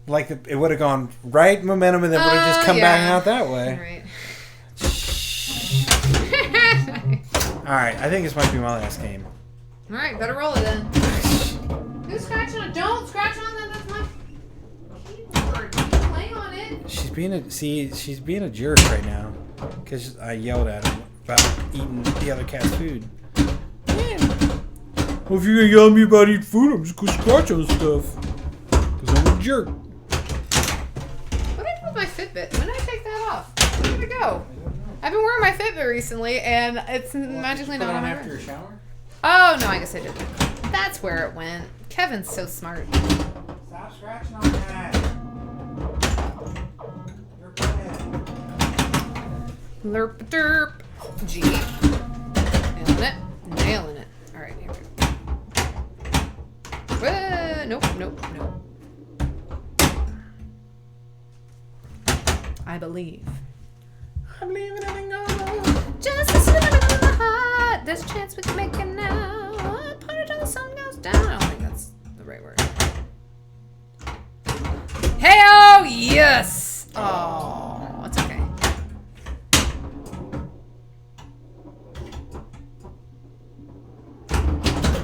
like it would have gone right momentum and then would have just come back out that way. Right. All right, I think this might be my last game. All right, better roll it then. Who's scratching on? Don't scratch on that. That's my keyboard. You play on it. She's being a jerk right now because I yelled at him about eating the other cat's food. Yeah. Well, if you're gonna yell at me about eating food, I'm just gonna scratch on stuff because I'm a jerk. What did I do with my Fitbit? When did I take that off? Where did it go? I've been wearing my Fitbit recently, and it's magically not on my after your shower. Oh, no, I guess I didn't. That's where it went. Kevin's so smart. Stop scratching on that. You're bad. Lerp derp. G. Nailing it. All right, here we go. Nope, nope, nope. I believe. I believe in anything goes. Just a sliver in my heart. There's a chance we can make it now. Party till the sun goes down. I don't think that's the right word. Hey, oh, yes. Oh, it's okay.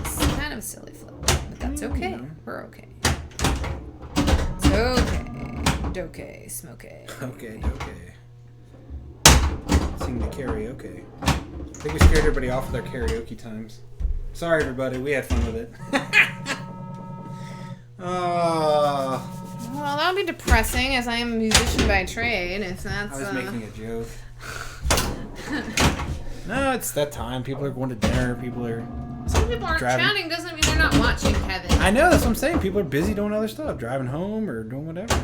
It's kind of a silly flip, but that's okay. We're okay. It's okay. Okay, smokey. Okay. Sing the karaoke. I think we scared everybody off with our karaoke times. Sorry, everybody. We had fun with it. Well, that would be depressing, as I am a musician by trade. If that's. I was making a joke. No, it's that time. People are going to dinner. People are. Some people aren't chatting. Doesn't mean they're not watching, Kevin. I know. That's what I'm saying. People are busy doing other stuff, driving home or doing whatever.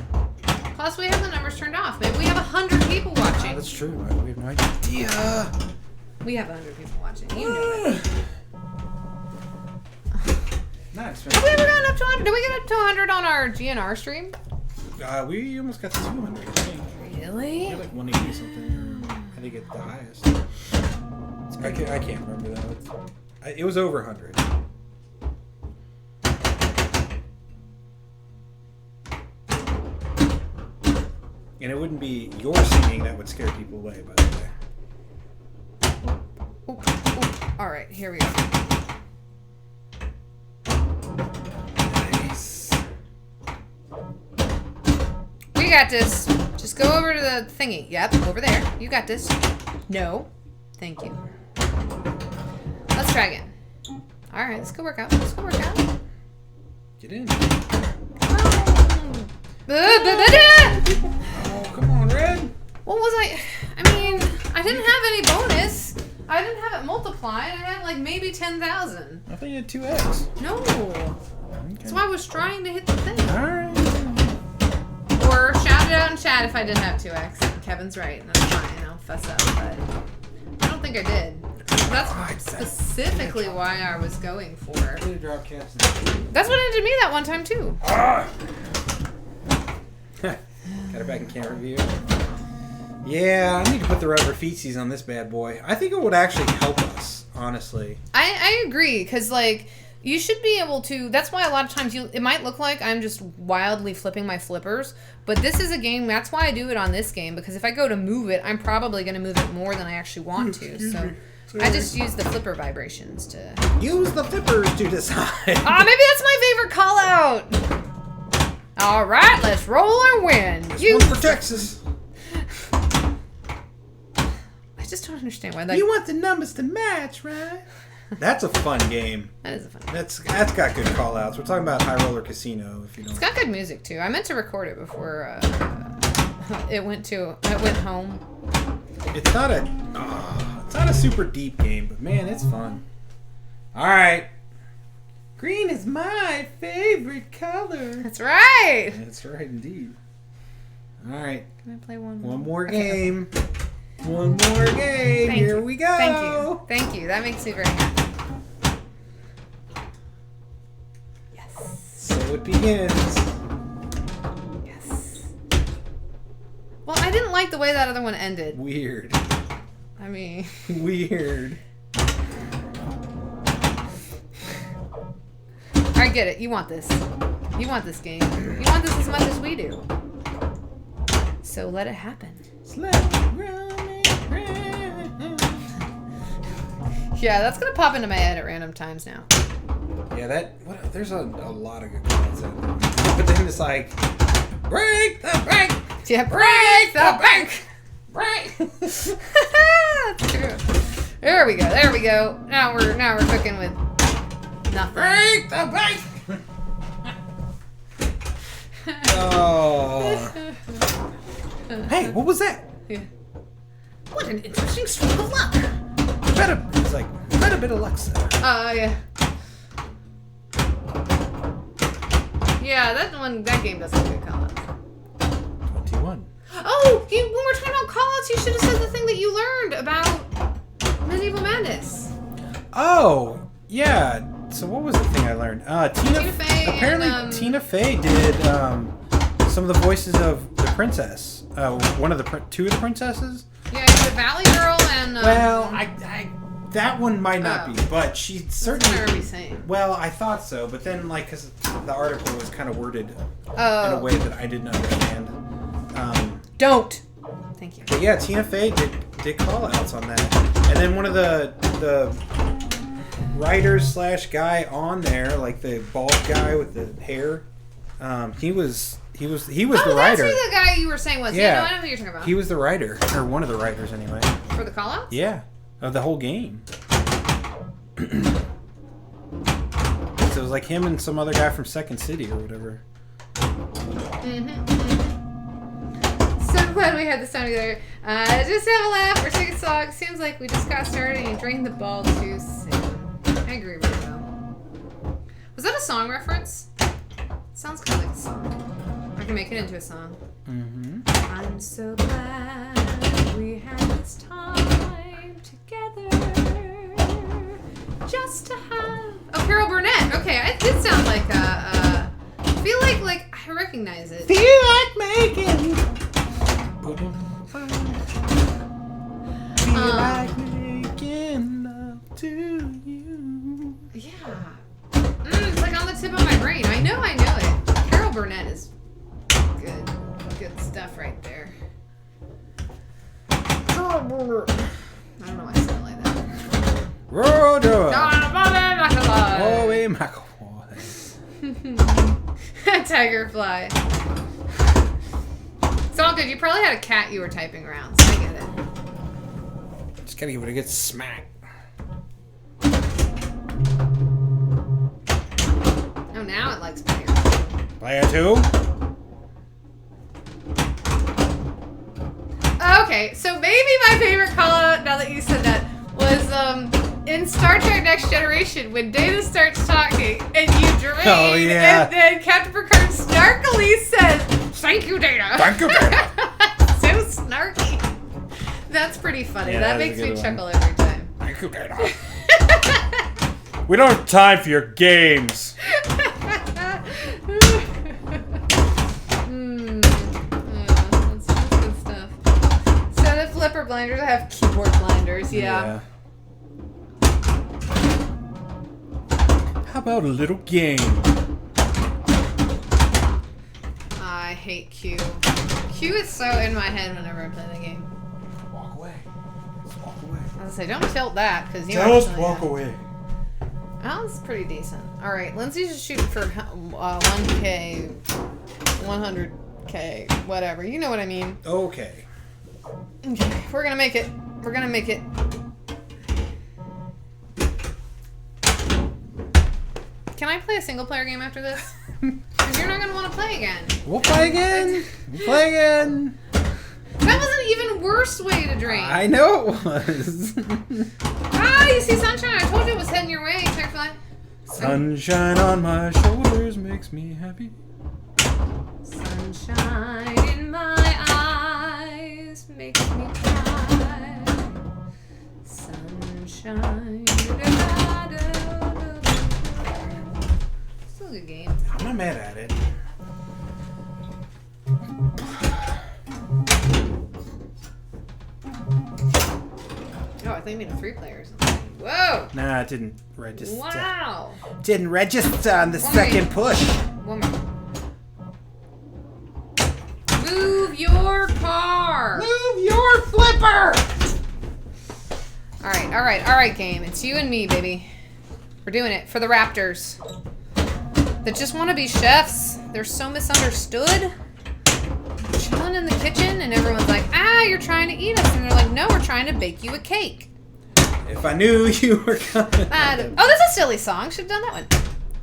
Plus, we have the numbers turned off. Maybe we have 100 people watching. Oh, that's true. We have no idea. We have 100 people watching. You know it. Nice. Have we ever gotten up to 100? Did we get up to 100 on our GNR stream? We almost got to 200, I think. Really? We're like 180 something. Or I think it's the highest. I can't remember though. It was over 100. And it wouldn't be your singing that would scare people away, by the way. Ooh. All right, here we go. Nice. We got this. Just go over to the thingy. Yep, over there. You got this. No. Thank you. Let's try again. All right, let's go work out. Get in. Oh, come on, Red. What was I mean, I didn't have any bonus. I didn't have it multiplied. I had like maybe 10,000. I thought you had 2x. No. Okay. That's why I was trying to hit the thing. Alright. Or shout it out in chat if I didn't have 2x. Kevin's right, and that's fine. I'll fess up, but I don't think I did. That's specifically why I was going for. That's what it did me that one time too. Got her back in camera view. Yeah, I need to put the rubber feetsies on this bad boy. I think it would actually help us, honestly. I agree, because like you should be able to. That's why a lot of times it might look like I'm just wildly flipping my flippers, but this is a game. That's why I do it on this game, because if I go to move it, I'm probably going to move it more than I actually want to. So I just use the flipper vibrations to use the flippers to decide. Maybe that's my favorite call out. All right, let's roll or win. One for Texas. I just don't understand why. You want the numbers to match, right? That's a fun game. That is a fun game. That's got good call outs. We're talking about High Roller Casino. If you don't. It's got good music too. I meant to record it before it went home. It's not a super deep game, but man, it's fun. All right. Green is my favorite color. That's right. That's right, indeed. All right. Can I play one more game? Okay. One more game. Here we go. Thank you. That makes me very happy. Yes. So it begins. Yes. Well, I didn't like the way that other one ended. Weird. I mean. Weird. I get it. You want this. You want this game. You want this as much as we do. So let it happen. Yeah, that's gonna pop into my head at random times now. Yeah, there's a lot of good calls out there. But then it's like, break the bank! Yeah, break the bank! Break! That's true. There we go. Now we're cooking with nothing. Break the bank! Oh. Hey, what was that? Yeah. What an interesting stroke of luck. It's like, a bit of luck, sir. Yeah. Yeah, that game does have good call-outs. 21. Oh, when we're talking about call-outs, you should have said the thing that you learned about Medieval Madness. Oh, yeah. So what was the thing I learned? Tina Fey. Apparently, And, Tina Fey did some of the voices of the princess. Two of the princesses. Yeah, the Valley Girl and. Well, I that one might not be, but she certainly. That's what I remember saying. Well, I thought so, but then because the article was kind of worded in Oh. a way that I didn't understand. Don't. Thank you. But yeah, Tina Fey did call outs on that, and then one of the writers / guy on there, like the bald guy with the hair, he was the writer. That's who the guy you were saying was. Yeah. No, I know who you're talking about. He was the writer, or one of the writers anyway. For the call outs? Yeah, of the whole game. So it was like him and some other guy from Second City or whatever. So glad we had this time together. Just have a laugh or sing a song. Seems like we just got started and you drained the ball too soon. I agree with you. Was that a song reference? Sounds kind of like a song. I can make it into a song. I'm so glad we had this time together. Just to have. Oh, Carol Burnett. Okay, it did sound like I feel like I recognize it. Feel like making. Feel like making love to you. Yeah. It's like on the tip of my brain. I know it. Carol Burnett is good stuff right there. I don't know why I said it like that. Rodo. Bobby McAvoy. Tigerfly. It's all good. You probably had a cat you were typing around, so I get it. Just gotta give it a good smack. Oh, now it likes player. Player 2. Okay, so maybe my favorite call out, now that you said that, was in Star Trek Next Generation when Data starts talking and you drain. Oh, yeah. And then Captain Picard snarkily says, "Thank you, Data." Thank you, Data. So snarky. That's pretty funny. Yeah, that that's a makes me good one. chuckle every time. Thank you, Data. We don't have time for your games. That's good stuff. Instead of flipper blinders, I have keyboard blinders. Yeah. How about a little game? I hate Q. Q is so in my head whenever I play the game. Walk away. Just walk away. I was gonna say, don't tilt that because you Just actually walk have- away. Oh, that's pretty decent. All right, Lindsay's just shooting for 1K, 100K, whatever. You know what I mean. Okay. Okay, we're gonna make it. We're gonna make it. Can I play a single player game after this? Because you're not gonna want to play again. We'll play again. We'll play again. That was an even worse way to drain. I know it was. You see sunshine? I told you it was heading your way, Firefly. Sunshine on my shoulders makes me happy. Sunshine in my eyes makes me cry. Sunshine. Still a good game. I'm not mad at it. Oh, I think you mean a 3-player or something. Whoa! Nah, it didn't register. Wow! Didn't register on the second push. One more. Move your car! Move your flipper! Alright, game. It's you and me, baby. We're doing it for the Raptors. That just want to be chefs. They're so misunderstood. Chilling in the kitchen and everyone's like, you're trying to eat us. And they're like, no, we're trying to bake you a cake. If I knew you were coming. Oh, that's a silly song. Should have done that one.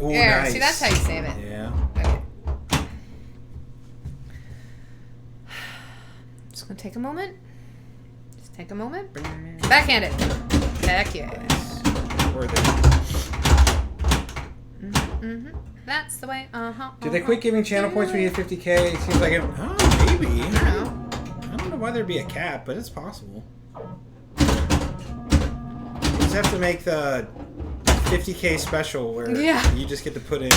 Ooh, There, nice. see, that's how you save it. Yeah. Okay. Just gonna take a moment. Just take a moment. Backhand it. Heck yeah. Worth it. Mm-hmm. That's the way. Did they quit giving channel points when you hit 50K? It seems like it. Oh, maybe. I don't know. I don't know why there'd be a cap, but it's possible. You just have to make the 50K special where you just get to put in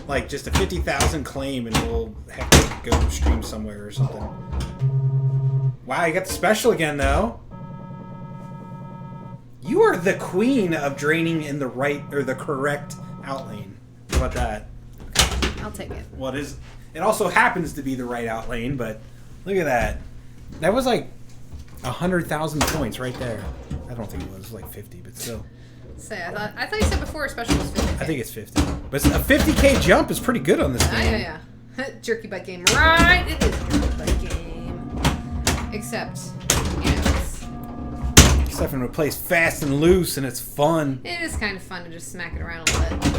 like just a 50,000 claim and we'll have to go stream somewhere or something. Wow, you got the special again though. You are the queen of draining in the right or the correct outlane. How about that? I'll take it. Well, it also happens to be the right outlane, but look at that. That was like 100,000 points right there. I don't think it was like 50, but still. Say, I thought you said before a special was 50. I think it's 50. But a 50K jump is pretty good on this game. Yeah. Jerky butt game. Right, it is a jerky butt game. Except, Except when it plays fast and loose and it's fun. it is kind of fun to just smack it around a little bit.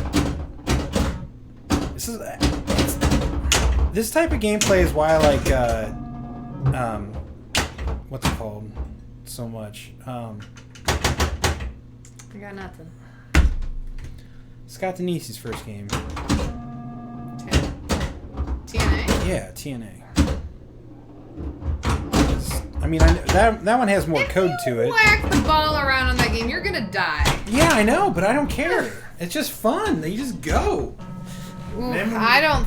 This type of gameplay is why I like, what's it called so much? I got nothing. Scott Denise's first game. TNA? Yeah, TNA. I mean, that one has more code to it. Whack the ball around on that game, you're gonna die. Yeah, I know, but I don't care. It's just fun. You just go. Ooh, I don't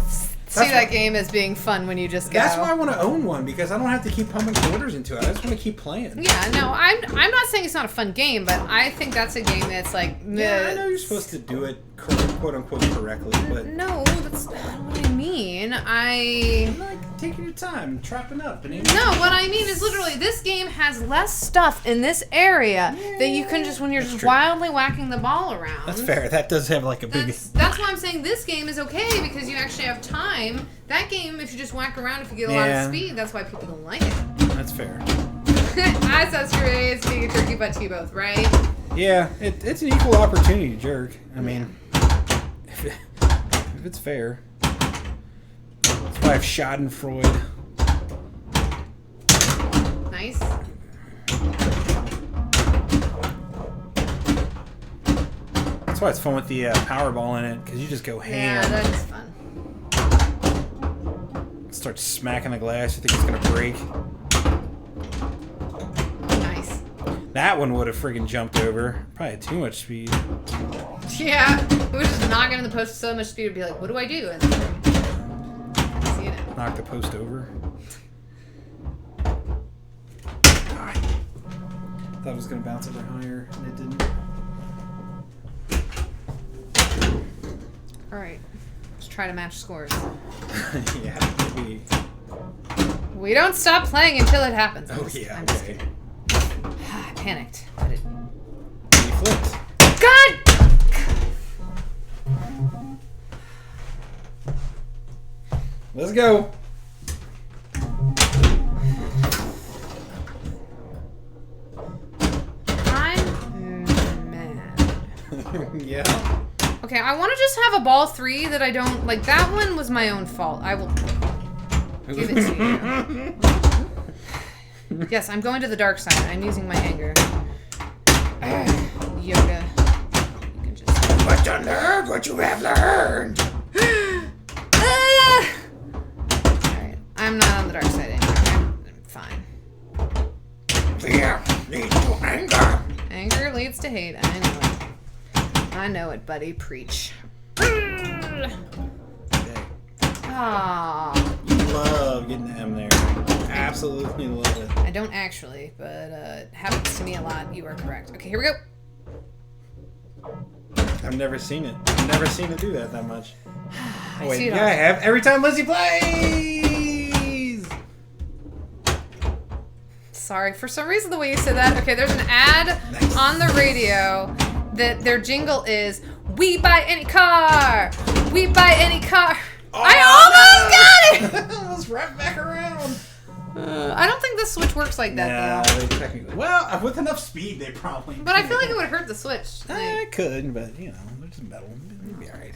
see that game as being fun when you just go. That's why I want to own one, because I don't have to keep pumping quarters into it. I just want to keep playing. Yeah, no, I'm not saying it's not a fun game, but I think that's a game that's like... Yeah, I know you're supposed to do it quote-unquote correctly, but... No, that's not what I mean. You like taking your time, trapping up. And no, what I mean is literally this game has less stuff in this area that you can just, when you're just wildly whacking the ball around. That's fair. That does have like a big... That's why I'm saying this game is okay, because you actually have time. That game, if you just whack around, if you get a lot of speed, that's why people don't like it. That's fair. I saw Screw's being a turkey butt to you both, right? Yeah, it's an equal opportunity jerk. I mean, if it's fair. That's why I have Schadenfreude. Nice. That's why it's fun with the Powerball in it, because you just go ham. Yeah, that is fun. Start smacking the glass, you think it's going to break. Nice. That one would have friggin' jumped over. Probably had too much speed. Yeah, it was just knocking in the post with so much speed, it'd be like, what do I do? And then, you know. Knock the post over. I thought it was going to bounce over higher, and it didn't. Alright, let's try to match scores. Yeah, maybe. We don't stop playing until it happens. Oh, yeah, I'm just okay. kidding. I panicked. But it... You flipped. God! Let's go. I'm mad. Yeah. Okay, I want to just have a ball 3 that I don't... Like, that one was my own fault. I will give it to you. Yes, I'm going to the dark side. I'm using my anger. Yoga. You can just... But you learned what you have learned. Alright, I'm not on the dark side anymore. I'm fine. Fear leads to anger. Anger leads to hate. I know it. I know it, buddy. Preach. Aww. You love getting the M there. Absolutely love it. I don't actually, but it happens to me a lot. You are correct. Okay, here we go. I've never seen it. I've never seen it do that much. I Oh, wait, see it yeah, all. I have. Every time Lizzie plays! Sorry, for some reason the way you said that. Okay, there's an ad on the radio that their jingle is, "We buy any car! We buy any car!" Oh, I almost got it! Almost right back around. I don't think the Switch works like that, though. They technically... Well, with enough speed, they probably... But I feel like it would hurt the Switch. It could, but, you know, there's metal. It'll be alright.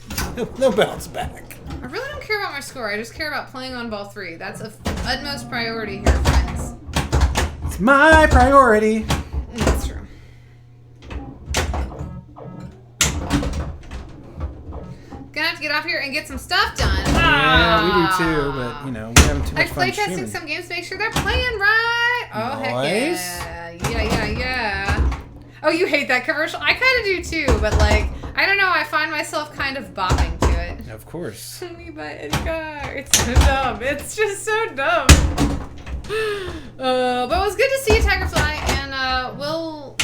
They'll bounce back. I really don't care about my score. I just care about playing on ball 3. That's of utmost priority here, friends. It's my priority. That's true. Gonna have to get off here and get some stuff done. Yeah, we do too, but, you know, we're having too much Like fun playtesting streaming. some games to make sure they're playing right. Oh, Nice. heck yeah. Yeah. Oh, you hate that commercial? I kind of do too, but like, I don't know. I find myself kind of bopping to it. Of course. Me buy any car. It's so dumb. It's just so dumb. But it was good to see you, Tigerfly, and we'll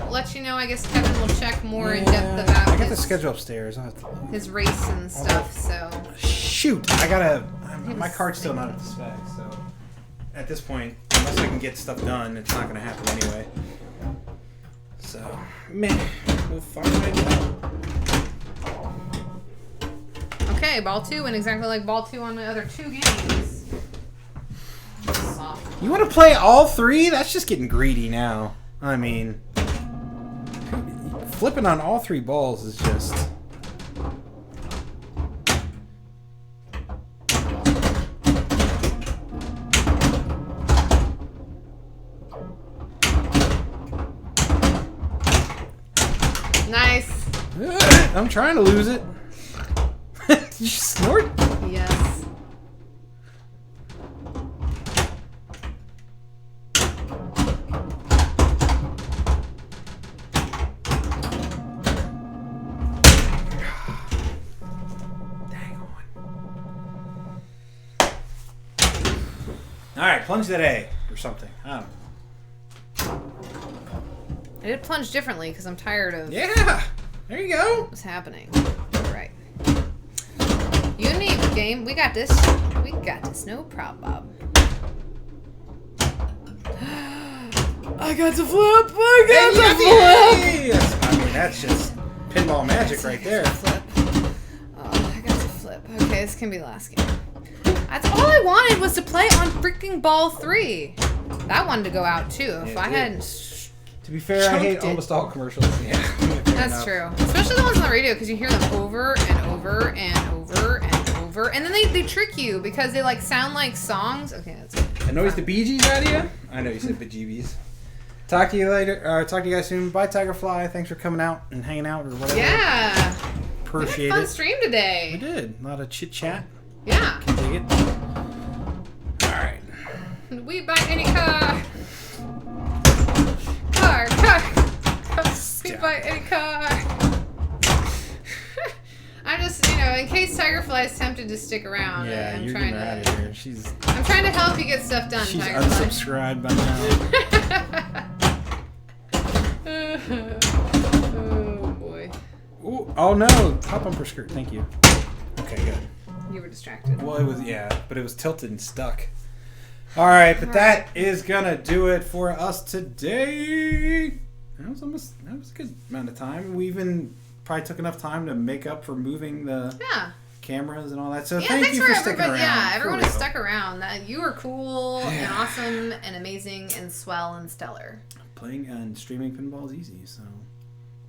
let you know. I guess Kevin will check more in depth about I got the schedule upstairs. his race and stuff. So shoot, my card's still not up to spec. So at this point, unless I can get stuff done, it's not going to happen anyway. So man, we'll find out. okay, ball 2 went exactly like ball 2 on my other 2 games. Soft. You want to play all 3? That's just getting greedy now. I mean, flipping on all 3 balls is just... Nice. I'm trying to lose it. Did you snort? Yes. Alright, plunge that A or something. I don't know. I did plunge differently because I'm tired of Yeah! There you go. what's happening. Alright. You and me, game. We got this. We got this. No problem. I got to flip. I got to flip. I mean, that's just pinball magic right there. Flip. Oh, I got to flip. Okay, this can be the last game. That's all I wanted was to play on freaking ball 3. That wanted to go out too. If I hadn't. To be fair, I hate it. almost all commercials. Yeah, That's true. Especially the ones on the radio because you hear them over and over and over and over. And then they trick you because they like sound like songs. Okay, that's it. Annoys the Bee Gees out of you? I know you said bejeebies. Talk to you later. Talk to you guys soon. Bye, Tigerfly. Thanks for coming out and hanging out or whatever. Yeah. Appreciate We had a fun it. stream today. We did. A lot of chit chat. Yeah. Can dig it. Alright. We buy any car. Car. We buy any car. I'm just, in case Tigerfly is tempted to stick around. Yeah, I'm you're trying getting her out of here. I'm trying to help you get stuff done, She's Tigerfly. unsubscribed by now. Oh boy. Ooh, oh no! Hop bumper skirt. Thank you. Okay, good. You were distracted. Well, it was but it was tilted and stuck. All right, but that is gonna do it for us today. That was a good amount of time. We even probably took enough time to make up for moving the cameras and all that. So thank you for sticking around. Yeah, everyone who stuck around. That you were cool and awesome and amazing and swell and stellar. Playing and streaming pinball is easy, so.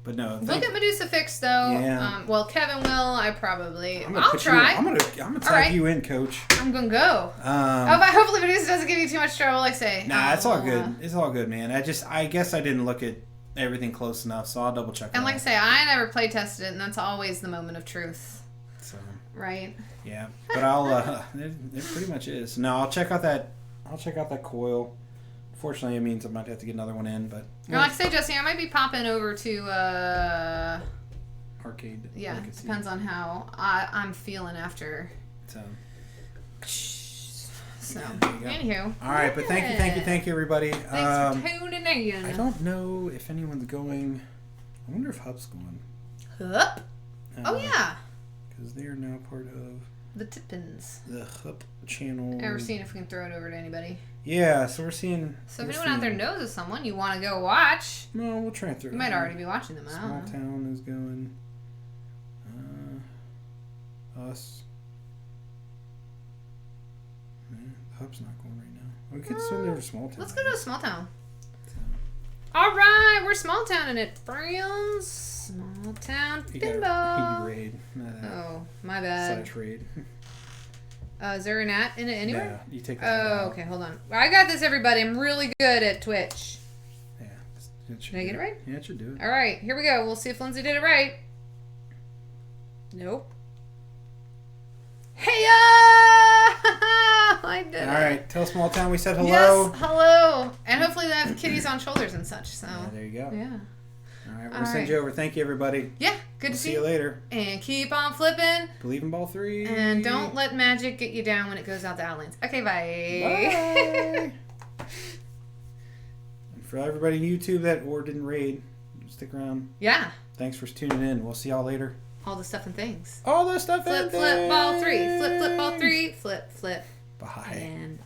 But no. We'll get Medusa fixed though. Yeah. Well, Kevin will. I probably. I'll try. I'm gonna tag you in, Coach. I'm gonna go. But hopefully Medusa doesn't give you too much trouble. Like say. Nah, it's all good. It's all good, man. I guess I didn't look at everything close enough, so I'll double check. And like I say, I never play tested it, and that's always the moment of truth. So. Right. Yeah, but I'll. It pretty much is. No, I'll check out that coil. Fortunately, it means I might have to get another one in, but. Like I say, Jesse, I might be popping over to. Arcade. Yeah, it depends on how I'm feeling after. So, anywho. All right, but thank you, everybody. Thanks for tuning in. I don't know if anyone's going. I wonder if Hup's going. Hup? Oh, yeah. Because they are now part of the Tippins. The Hup channel. And we're seeing if we can throw it over to anybody. Yeah, so we're seeing. So if anyone out there knows of someone you want to go watch. No, we'll try and throw it. You might already be watching them. Small Town is going. Us. Man, Hub's not going right now. We could send over to Small Town. Let's go to a Small Town. All right, we're Small Town in it, friends. Small Town pinball. Raid. Oh, my bad. Slash raid. Is there an at in it anywhere? Yeah, you take that. Oh, okay, hold on. I got this, everybody. I'm really good at Twitch. Yeah. Did I get it right? Yeah, it should do it. All right, here we go. We'll see if Lindsay did it right. Nope. Hey, I did it. All right, tell Small Town we said hello. Yes, hello. And hopefully they have kitties on shoulders and such. So. Yeah, there you go. Yeah. All right, we're going to send you over. Thank you, everybody. Yeah, good to See you later. And keep on flipping. Believe in ball 3. And don't let magic get you down when it goes out the outlanes. Okay, bye. Bye. And for everybody on YouTube that didn't raid, stick around. Yeah. Thanks for tuning in. We'll see y'all later. All the stuff and things. All the stuff flip, and flip, things. ball 3. Flip, flip, ball 3. Flip, flip. Bye. And bye.